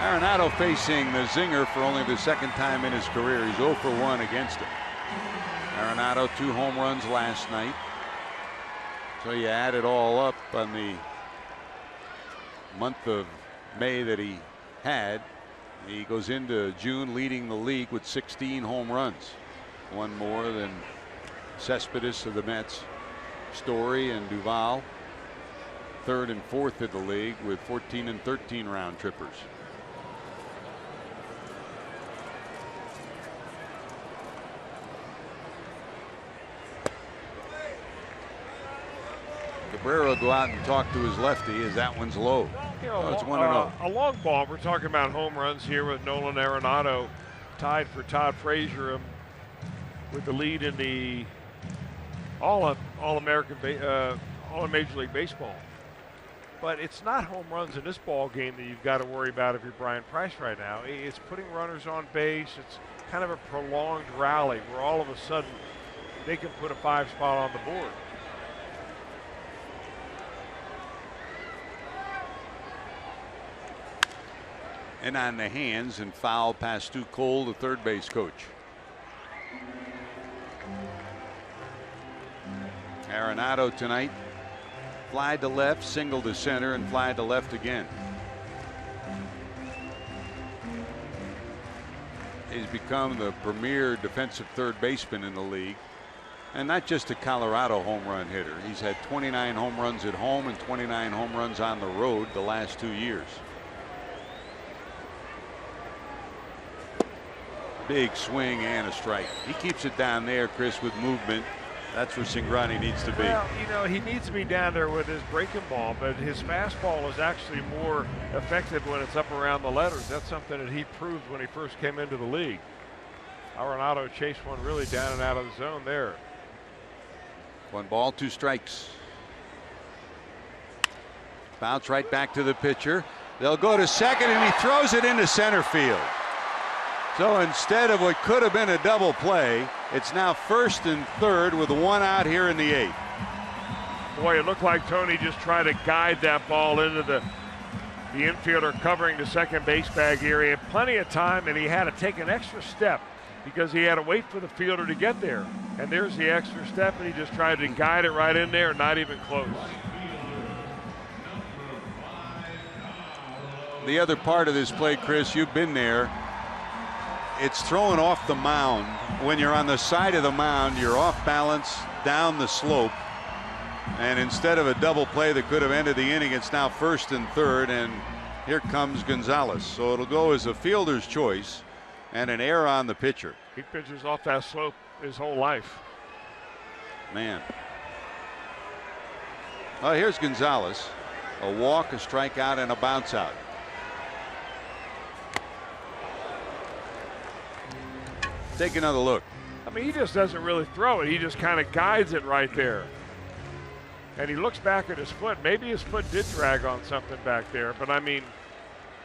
Speaker 1: Arenado facing the zinger for only the 2nd time in his career. He's 0 for 1 against him. Arenado 2 home runs last night. So you add it all up on the month of May that he had. He goes into June leading the league with 16 home runs. 1 more than Cespedes of the Mets, Story and Duvall. 3rd and 4th in the league with 14 and 13 round trippers. Cabrera go out and talk to his lefty as that one's low.
Speaker 2: You know,
Speaker 1: it's 1-0.
Speaker 2: A long ball. We're talking about home runs here with Nolan Arenado tied for Todd Frazier with the lead in the All-American, All Major League Baseball. But it's not home runs in this ball game that you've got to worry about if you're Brian Price right now. It's putting runners on base. It's kind of a prolonged rally where all of a sudden they can put a 5 spot on the board.
Speaker 1: And on the hands and foul past Stu Cole, the third base coach. Arenado tonight, fly to left, single to center, and fly to left again. He's become the premier defensive third baseman in the league, and not just a Colorado home run hitter. He's had 29 home runs at home and 29 home runs on the road the last 2 years. Big swing and a strike. He keeps it down there, Chris, with movement. That's where Cingrani needs to be.
Speaker 2: Well, you know, he needs to be down there with his breaking ball, but his fastball is actually more effective when it's up around the letters. That's something that he proved when he first came into the league. Arenado chased one really down and out of the zone there.
Speaker 1: 1 ball, 2 strikes. Bounce right back to the pitcher. They'll go to second, and he throws it into center field. So instead of what could have been a double play, it's now 1st and 3rd with 1 out here in the 8th.
Speaker 2: Boy, it looked like Tony just tried to guide that ball into the infielder covering the second base bag area. Plenty of time, and he had to take an extra step because he had to wait for the fielder to get there. And there's the extra step, and he just tried to guide it right in there, not even close.
Speaker 1: The other part of this play, Chris, you've been there. It's thrown off the mound. When you're on the side of the mound, you're off balance down the slope. And instead of a double play that could have ended the inning, it's now 1st and 3rd, and here comes Gonzalez. So it'll go as a fielder's choice and an error on the pitcher.
Speaker 2: He pitches off that slope his whole life.
Speaker 1: Man. Oh, here's Gonzalez. A walk, a strikeout, and a bounce out. Take another look.
Speaker 2: I mean, he just doesn't really throw it. He just kind of guides it right there. And he looks back at his foot. Maybe his foot did drag on something back there. But, I mean,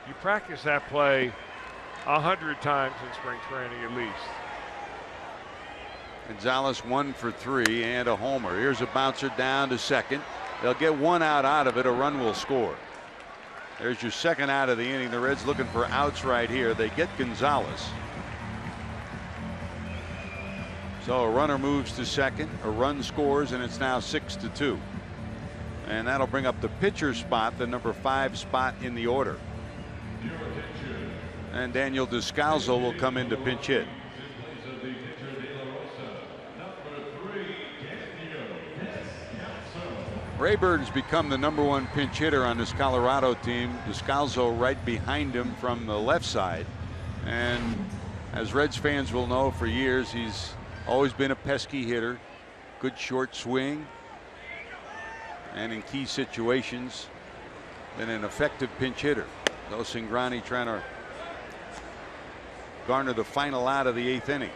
Speaker 2: you practice that play 100 times in spring training at least.
Speaker 1: Gonzalez 1 for 3 and a homer. Here's a bouncer down to second. They'll get one out of it. A run will score. There's your second out of the inning. The Reds looking for outs right here. They get Gonzalez. So a runner moves to second, a run scores, and it's now 6-2. And that'll bring up the pitcher spot, the number 5 spot in the order. And Daniel Descalzo will come in to pinch hit. Rayburn's become the number 1 pinch hitter on this Colorado team. Descalzo right behind him from the left side. And as Reds fans will know, for years he's always been a pesky hitter, good short swing, and in key situations been an effective pinch hitter. Though Cingrani trying to garner the final out of the 8th inning.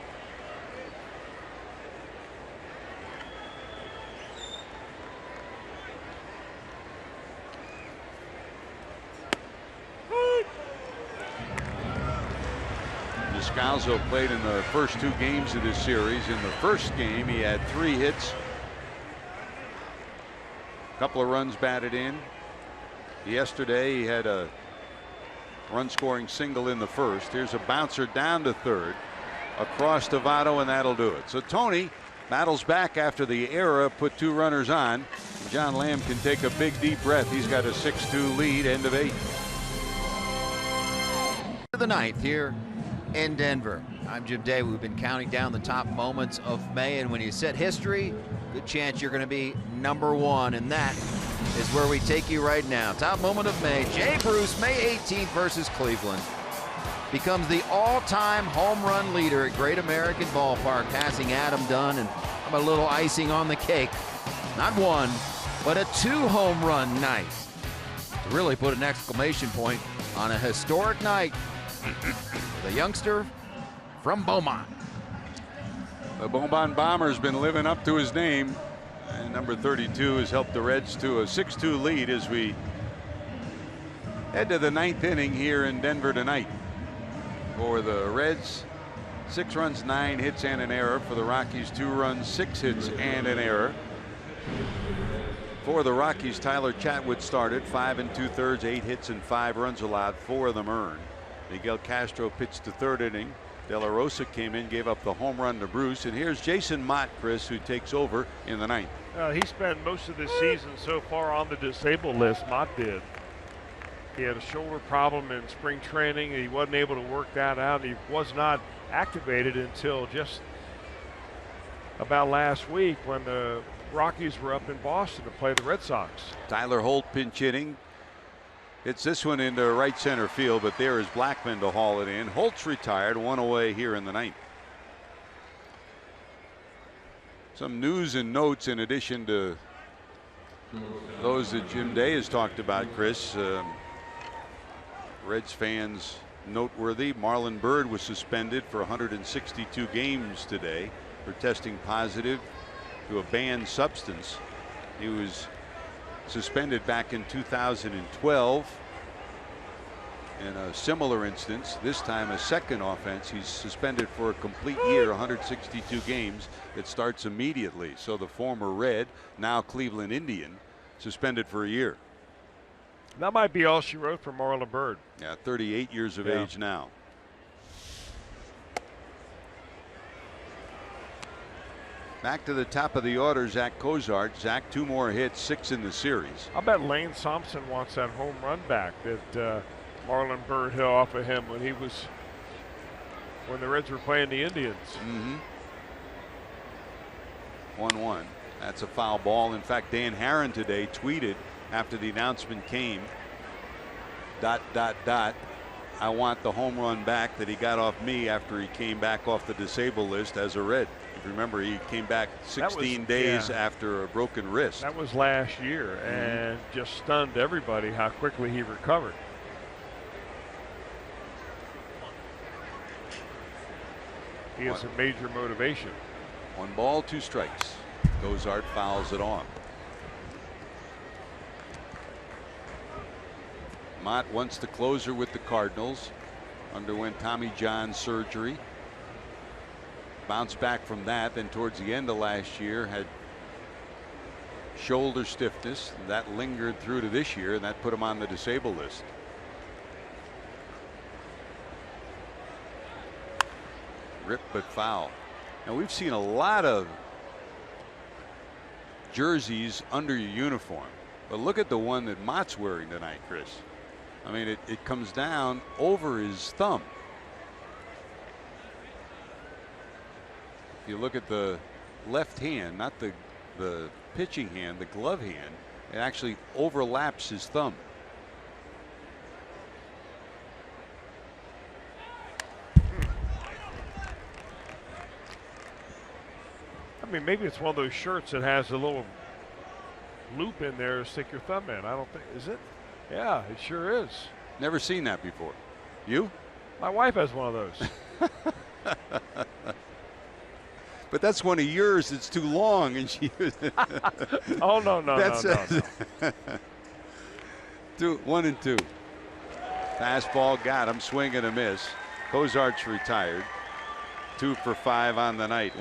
Speaker 1: Descalzo played in the first 2 games of this series. In the first game, he had 3 hits, a couple of runs batted in. Yesterday, he had a run scoring single in the first. Here's a bouncer down to third, across to Votto, and that'll do it. So Tony battles back after the error, put 2 runners on. John Lamb can take a big deep breath. He's got a 6-2 lead, end of 8.
Speaker 3: The 9th here in Denver. I'm Jim Day. We've been counting down the top moments of May, and when you set history, good chance you're going to be number 1, and that is where we take you right now. Top moment of May. Jay Bruce, May 18th versus Cleveland, becomes the all-time home run leader at Great American Ballpark, passing Adam Dunn, and I'm a little icing on the cake. Not 1, but a 2 home run night to really put an exclamation point on a historic night. The youngster from Beaumont.
Speaker 1: The Beaumont Bomber's been living up to his name, and number 32 has helped the Reds to a 6-2 lead as we head to the 9th inning here in Denver tonight. For the Reds, 6 runs, 9 hits, and an error. For the Rockies, 2 runs, 6 hits, and an error. For the Rockies, Tyler Chatwood started, 5 2/3, 8 hits and 5 runs allowed, 4 of them earned. Miguel Castro pitched the 3rd inning. De La Rosa came in, gave up the home run to Bruce, and here's Jason Mott, Chris, who takes over in the 9th.
Speaker 2: He spent most of this season so far on the disabled list. Mott did. He had a shoulder problem in spring training. He wasn't able to work that out. He was not activated until just about last week when the Rockies were up in Boston to play the Red Sox.
Speaker 1: Tyler Holt pinch hitting. It's this one into right center field, but there is Blackman to haul it in. Holt's retired, 1 away here in the 9th. Some news and notes in addition to those that Jim Day has talked about, Chris. Reds fans noteworthy. Marlon Byrd was suspended for 162 games today for testing positive to a banned substance. He was suspended back in 2012 in a similar instance, this time a second offense. He's suspended for a complete year, 162 games. That starts immediately. So the former Red, now Cleveland Indian, suspended for a year.
Speaker 2: That might be all she wrote for Marlon Byrd.
Speaker 1: Yeah, 38 years of age now. Back to the top of the order, Zach Cozart. Zach, 2 more hits, 6 in the series.
Speaker 2: I bet Lane Thompson wants that home run back that Marlon Byrd hit off of him when the Reds were playing the Indians.
Speaker 1: 1-1. That's a foul ball. In fact, Dan Harron today tweeted after the announcement came, ... I want the home run back that he got off me after he came back off the disabled list as a Red. If you remember, he came back 16 days after a broken wrist.
Speaker 2: That was last year, and just stunned everybody how quickly he recovered. He has a major motivation.
Speaker 1: 1 ball, 2 strikes. Cozart fouls it off. Mott, once the closer with the Cardinals, underwent Tommy John surgery. bounced back from that. Then towards the end of last year had shoulder stiffness that lingered through to this year, and that put him on the disabled list. Rip but foul. Now we've seen a lot of jerseys under your uniform, but look at the one that Mott's wearing tonight, Chris. I mean, it comes down over his thumb. If you look at the left hand, not the pitching hand, the glove hand, it actually overlaps his thumb.
Speaker 2: I mean, maybe it's one of those shirts that has a little loop in there to stick your thumb in. I don't think, is it? Yeah, it sure is.
Speaker 1: Never seen that before. You?
Speaker 2: My wife has one of those.
Speaker 1: But that's one of yours. It's too long, and she.
Speaker 2: Oh no.
Speaker 1: Two, 1 and 2. Fastball got him. Swing and a miss. Cozart's retired. 2 for 5 on the night.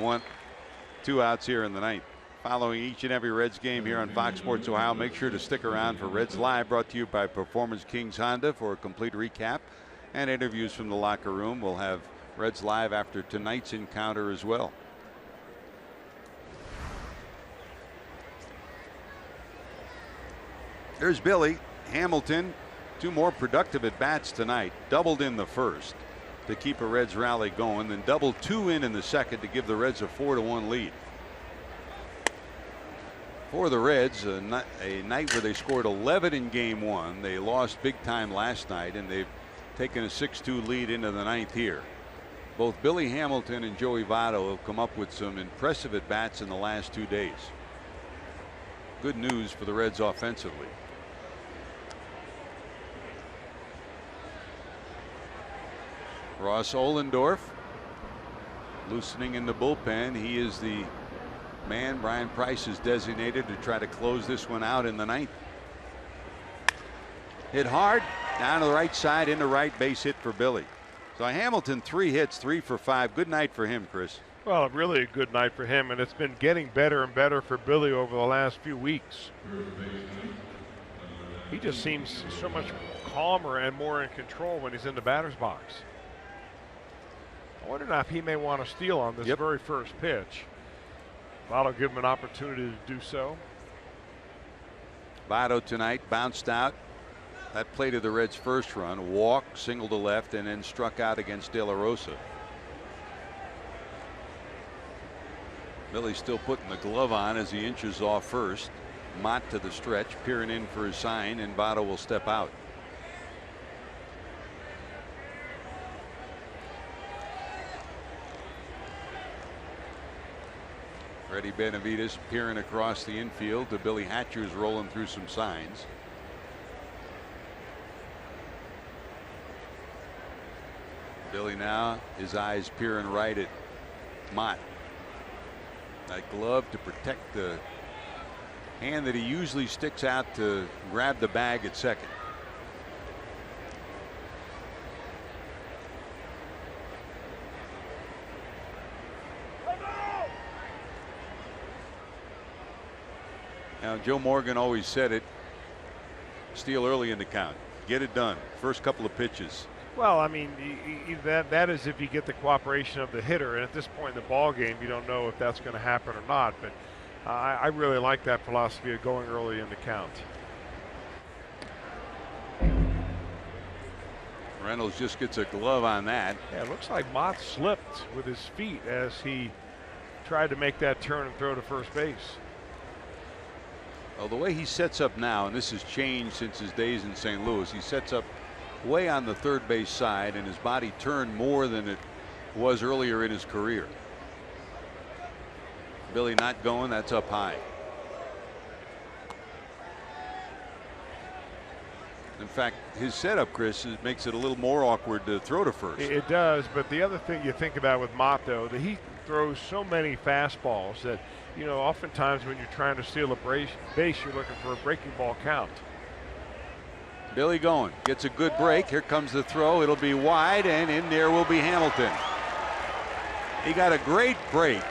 Speaker 1: 2 outs here in the ninth. Following each and every Reds game here on Fox Sports Ohio, make sure to stick around for Reds Live, brought to you by Performance Kings Honda, for a complete recap and interviews from the locker room. We'll have Reds Live after tonight's encounter as well. There's Billy Hamilton. 2 more productive at bats tonight. Doubled in the first to keep a Reds rally going, then doubled 2 in the second to give the Reds a 4-1 lead. For the Reds, a night where they scored 11 in game 1. They lost big time last night, and they've taken a 6-2 lead into the ninth here. Both Billy Hamilton and Joey Votto have come up with some impressive at bats in the last 2 days. Good news for the Reds offensively. Ross Ohlendorf loosening in the bullpen. He is the man Brian Price has designated to try to close this one out in the ninth. Hit hard down to the right side, into right, base hit for Billy. So Hamilton, 3 hits, 3 for 5. Good night for him, Chris.
Speaker 2: Well, really a good night for him, and it's been getting better and better for Billy over the last few weeks. He just seems so much calmer and more in control when he's in the batter's box. I wonder if he may want to steal on this very first pitch. Votto give him an opportunity to do so.
Speaker 1: Votto tonight bounced out. That play to the Reds' first run. Walk, single to left, and then struck out against De La Rosa. Billy's still putting the glove on as he inches off first. Mott to the stretch, peering in for his sign, and Votto will step out. Freddie Benavides peering across the infield to Billy Hatcher's rolling through some signs. Billy now, his eyes peering right at Mott. That glove to protect the hand that he usually sticks out to grab the bag at second. Now, Joe Morgan always said it, steal early in the count, get it done, first couple of pitches.
Speaker 2: Well, I mean, that is if you get the cooperation of the hitter, and at this point in the ball game, you don't know if that's going to happen or not. But I really like that philosophy of going early in the count.
Speaker 1: Reynolds just gets a glove on that.
Speaker 2: Yeah, it looks like Mott slipped with his feet as he tried to make that turn and throw to first base.
Speaker 1: Well, the way he sets up now, and this has changed since his days in St. Louis, he sets up way on the third base side, and his body turned more than it was earlier in his career. Billy not going, that's up high. In fact, his setup, Chris, makes it a little more awkward to throw to first.
Speaker 2: It does, but the other thing you think about with Mott, though, that he throws so many fastballs that, you know, oftentimes when you're trying to steal a base, you're looking for a breaking ball count.
Speaker 1: Billy going, gets a good break. Here comes the throw. It'll be wide, and in there will be Hamilton. He got a great break,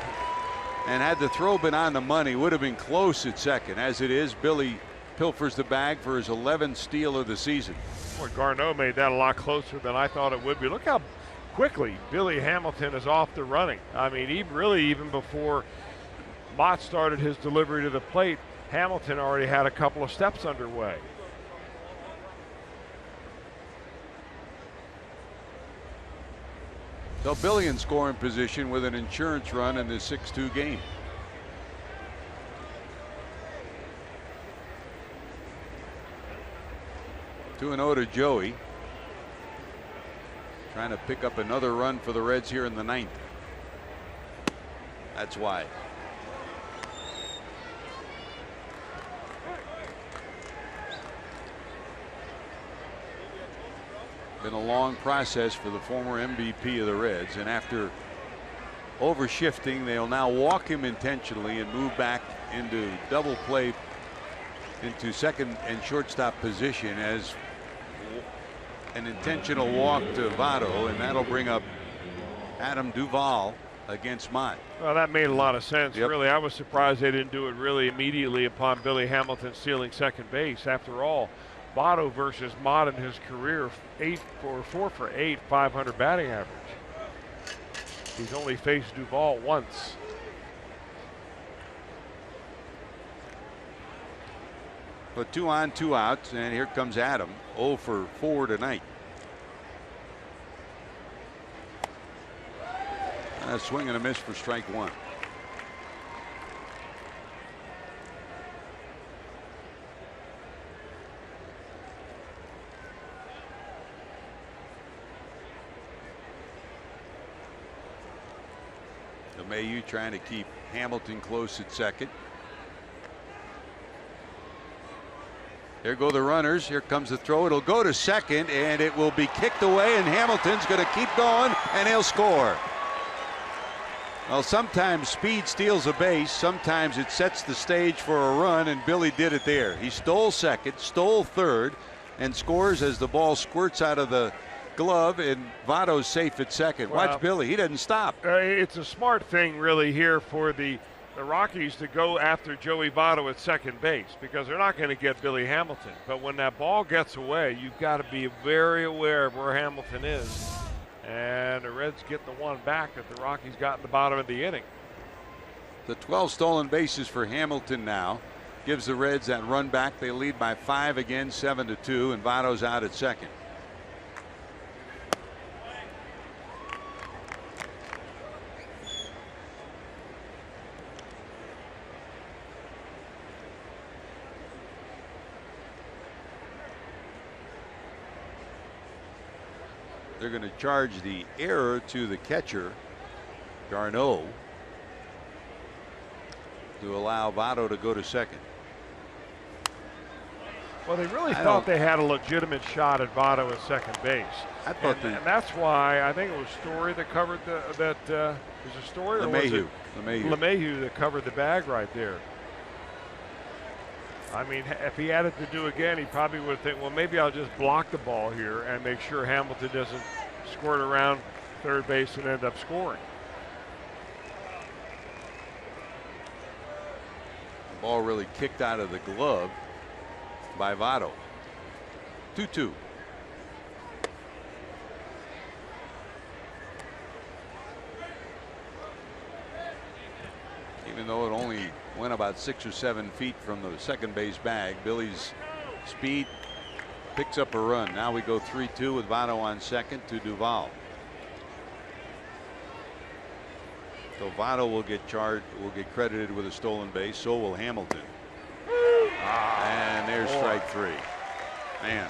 Speaker 1: and had the throw been on the money, would have been close at second. As it is, Billy pilfers the bag for his 11th steal of the season.
Speaker 2: Boy, Garneau made that a lot closer than I thought it would be. Look how quickly Billy Hamilton is off the running. I mean, even before Mott started his delivery to the plate, Hamilton already had a couple of steps underway.
Speaker 1: So Billy in scoring position with an insurance run in the 6-2 game. Two and 0 to Joey. Trying to pick up another run for the Reds here in the 9th. That's wide. Been a long process for the former MVP of the Reds, and after overshifting, they'll now walk him intentionally and move back into double play into second and shortstop position as an intentional walk to Votto, and that'll bring up Adam Duvall against Mott.
Speaker 2: Well, that made a lot of sense.
Speaker 1: Yep.
Speaker 2: Really, I was surprised they didn't do it really immediately upon Billy Hamilton stealing second base. After all, Votto versus Mott in his career, 4 for 8, 500 batting average. He's only faced Duvall once.
Speaker 1: But 2 on, 2 outs, and here comes Adam, 0 for 4 tonight. A swing and a miss for strike 1. Mayu trying to keep Hamilton close at second. There go the runners. Here comes the throw. It'll go to second, and it will be kicked away, and Hamilton's going to keep going, and he'll score. Well, sometimes speed steals a base. Sometimes it sets the stage for a run, and Billy did it there. He stole second, stole third, and scores as the ball squirts out of the glove, and Votto's safe at second.
Speaker 2: Well,
Speaker 1: watch Billy. He doesn't stop.
Speaker 2: It's a smart thing really here for the Rockies to go after Joey Votto at second base, because they're not going to get Billy Hamilton. But when that ball gets away, you've got to be very aware of where Hamilton is. And the Reds get the one back that the Rockies got in the bottom of the inning.
Speaker 1: The 12 stolen bases for Hamilton now gives the Reds that run back. They lead by 5 again, 7-2, and Votto's out at second. They're going to charge the error to the catcher, Garneau, to allow Votto to go to second.
Speaker 2: Well, they really thought they had a legitimate shot at Votto at second base.
Speaker 1: I thought
Speaker 2: and that's why I think it was Story that covered was it Story or was it LeMahieu that covered the bag right there. I mean, if he had it to do again, he probably would think, well, maybe I'll just block the ball here and make sure Hamilton doesn't squirt around third base and end up scoring.
Speaker 1: The ball really kicked out of the glove by Votto. 2-2. Even though it only went about 6 or 7 feet from the second base bag, Billy's speed picks up a run. Now we go 3-2 with Votto on second to Duvall. So Votto will get credited with a stolen base. So will Hamilton. And there's strike 3. Man,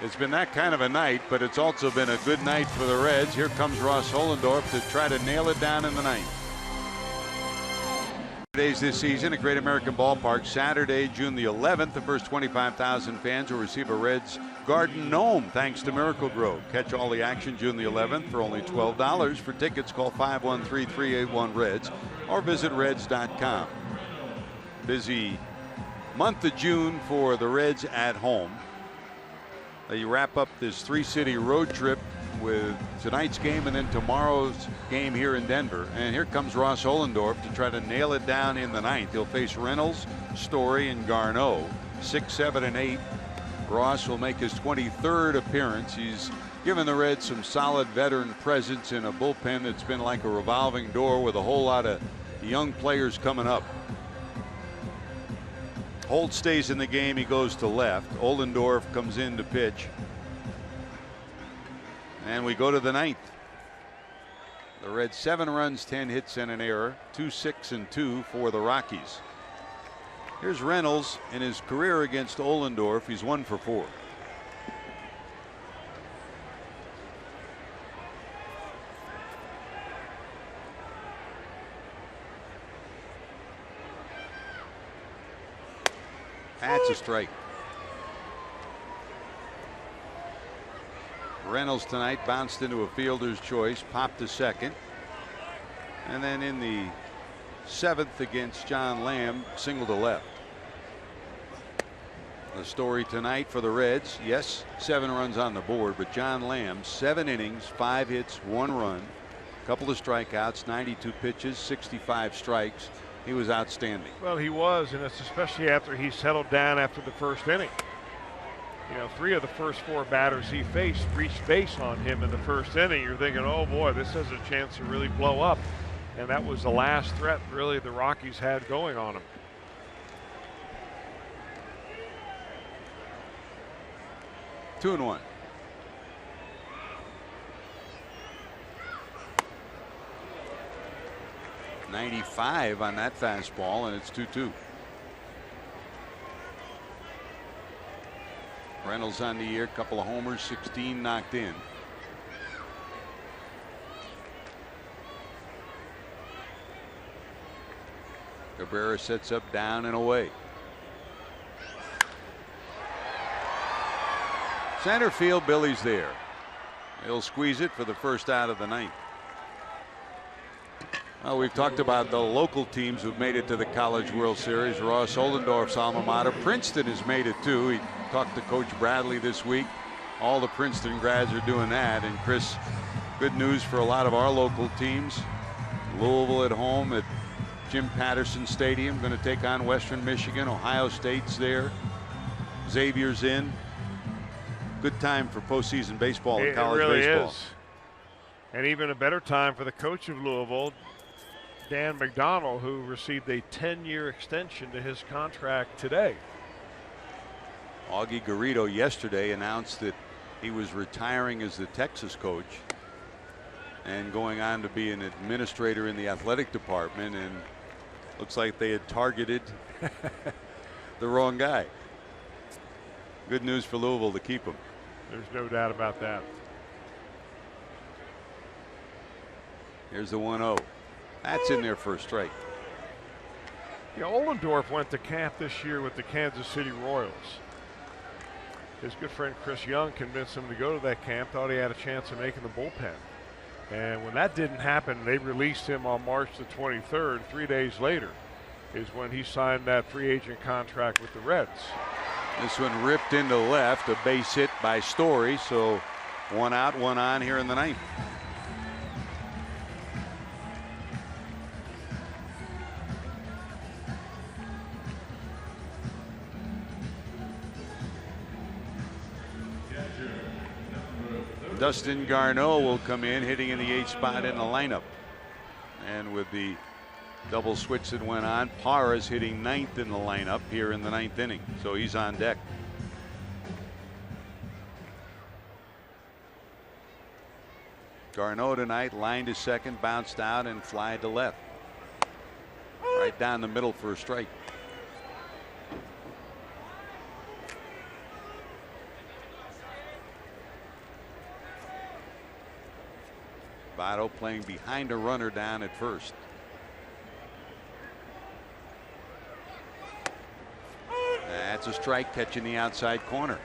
Speaker 1: it's been that kind of a night, but it's also been a good night for the Reds. Here comes Ross Hollendorf to try to nail it down in the 9th. Days this season at Great American Ballpark. Saturday, June the 11th, the first 25,000 fans will receive a Reds Garden Gnome thanks to Miracle Grow. Catch all the action June the 11th for only $12. For tickets, call 513-381-REDS or visit reds.com. Busy month of June for the Reds at home. They wrap up this 3-city road trip with tonight's game and then tomorrow's game here in Denver. And here comes Ross Ollendorf to try to nail it down in the ninth. He'll face Reynolds, Story, and Garneau. 6, 7, and 8. Ross will make his 23rd appearance. He's given the Reds some solid veteran presence in a bullpen that's been like a revolving door with a whole lot of young players coming up. Holt stays in the game. He goes to left. Ollendorf comes in to pitch. And we go to the ninth. The Reds 7 runs, 10 hits, and an error. 2, 6, and 2 for the Rockies. Here's Reynolds in his career against Ollendorf. He's 1 for 4. That's a strike. Reynolds tonight bounced into a fielder's choice, popped to second, and then in the 7th against John Lamb, single to left. The story tonight for the Reds, yes, 7 runs on the board, but John Lamb, 7 innings, 5 hits, 1 run, couple of strikeouts, 92 pitches, 65 strikes. He was outstanding.
Speaker 2: Well, he was, and it's especially after he settled down after the first inning. You know, 3 of the first 4 batters he faced reached base on him in the first inning. You're thinking, oh boy, this has a chance to really blow up. And that was the last threat really the Rockies had going on him.
Speaker 1: Two and 1. .95 on that fastball, and it's 2-2. Reynolds on the year, couple of homers, 16 knocked in. Cabrera sets up, down and away. Center field, Billy's there. He'll squeeze it for the first out of the ninth. Well, we've talked about the local teams who've made it to the College World Series. Ross Ollendorf's alma mater. Princeton has made it too. He talked to Coach Bradley this week. All the Princeton grads are doing that. And Chris, good news for a lot of our local teams. Louisville at home at Jim Patterson Stadium, going to take on Western Michigan. Ohio State's there. Xavier's in. Good time for postseason baseball and college
Speaker 2: really
Speaker 1: baseball.
Speaker 2: Is. And even a better time for the coach of Louisville, Dan McDonnell, who received a 10-year extension to his contract today.
Speaker 1: Augie Garrido yesterday announced that he was retiring as the Texas coach and going on to be an administrator in the athletic department, and looks like they had targeted the wrong guy. Good news for Louisville to keep him.
Speaker 2: There's no doubt about that.
Speaker 1: Here's the 1-0. That's in there for a strike.
Speaker 2: Yeah, Ollendorf went to camp this year with the Kansas City Royals. His good friend Chris Young convinced him to go to that camp, thought he had a chance of making the bullpen. And when that didn't happen, they released him on March the 23rd. 3 days later is when he signed that free agent contract with the Reds.
Speaker 1: This one ripped into left, a base hit by Story, so 1 out, 1 on here in the ninth. Dustin Garneau will come in, hitting in the 8th spot in the lineup. And with the double switch that went on, Parra is hitting 9th in the lineup here in the 9th inning. So he's on deck. Garneau tonight lined to second, bounced out, and fly to left. Right down the middle for a strike. Votto playing behind a runner down at first. That's a strike, catching the outside corner.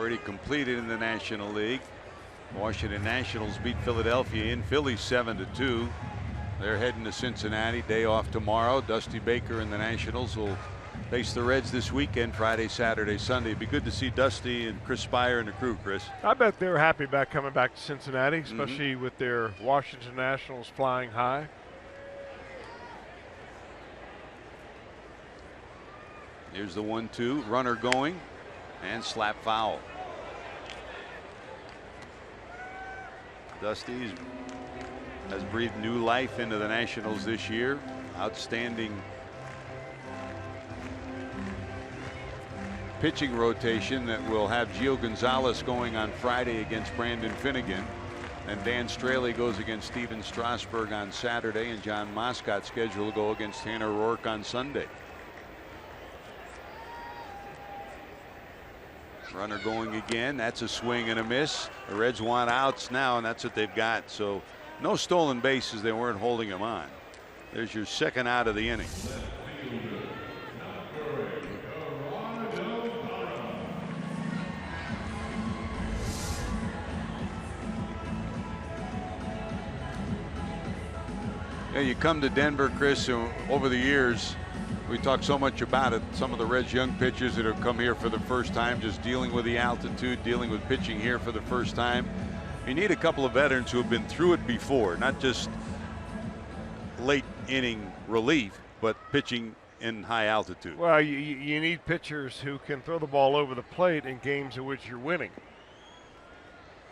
Speaker 1: already completed in the National League. Washington Nationals beat Philadelphia in Philly 7-2. They're heading to Cincinnati. Day off tomorrow. Dusty Baker and the Nationals will face the Reds this weekend, Friday, Saturday, Sunday. It'd be good to see Dusty and Chris Spire and the crew, Chris.
Speaker 2: I bet they're happy about coming back to Cincinnati, especially with their Washington Nationals flying high.
Speaker 1: Here's the 1-2, runner going, and slap foul. Dusty has breathed new life into the Nationals this year. Outstanding pitching rotation that will have Gio Gonzalez going on Friday against Brandon Finnegan. And Dan Straley goes against Steven Strasburg on Saturday, and John Moscott scheduled to go against Tanner Rourke on Sunday. Runner going again. That's a swing and a miss. The Reds want outs now, and that's what they've got. So no stolen bases. They weren't holding him on. There's your second out of the inning. Yeah, you come to Denver, Chris, over the years, we talk so much about it. Some of the Reds young pitchers that have come here for the first time, just dealing with the altitude, dealing with pitching here for the first time. You need a couple of veterans who have been through it before, not just late inning relief, but pitching in high altitude.
Speaker 2: Well, you need pitchers who can throw the ball over the plate in games in which you're winning.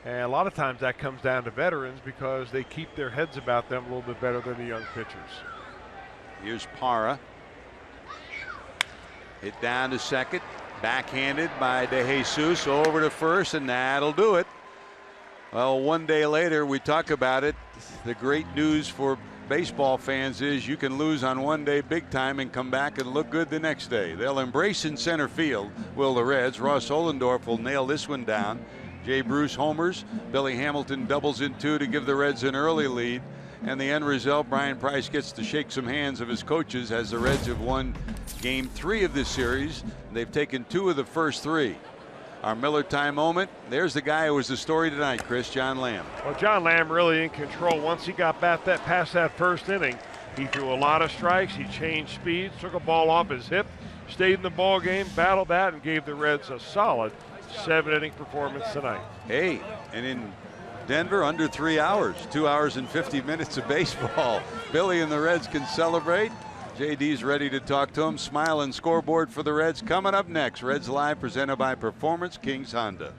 Speaker 2: And a lot of times that comes down to veterans because they keep their heads about them a little bit better than the young pitchers.
Speaker 1: Here's Parra. Hit down to second, backhanded by De Jesus, over to first, and that'll do it. Well, one day later, we talk about it. The great news for baseball fans is you can lose on one day big time and come back and look good the next day. They'll embrace in center field, will the Reds. Ross Ollendorf will nail this one down. Jay Bruce homers. Billy Hamilton doubles in two to give the Reds an early lead. And the end result, Brian Price gets to shake some hands of his coaches as the Reds have won Game 3 of this series. They've taken 2 of the first 3. Our Miller time moment. There's the guy who was the story tonight, Chris, John Lamb.
Speaker 2: Well, John Lamb really in control. Once he got past that first inning, he threw a lot of strikes. He changed speeds, took a ball off his hip, stayed in the ball game, battled that, and gave the Reds a solid 7-inning performance tonight.
Speaker 1: Hey, and in Denver, under 3 hours, 2 hours and 50 minutes of baseball. Billy and the Reds can celebrate. JD's ready to talk to him. Smile and scoreboard for the Reds coming up next. Reds Live presented by Performance Kings Honda.